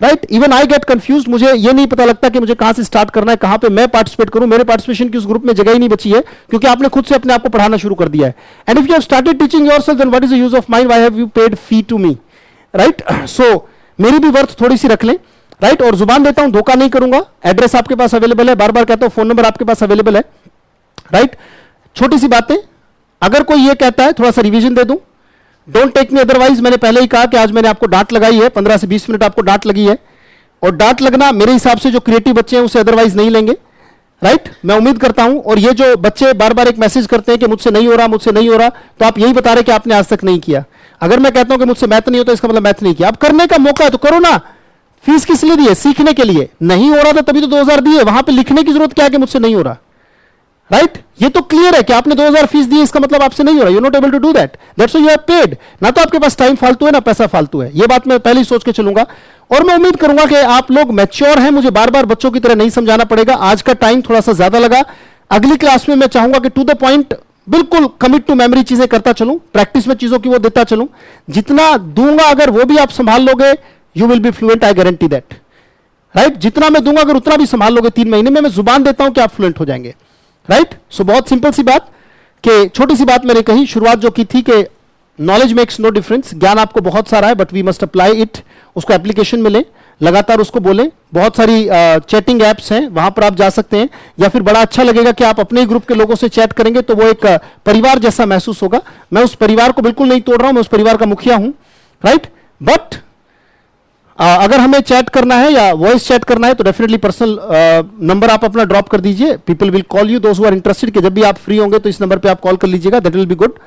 right? Even I get confuse, मुझे ये नहीं पता लगता कि मुझे कहां से स्टार्ट करना है, कहां पे मैं पार्टिसिपेट करूं। मेरे पार्टिसिपेशन की उस ग्रुप में जगह ही नहीं बची है, क्योंकि आपने खुद से अपने आप को पढ़ाना शुरू कर दिया है। And if you have started teaching yourself, then what is the use of mind, why have you paid fee to me, right? So मेरी भी वर्थ थोड़ी सी रख लें, राइट? और जुबान देता हूं, धोखा नहीं करूंगा। एड्रेस आपके पास अवेलेबल है, बार बार कहता हूं, फोन नंबर आपके पास अवेलेबल है, राइट? छोटी सी बातें, अगर कोई ये कहता है थोड़ा सा रिवीजन दे दूं, डोंट टेक मी अदरवाइज। मैंने पहले ही कहा कि आज मैंने आपको डांट लगाई है, 15 से 20 मिनट आपको डांट लगी है, और डांट लगना मेरे हिसाब से जो क्रिएटिव बच्चे हैं उसे अदरवाइज नहीं लेंगे, राइट? मैं उम्मीद करता हूं। और ये जो बच्चे बार बार एक मैसेज करते हैं कि मुझसे नहीं हो रहा, मुझसे नहीं हो रहा, तो आप यही बता रहे कि आपने आज तक नहीं किया। अगर मैं कहता हूं कि मुझसे मैथ नहीं होता, इसका मतलब मैथ नहीं किया। अब करने का मौका है तो करो ना। फीस किस लिए दी है? सीखने के लिए। नहीं हो रहा था तभी तो 2000 दिए। वहां पे लिखने की जरूरत क्या है कि मुझसे नहीं हो रहा, राइट? ये तो क्लियर है कि आपने 2000 फीस दी, इसका मतलब आपसे नहीं हो रहा। You not able to do that, that's why you have paid. ना तो आपके पास टाइम फालतू है, ना पैसा फालतू है। ये बात मैं पहले ही सोच के चलूंगा। और मैं उम्मीद करूंगा कि आप लोग मैच्योर हैं, मुझे बार बार बच्चों की तरह नहीं समझाना पड़ेगा। आज का टाइम थोड़ा सा ज्यादा लगा। अगली क्लास में मैं चाहूंगा कि टू द पॉइंट, बिल्कुल कमिट टू मेमोरी चीजें करता चलूं, प्रैक्टिस में चीजों की वो देता चलूं। जितना दूंगा अगर वो भी आप संभाल लोगे, you will be fluent, I guarantee that, right? जितना मैं दूंगा अगर उतना भी संभाल लोगे 3 महीने में, मैं जुबान देता हूं कि आप फ्लुएंट हो जाएंगे, राइट? सो बहुत सिंपल सी बात, कि छोटी सी बात मैंने कही, शुरुआत जो की थी कि नॉलेज मेक्स नो डिफरेंस। ज्ञान आपको बहुत सारा है, but we must apply it. उसको एप्लीकेशन में लें, लगातार उसको बोलें। बहुत सारी चैटिंग एप्स हैं, वहां पर आप जा सकते हैं। या फिर बड़ा अच्छा लगेगा कि आप अपने ग्रुप के लोगों से चैट करेंगे, तो वो एक परिवार जैसा महसूस होगा। मैं उस परिवार को बिल्कुल नहीं तोड़ रहा हूं, मैं उस परिवार का मुखिया हूं, राइट? बट अगर हमें चैट करना है या वॉइस चैट करना है तो डेफिनेटली पर्सनल नंबर आप अपना ड्रॉप कर दीजिए। People will call you, those who are interested, कि जब भी आप फ्री होंगे तो इस नंबर पे आप कॉल कर लीजिएगा, that will be good,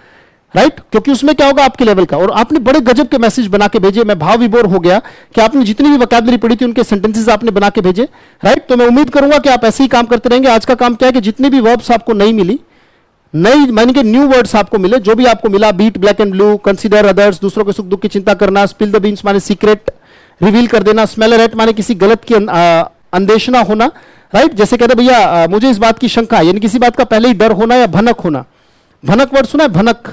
right? क्योंकि उसमें क्या होगा, आपके लेवल का। और आपने बड़े गजब के मैसेज बना के भेजे, मैं भाव विभोर हो गया कि आपने जितनी भी वोकैबुलरी पढ़ी थी उनके सेंटेंसेस आपने बना के भेजे, राइट? तो मैं उम्मीद करूंगा कि आप ऐसे ही काम करते रहेंगे। आज का काम क्या है कि जितनी भी वर्ब्स आपको नहीं मिली, नई माने कि न्यू वर्ड्स आपको मिले, जो भी आपको मिला, beat, black and blue, consider others, दूसरों के सुख दुख की चिंता करना, स्पिल द बीन्स माने सीक्रेट रिवील कर देना, स्मेल रेट माने किसी गलत की अंदेशना होना, राइट? जैसे कहते भैया मुझे इस बात की शंका, यानी किसी बात का पहले ही डर होना या भनक होना। भनक वर्ड सुना है? भनक,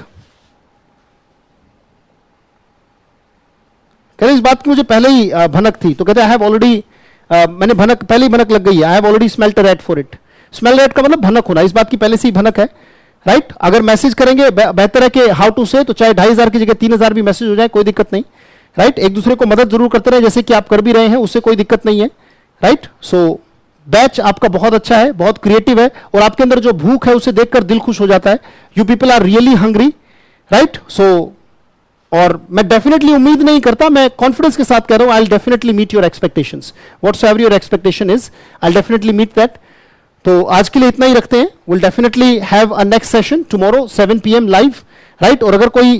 कहते इस बात की मुझे पहले ही भनक थी, तो कहते आई हैव ऑलरेडी, मैंने भनक, पहले ही भनक लग गई है, I have already smelt a rat for it. Smell rate का मतलब भनक होना, इस बात की पहले से ही भनक है, राइट? अगर मैसेज करेंगे, बेहतर है कि हाउ टू से, तो चाहे 2500 की जगह 3000 भी मैसेज हो जाए, कोई दिक्कत नहीं, राइट? एक दूसरे को मदद जरूर करते रहे, जैसे कि आप कर भी रहे हैं, उससे कोई दिक्कत नहीं है, राइट? सो बैच आपका बहुत अच्छा है, बहुत क्रिएटिव है, और आपके अंदर जो भूख है उसे देखकर दिल खुश हो जाता है। You people are really hungry, right? So और मैं डेफिनेटली उम्मीद नहीं करता, मैं कॉन्फिडेंस के साथ कह रहा हूं, I will definitely meet your expectations, whatsoever your expectation is, I will definitely meet that. तो आज के लिए इतना ही रखते हैं। Will definitely have a next session tomorrow 7 PM live, right? और अगर कोई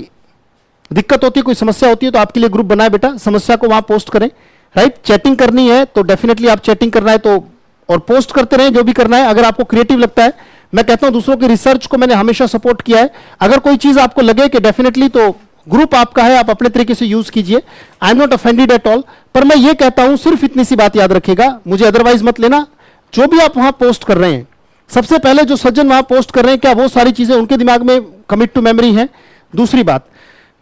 दिक्कत होती है, कोई समस्या होती है, तो आपके लिए ग्रुप बनाए बेटा, समस्या को वहां पोस्ट करें, राइट? चैटिंग करनी है तो डेफिनेटली आप चैटिंग करना है तो, और पोस्ट करते रहें जो भी करना है। अगर आपको क्रिएटिव लगता है, मैं कहता हूं दूसरों की रिसर्च को मैंने हमेशा सपोर्ट किया है। अगर कोई चीज आपको लगे कि डेफिनेटली, तो ग्रुप आपका है, आप अपने तरीके से यूज कीजिए। आई am not offended at all, पर मैं ये कहता हूं, सिर्फ इतनी सी बात याद रखिएगा, मुझे अदरवाइज मत लेना। जो भी आप वहां पोस्ट कर रहे हैं, सबसे पहले जो सज्जन वहां पोस्ट कर रहे हैं, क्या वो सारी चीजें उनके दिमाग में कमिट टू मेमोरी है? दूसरी बात,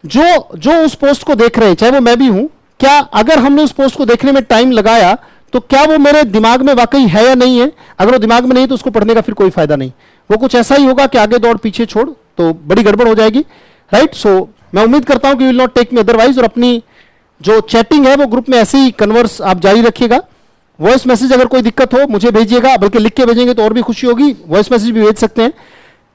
जो उस पोस्ट को देख रहे हैं, चाहे वो मैं भी हूं, क्या अगर हमने उस पोस्ट को देखने में टाइम लगाया तो क्या वो मेरे दिमाग में वाकई है या नहीं है? अगर वो दिमाग में नहीं तो उसको पढ़ने का फिर कोई फायदा नहीं, वो कुछ ऐसा ही होगा कि आगे दौड़ पीछे छोड़, तो बड़ी गड़बड़ हो जाएगी, राइट? सो मैं उम्मीद करता हूं कि will not take me otherwise, और अपनी जो चैटिंग है वो ग्रुप में ऐसे ही कन्वर्स आप जारी रखिएगा। वॉइस मैसेज अगर कोई दिक्कत हो मुझे भेजिएगा, बल्कि लिख के भेजेंगे तो और भी खुशी होगी। वॉइस मैसेज भी भेज सकते हैं।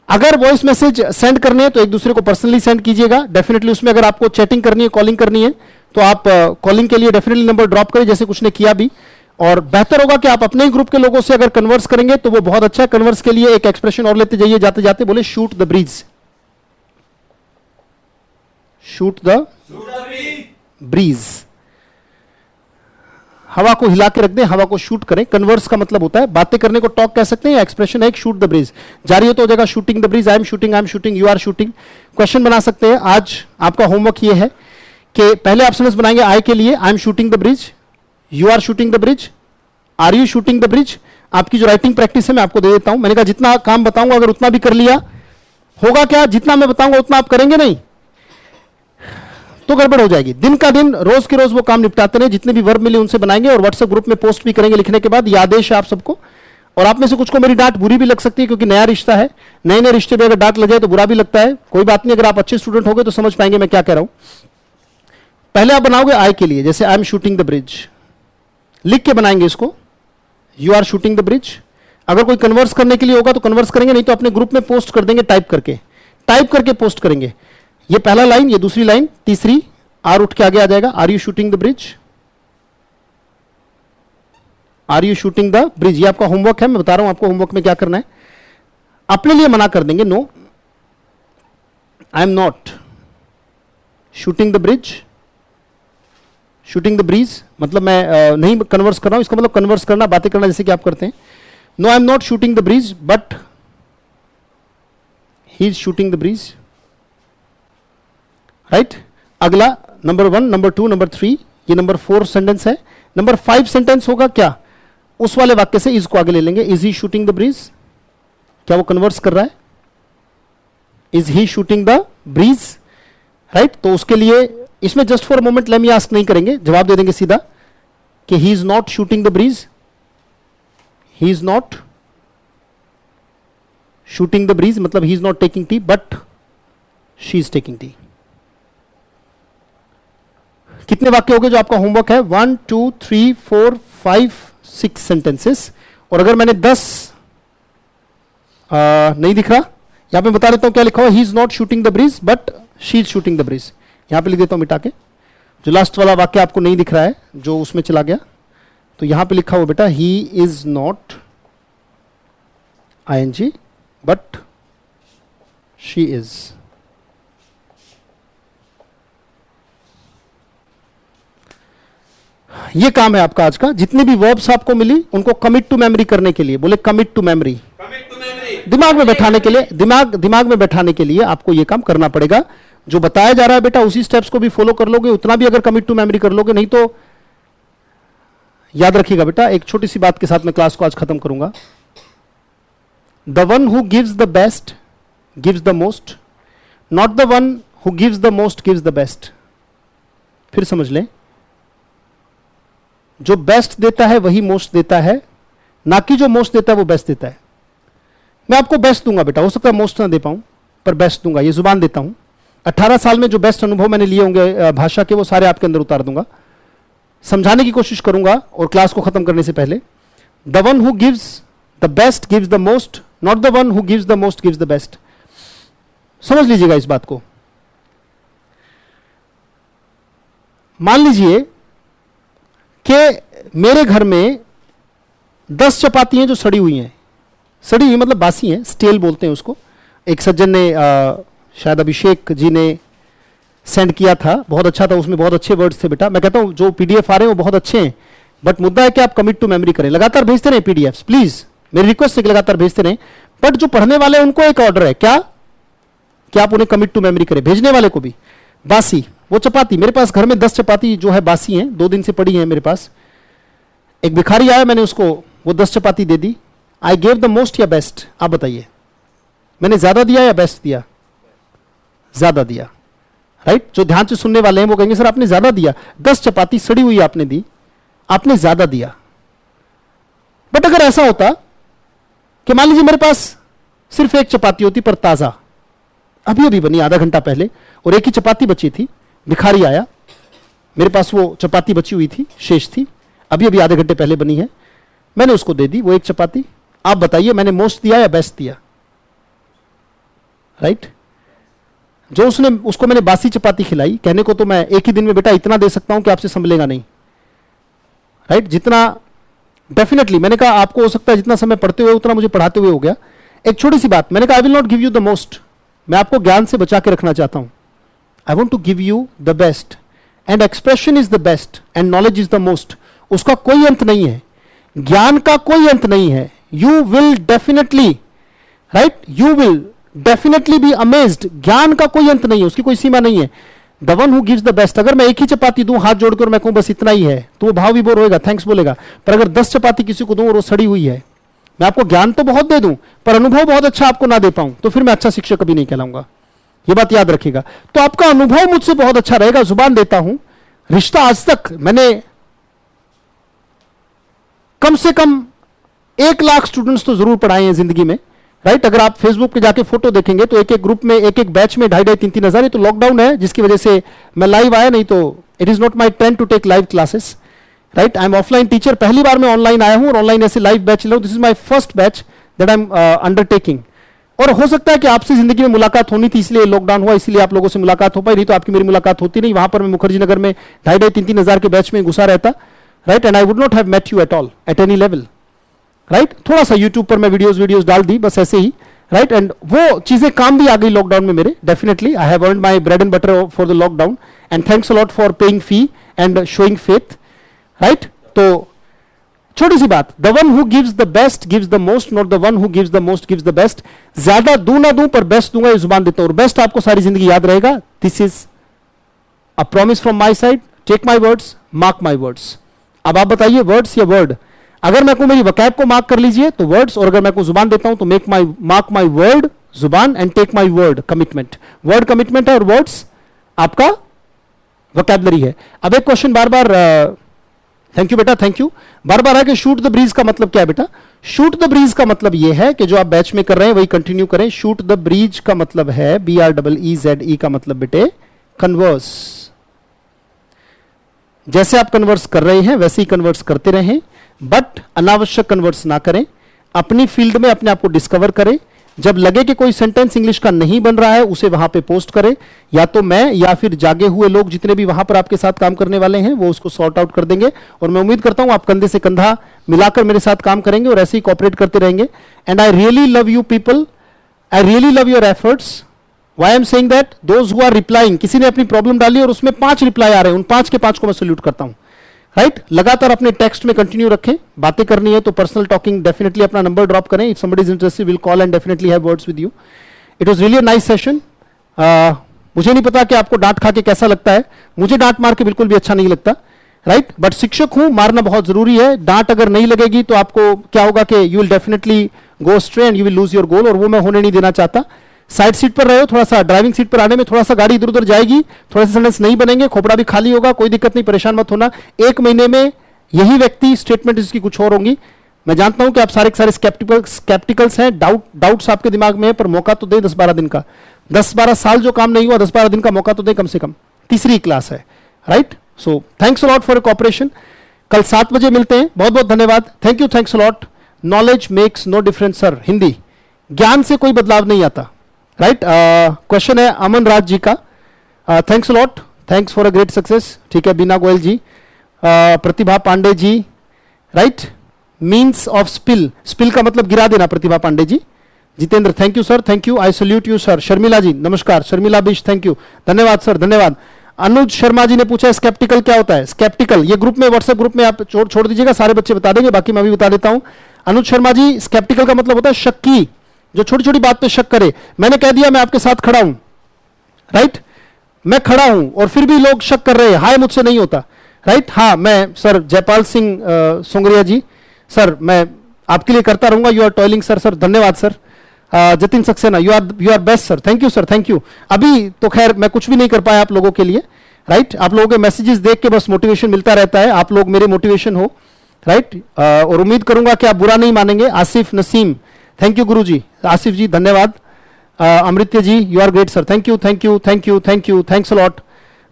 अगर वॉइस मैसेज सेंड करने हैं तो एक दूसरे को पर्सनली सेंड कीजिएगा डेफिनेटली। उसमें अगर आपको चैटिंग करनी है, कॉलिंग करनी है, तो आप कॉलिंग के लिए डेफिनेटली नंबर ड्रॉप करें, जैसे कुछ ने किया भी। और बेहतर होगा कि आप अपने ही ग्रुप के लोगों से अगर कन्वर्स करेंगे तो वो बहुत अच्छा है। कन्वर्स के लिए एक एक्सप्रेशन और लेते जाइए जाते जाते, बोले shoot the breeze, shoot the breeze, हवा को हिला के रख दें, हवा को शूट करें। कन्वर्स का मतलब होता है बातें करने को टॉक कह सकते हैं, या एक्सप्रेशन है एक शूट द ब्रीज। जारी हो तो हो जाएगा shooting the breeze, I am shooting, you are shooting. Question बना सकते हैं। आज आपका होमवर्क ये है कि पहले आप सेंटेंस बनाएंगे आई के लिए, I am shooting the bridge, you are shooting the bridge, are you shooting the bridge. आपकी जो राइटिंग प्रैक्टिस है मैं आपको दे देता हूं। मैंने कहा जितना काम बताऊंगा अगर उतना भी कर लिया, होगा क्या, जितना मैं बताऊंगा उतना आप करेंगे नहीं तो गड़बड़ हो जाएगी। दिन का दिन, रोज के रोज वो काम निपटाते रहे। जितने भी वर्ब मिले उनसे बनाएंगे और व्हाट्सएप ग्रुप में पोस्ट भी करेंगे लिखने के बाद। ये आदेश है आप सबको। और आप में से कुछ को मेरी डांट बुरी भी लग सकती है, क्योंकि नया रिश्ता है। नए नए रिश्ते में अगर डांट लग जाए तो बुरा भी लगता है। कोई बात नहीं, अगर आप अच्छे स्टूडेंट होंगे तो समझ पाएंगे मैं क्या कह रहा हूं। पहले आप बनाओगे आई के लिए, जैसे I am shooting the bridge, लिख के बनाएंगे इसको, you are shooting the bridge. अगर कोई कन्वर्स करने के लिए होगा तो कन्वर्स करेंगे, नहीं तो अपने ग्रुप में पोस्ट कर देंगे टाइप करके पोस्ट करेंगे। ये पहला लाइन, ये दूसरी लाइन, तीसरी आर उठ के आगे आ जाएगा, are you shooting the bridge, are you shooting the bridge, ये आपका होमवर्क है, मैं बता रहा हूं आपको होमवर्क में क्या करना है. अपने लिए मना कर देंगे, no I am not shooting the bridge. Shooting the breeze मतलब मैं नहीं कन्वर्स कर रहा हूं, इसका मतलब कन्वर्स करना, बातें करना जैसे कि आप करते हैं. No I am not shooting the breeze but he is shooting the breeze. Right. अगला नंबर 1, नंबर 2, नंबर 3, ये नंबर 4 सेंटेंस है. नंबर 5 सेंटेंस होगा क्या, उस वाले वाक्य से इज को आगे ले लेंगे. Is he shooting the breeze, क्या वो कन्वर्स कर रहा है. Is he shooting the breeze. Right. तो उसके लिए इसमें just for moment let me ask नहीं करेंगे, जवाब दे देंगे सीधा कि he is not shooting the breeze. He is not shooting the breeze मतलब he is not taking tea but she is taking tea. कितने वाक्य हो गए जो आपका होमवर्क है, 1 2 3 4 5 6 सेंटेंसेस. और अगर मैंने 10 नहीं दिख रहा, यहां पे बता देता हूं क्या लिखा हुआ, ही is not shooting the breeze but she is shooting the bridge. यहां पे लिख देता हूं मिटा के. जो लास्ट वाला वाक्य आपको नहीं दिख रहा है जो उसमें चला गया, तो यहां पे लिखा हुआ बेटा he is not ING but she is. ये काम है आपका आज का. जितने भी वर्ब्स आपको मिली उनको कमिट टू मेमोरी करने के लिए, बोले कमिट टू मेमोरी, दिमाग में बैठाने के लिए, दिमाग में बैठाने के लिए आपको ये काम करना पड़ेगा. जो बताया जा रहा है बेटा उसी स्टेप्स को भी फॉलो कर लोगे, उतना भी अगर कमिट टू मेमोरी कर लोगे, नहीं तो याद रखिएगा बेटा. एक छोटी सी बात के साथ मैं क्लास को आज खत्म करूंगा. The one who gives the best gives the most, not the one who gives the most gives the best. फिर समझ लें, जो बेस्ट देता है वही मोस्ट देता है, ना कि जो मोस्ट देता है वो बेस्ट देता है. मैं आपको बेस्ट दूंगा बेटा, हो सकता है मोस्ट ना दे पाऊं पर बेस्ट दूंगा, ये जुबान देता हूं. 18 साल में जो बेस्ट अनुभव मैंने लिए होंगे भाषा के, वो सारे आपके अंदर उतार दूंगा. समझाने की कोशिश करूंगा और क्लास को खत्म करने से पहले. The one who gives the best gives the most, not the one who gives the most gives the best. समझ लीजिएगा इस बात को. मान लीजिए कि मेरे घर में 10 चपाती हैं जो सड़ी हुई हैं. सड़ी हुई मतलब बासी हैं, स्टेल बोलते हैं उसको. एक सज्जन ने शायद अभिषेक जी ने सेंड किया था, बहुत अच्छा था, उसमें बहुत अच्छे वर्ड्स थे बेटा. मैं कहता हूं जो पीडीएफ आ रहे हैं वो बहुत अच्छे हैं, बट मुद्दा है कि आप कमिट टू मेमोरी करें. लगातार भेजते रहें पीडीएफ, प्लीज मेरी रिक्वेस्ट है कि लगातार भेजते रहें. बट जो पढ़ने वाले हैं उनको एक ऑर्डर है, क्या कि आप उन्हें कमिट टू मेमोरी करें. भेजने वाले को भी. बासी वो चपाती, मेरे पास घर में 10 चपाती जो है बासी हैं, 2 दिन से पड़ी हैं मेरे पास. एक भिखारी आया, मैंने उसको वो 10 चपाती दे दी. आई गेव द मोस्ट या बेस्ट, आप बताइए मैंने ज्यादा दिया या बेस्ट दिया. ज्यादा दिया. राइट. जो ध्यान से सुनने वाले हैं वो कहेंगे सर आपने ज्यादा दिया, 10 चपाती सड़ी हुई आपने दी, आपने ज्यादा दिया. बट अगर ऐसा होता कि मान लीजिए मेरे पास सिर्फ एक चपाती होती पर ताजा, अभी अभी बनी आधा घंटा पहले, और एक ही चपाती बची थी. भिखारी आया, मेरे पास वो चपाती बची हुई थी, शेष थी, अभी अभी आधे घंटे पहले बनी है, मैंने उसको दे दी वो एक चपाती. आप बताइए मैंने मोस्ट दिया या बेस्ट दिया. राइट. जो उसको मैंने बासी चपाती खिलाई, कहने को तो मैं एक ही दिन में बेटा इतना दे सकता हूं कि आपसे संभलेगा नहीं. राइट. जितना डेफिनेटली मैंने कहा आपको हो सकता है जितना समय पढ़ते हुए उतना मुझे पढ़ाते हुए हो गया. एक छोटी सी बात, मैंने कहा I will not give you the most, मैं आपको ज्ञान से बचा के रखना चाहता हूं. I want to give you the best, and expression is the best and knowledge is the most. उसका कोई अंत नहीं है, ज्ञान का कोई अंत नहीं है. You will definitely, right, you will definitely be amazed. ज्ञान का कोई अंत नहीं है, उसकी कोई सीमा नहीं है. The one who gives the best. अगर मैं एक ही चपाती दूं हाथ जोड़कर, मैं कहूं बस इतना ही है, तो वो भाव विभोर होएगा, थैंक्स बोलेगा. पर अगर 10 चपाती किसी को दूं और वो सड़ी हुई है, मैं आपको ज्ञान तो बहुत दे दूं पर अनुभव बहुत अच्छा आपको ना दे पाऊं, तो फिर मैं अच्छा शिक्षक कभी नहीं कहलाऊंगा. ये बात याद रखिएगा. तो आपका अनुभव मुझसे बहुत अच्छा रहेगा, जुबान देता हूं. रिश्ता आज तक मैंने कम से कम 1 लाख स्टूडेंट्स तो जरूर पढ़ाए हैं जिंदगी में. राइट. अगर आप फेसबुक पे जाके फोटो देखेंगे तो एक एक ग्रुप में, एक एक बैच में 2,500-3,000 हजार. ये तो लॉकडाउन है जिसकी वजह से मैं लाइव आया, नहीं तो it is not my trend to take live classes. Right. I am offline teacher, पहली बार मैं ऑनलाइन आया हूं और ऑनलाइन ऐसे लाइव बैच ले रहा हूं. This is my first batch that I M undertaking. और हो सकता है कि आपसे जिंदगी में मुलाकात होनी थी इसलिए लॉकडाउन हुआ, इसलिए आप लोगों से मुलाकात हो पाई, नहीं तो आपकी मेरी मुलाकात होती नहीं. वहां पर मैं मुखर्जी नगर में 2,500-3,000 हजार के बैच में घुसा रहता. Right, and I would not have met you at all at any level, right. थोड़ा सा यूट्यूब पर मैं वीडियोस डाल दी बस ऐसे ही, राइट, एंड वो चीजें काम भी आ गई लॉकडाउन में मेरे, definitely I have earned my bread and butter for the lockdown, and thanks a lot for paying fee and showing faith, right. तो छोटी सी बात, the one who gives the best gives the most, not the one who gives the most gives the best. ज्यादा दूं ना दूं पर best दूंगा, ये जुबान देता हूं, और बेस्ट आपको सारी जिंदगी याद रहेगा। This is a promise from my side, take my words, mark my words. अब आप बताइए वर्ड्स या वर्ड? अगर मैं को मेरी वकैब को मार्क कर लीजिए तो वर्ड्स, और अगर मैं को जुबान देता हूं तो मार्क माई वर्ड जुबान, and take my word commitment. Word commitment है और वर्ड्स आपका वोकैबुलरी है। अब एक क्वेश्चन बार बार, थैंक यू बेटा, थैंक यू, बार बार है कि शूट द ब्रीज का मतलब क्या है बेटा? शूट द ब्रीज का मतलब यह है कि जो आप बैच में कर रहे हैं वही कंटिन्यू करें। शूट द ब्रीज का मतलब है BREEZE का मतलब बेटे कन्वर्स। जैसे आप कन्वर्स कर रहे हैं वैसे ही कन्वर्स करते रहें, बट अनावश्यक कन्वर्स ना करें। अपनी फील्ड में अपने आप को डिस्कवर करें। जब लगे कि कोई सेंटेंस इंग्लिश का नहीं बन रहा है उसे वहां पे पोस्ट करें, या तो मैं या फिर जागे हुए लोग जितने भी वहां पर आपके साथ काम करने वाले हैं वो उसको सॉर्ट आउट कर देंगे। और मैं उम्मीद करता हूं आप कंधे से कंधा मिलाकर मेरे साथ काम करेंगे और ऐसे ही कॉपरेट करते रहेंगे। And I really love you people, I really love your efforts. Why I am saying that? Those who are replying, किसी ने अपनी प्रॉब्लम डाली और उसमें 5 रिप्लाई आ रहे हैं, उन 5 के 5 को मैं सल्यूट करता हूं, राइट। लगातार अपने टेक्स्ट में कंटिन्यू रखें। बातें करनी है तो पर्सनल टॉकिंग डेफिनेटली अपना नंबर ड्रॉप करें। If somebody is interested will call and definitely have words with you. It was really a nice session. मुझे नहीं पता कि आपको डांट खा के कैसा लगता है, मुझे डांट मार के बिल्कुल भी अच्छा नहीं लगता, राइट। बट शिक्षक हूं, मारना बहुत जरूरी है। डांट अगर नहीं लगेगी तो आपको क्या होगा कि you will definitely go stray and you will lose your goal, और वो मैं होने नहीं देना चाहता। साइड सीट पर रहे हो, थोड़ा सा ड्राइविंग सीट पर आने में थोड़ा सा गाड़ी इधर उधर जाएगी, थोड़ा सा सेंटेंस नहीं बनेंगे, खोपड़ा भी खाली होगा, कोई दिक्कत नहीं, परेशान मत होना। 1 महीने में यही व्यक्ति स्टेटमेंट इसकी कुछ और होंगी। मैं जानता हूं कि आप सारे के सारे स्केप्टिकल्स हैं, डाउट्स आपके दिमाग में है, पर मौका तो दे 10-12 दिन का। 10-12 साल जो काम नहीं हुआ, 10-12 दिन का मौका तो दे कम से कम। तीसरी क्लास है, right. So thanks a lot for cooperation. कल 7 बजे मिलते हैं। बहुत बहुत धन्यवाद, thank you, thanks a lot. Knowledge makes no difference sir. Hindi, ज्ञान से कोई बदलाव नहीं आता, राइट। क्वेश्चन है अमन राज जी का। Thanks a lot, thanks for a great success. ठीक है, Bina Goyal ji, Pratibha Pandey ji, right. Means of spill, spill का मतलब गिरा देना, Pratibha Pandey ji. Jitendra, thank you sir, thank you, I salute you sir. Sharmila ji नमस्कार, शर्मिला बिश, थैंक यू, धन्यवाद सर, धन्यवाद। अनुज शर्मा जी ने पूछा स्केप्टिकल क्या होता है? स्केप्टिकल, ये ग्रुप में, व्हाट्सएप ग्रुप में आप छोड़ दीजिएगा, सारे बच्चे बता देंगे, बाकी मैं भी बता देता हूं। अनुज शर्मा जी, स्केप्टिकल का मतलब होता है शक्की, जो छोटी छोटी बात पे शक करे। मैंने कह दिया मैं आपके साथ खड़ा हूं, राइट, मैं खड़ा हूं और फिर भी लोग शक कर रहे हैं, हाय मुझसे नहीं होता, राइट। हाँ, मैं सर जयपाल सिंह सोंगरिया जी, सर मैं आपके लिए करता रहूंगा। You are toiling sir, sir धन्यवाद सर। Jatin Saxena, you are best sir, thank you sir, thank you. अभी तो खैर मैं कुछ भी नहीं कर पाया आप लोगों के लिए, राइट। आप लोगों के मैसेजेस देख के बस मोटिवेशन मिलता रहता है, आप लोग मेरे मोटिवेशन हो, राइट। और उम्मीद करूंगा कि आप बुरा नहीं मानेंगे। आसिफ नसीम, थैंक यू गुरु जी, आसिफ जी धन्यवाद। Amritya ji, you are great sir, thank you, thank you, thank you, thank you, thanks a lot.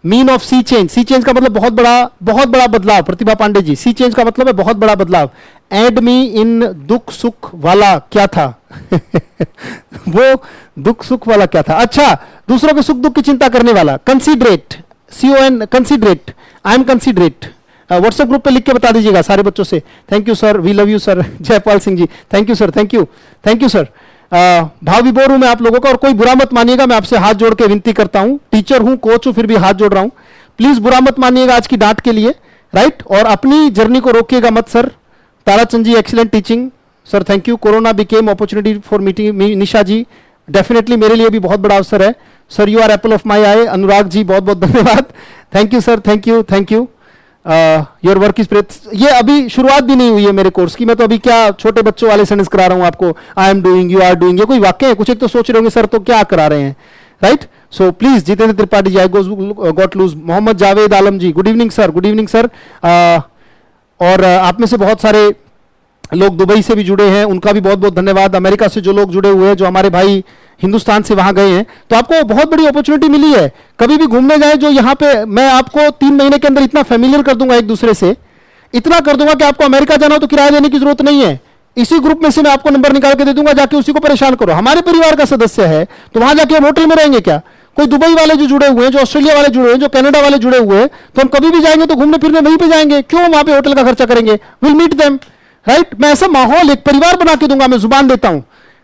Mean of sea change, sea change का मतलब बहुत बड़ा बदलाव। प्रतिभा पांडे जी, सी चेंज का मतलब है बहुत बड़ा बदलाव। एड मी इन दुख सुख वाला क्या था? वो दुख सुख वाला क्या था? अच्छा, दूसरों के सुख दुख की चिंता करने वाला। Considerate, CON, considerate, I am considerate. WhatsApp group पे लिख के बता दीजिएगा सारे बच्चों से। Thank you sir, we love you sir. Jaipal Singh ji, thank you sir, thank you, thank you sir. भाव विभोर हूं मैं आप लोगों का, और कोई बुरा मत मानिएगा, मैं आपसे हाथ जोड़ के विनती करता हूं। टीचर हूं, कोच हूं, फिर भी हाथ जोड़ रहा हूं, प्लीज बुरा मत मानिएगा आज की डांट के लिए, राइट। और अपनी जर्नी को रोकिएगा मत sir. Tarachand ji, excellent teaching sir, thank you. Corona became opportunity for meeting, Nisha ji, definitely मेरे लिए भी बहुत बड़ा अवसर है sir. You are apple of my eye. Anurag ji, बहुत बहुत धन्यवाद, thank you sir, thank you, thank you. Your work is praise. ये अभी शुरुआत भी नहीं हुई है मेरे कोर्स की, मैं तो अभी क्या छोटे बच्चों वाले सेंटेंस करा रहा हूं आपको। I am doing, you are doing, ये कोई वाक्य है? कुछ एक तो सोच रहे होंगे सर तो क्या करा रहे हैं, right. So please, Jitendra Tripathi ji, I got loose. Mohammad Javed Alam ji, good evening sir, good evening sir. और आप में से बहुत सारे लोग दुबई से भी जुड़े हैं, उनका भी बहुत बहुत धन्यवाद। अमेरिका से जो लोग जुड़े हुए हैं, जो हमारे भाई हिंदुस्तान से वहां गए हैं, तो आपको बहुत बड़ी अपॉर्चुनिटी मिली है। कभी भी घूमने जाए, जो यहाँ पे मैं आपको 3 महीने के अंदर इतना फेमिलियर कर दूंगा एक दूसरे से, इतना कर दूंगा कि आपको अमेरिका जाना हो तो किराया देने की जरूरत नहीं है। इसी ग्रुप में से मैं आपको नंबर निकाल के दे दूंगा, जाके उसी को परेशान करो। हमारे परिवार का सदस्य है तो वहां जाके हम होटल में रहेंगे क्या? कोई दुबई वाले जो जुड़े हुए हैं, जो ऑस्ट्रेलिया वाले जुड़े हुए हैं, जो कनाडा वाले जुड़े हुए हैं, तो हम कभी भी जाएंगे तो घूमने फिरने वहीं पे जाएंगे, क्यों वहां पे होटल का खर्चा करेंगे? Will meet them, right? मैं ऐसा माहौल, एक परिवार बना के दूंगा, मैं जुबान देता हूं,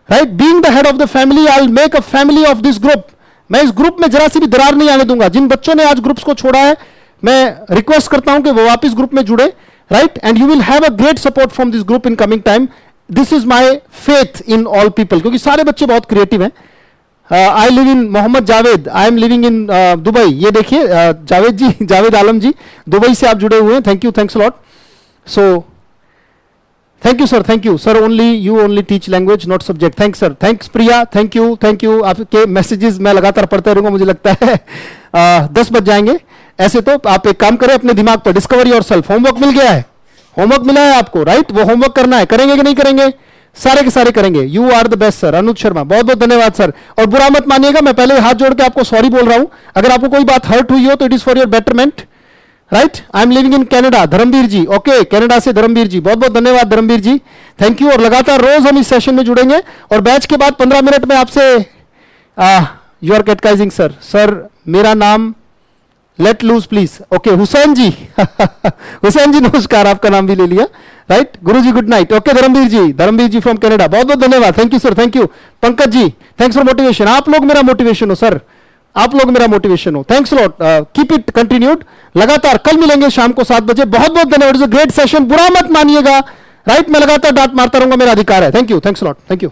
right? Being the head of the family, I will make a family of this group. मैं इस ग्रुप में जरा सी भी दरार नहीं आने दूंगा। जिन बच्चों ने आज ग्रुप्स को छोड़ा है, मैं रिक्वेस्ट करता हूं कि वो वापस ग्रुप में जुड़े, right? And you will have a great support from this group in coming time. This is my faith in all people, क्योंकि सारे बच्चे बहुत क्रिएटिव हैं। I live in Mohammed Javed, I am living in Dubai. ये देखिए Javed ji, Javed Alam ji, Dubai से आप जुड़े हुए हैं। Thank you, thanks lot. So thank you sir, thank you sir. Only you only teach language, not subject. Thanks sir, thanks Priya, thank you, thank you. आपके messages मैं लगातार पढ़ता रहूंगा, मुझे लगता है 10 बज जाएंगे। ऐसे तो आप एक काम करें, अपने दिमाग पर डिस्कवर योरसेल्फ। होमवर्क मिल गया है, होमवर्क मिला है आपको, राइट? वो होमवर्क करना है, करेंगे कि नहीं करेंगे? सारे के सारे करेंगे। You are the best sir. Anuj Sharma, बहुत बहुत धन्यवाद सर। और बुरा मत मानिएगा, मैं पहले हाथ जोड़ के आपको सॉरी बोल रहा हूं। अगर आपको कोई बात हर्ट हुई हो तो it is for your betterment, right? I am living in Canada, Dharamveer ji. Okay, Canada से धर्मवीर जी, बहुत बहुत धन्यवाद धर्मवीर जी, थैंक यू। और लगातार रोज हम इस सेशन में जुड़ेंगे, और बैच के बाद 15 मिनट में आपसे you are catechizing sir. Sir मेरा नाम let loose please. Okay, Hussain ji Hussain ji नमस्कार, आपका नाम भी ले लिया, right? Guru ji good night. Okay Dharamvir ji from Canada, बहुत बहुत धन्यवाद, thank you sir, thank you. Pankaj ji, thanks for motivation. आप लोग मेरा मोटिवेशन हो सर, आप लोग मेरा मोटिवेशन हो। Thanks lot, keep it continued. लगातार कल मिलेंगे शाम को 7 बजे। बहुत बहुत धन्यवाद, इट्स अ ग्रेट सेशन, बुरा मत मानिएगा, राइट? मैं लगातार डांट मारता रहूंगा, मेरा अधिकार है। Thank you, thanks lot, thank you.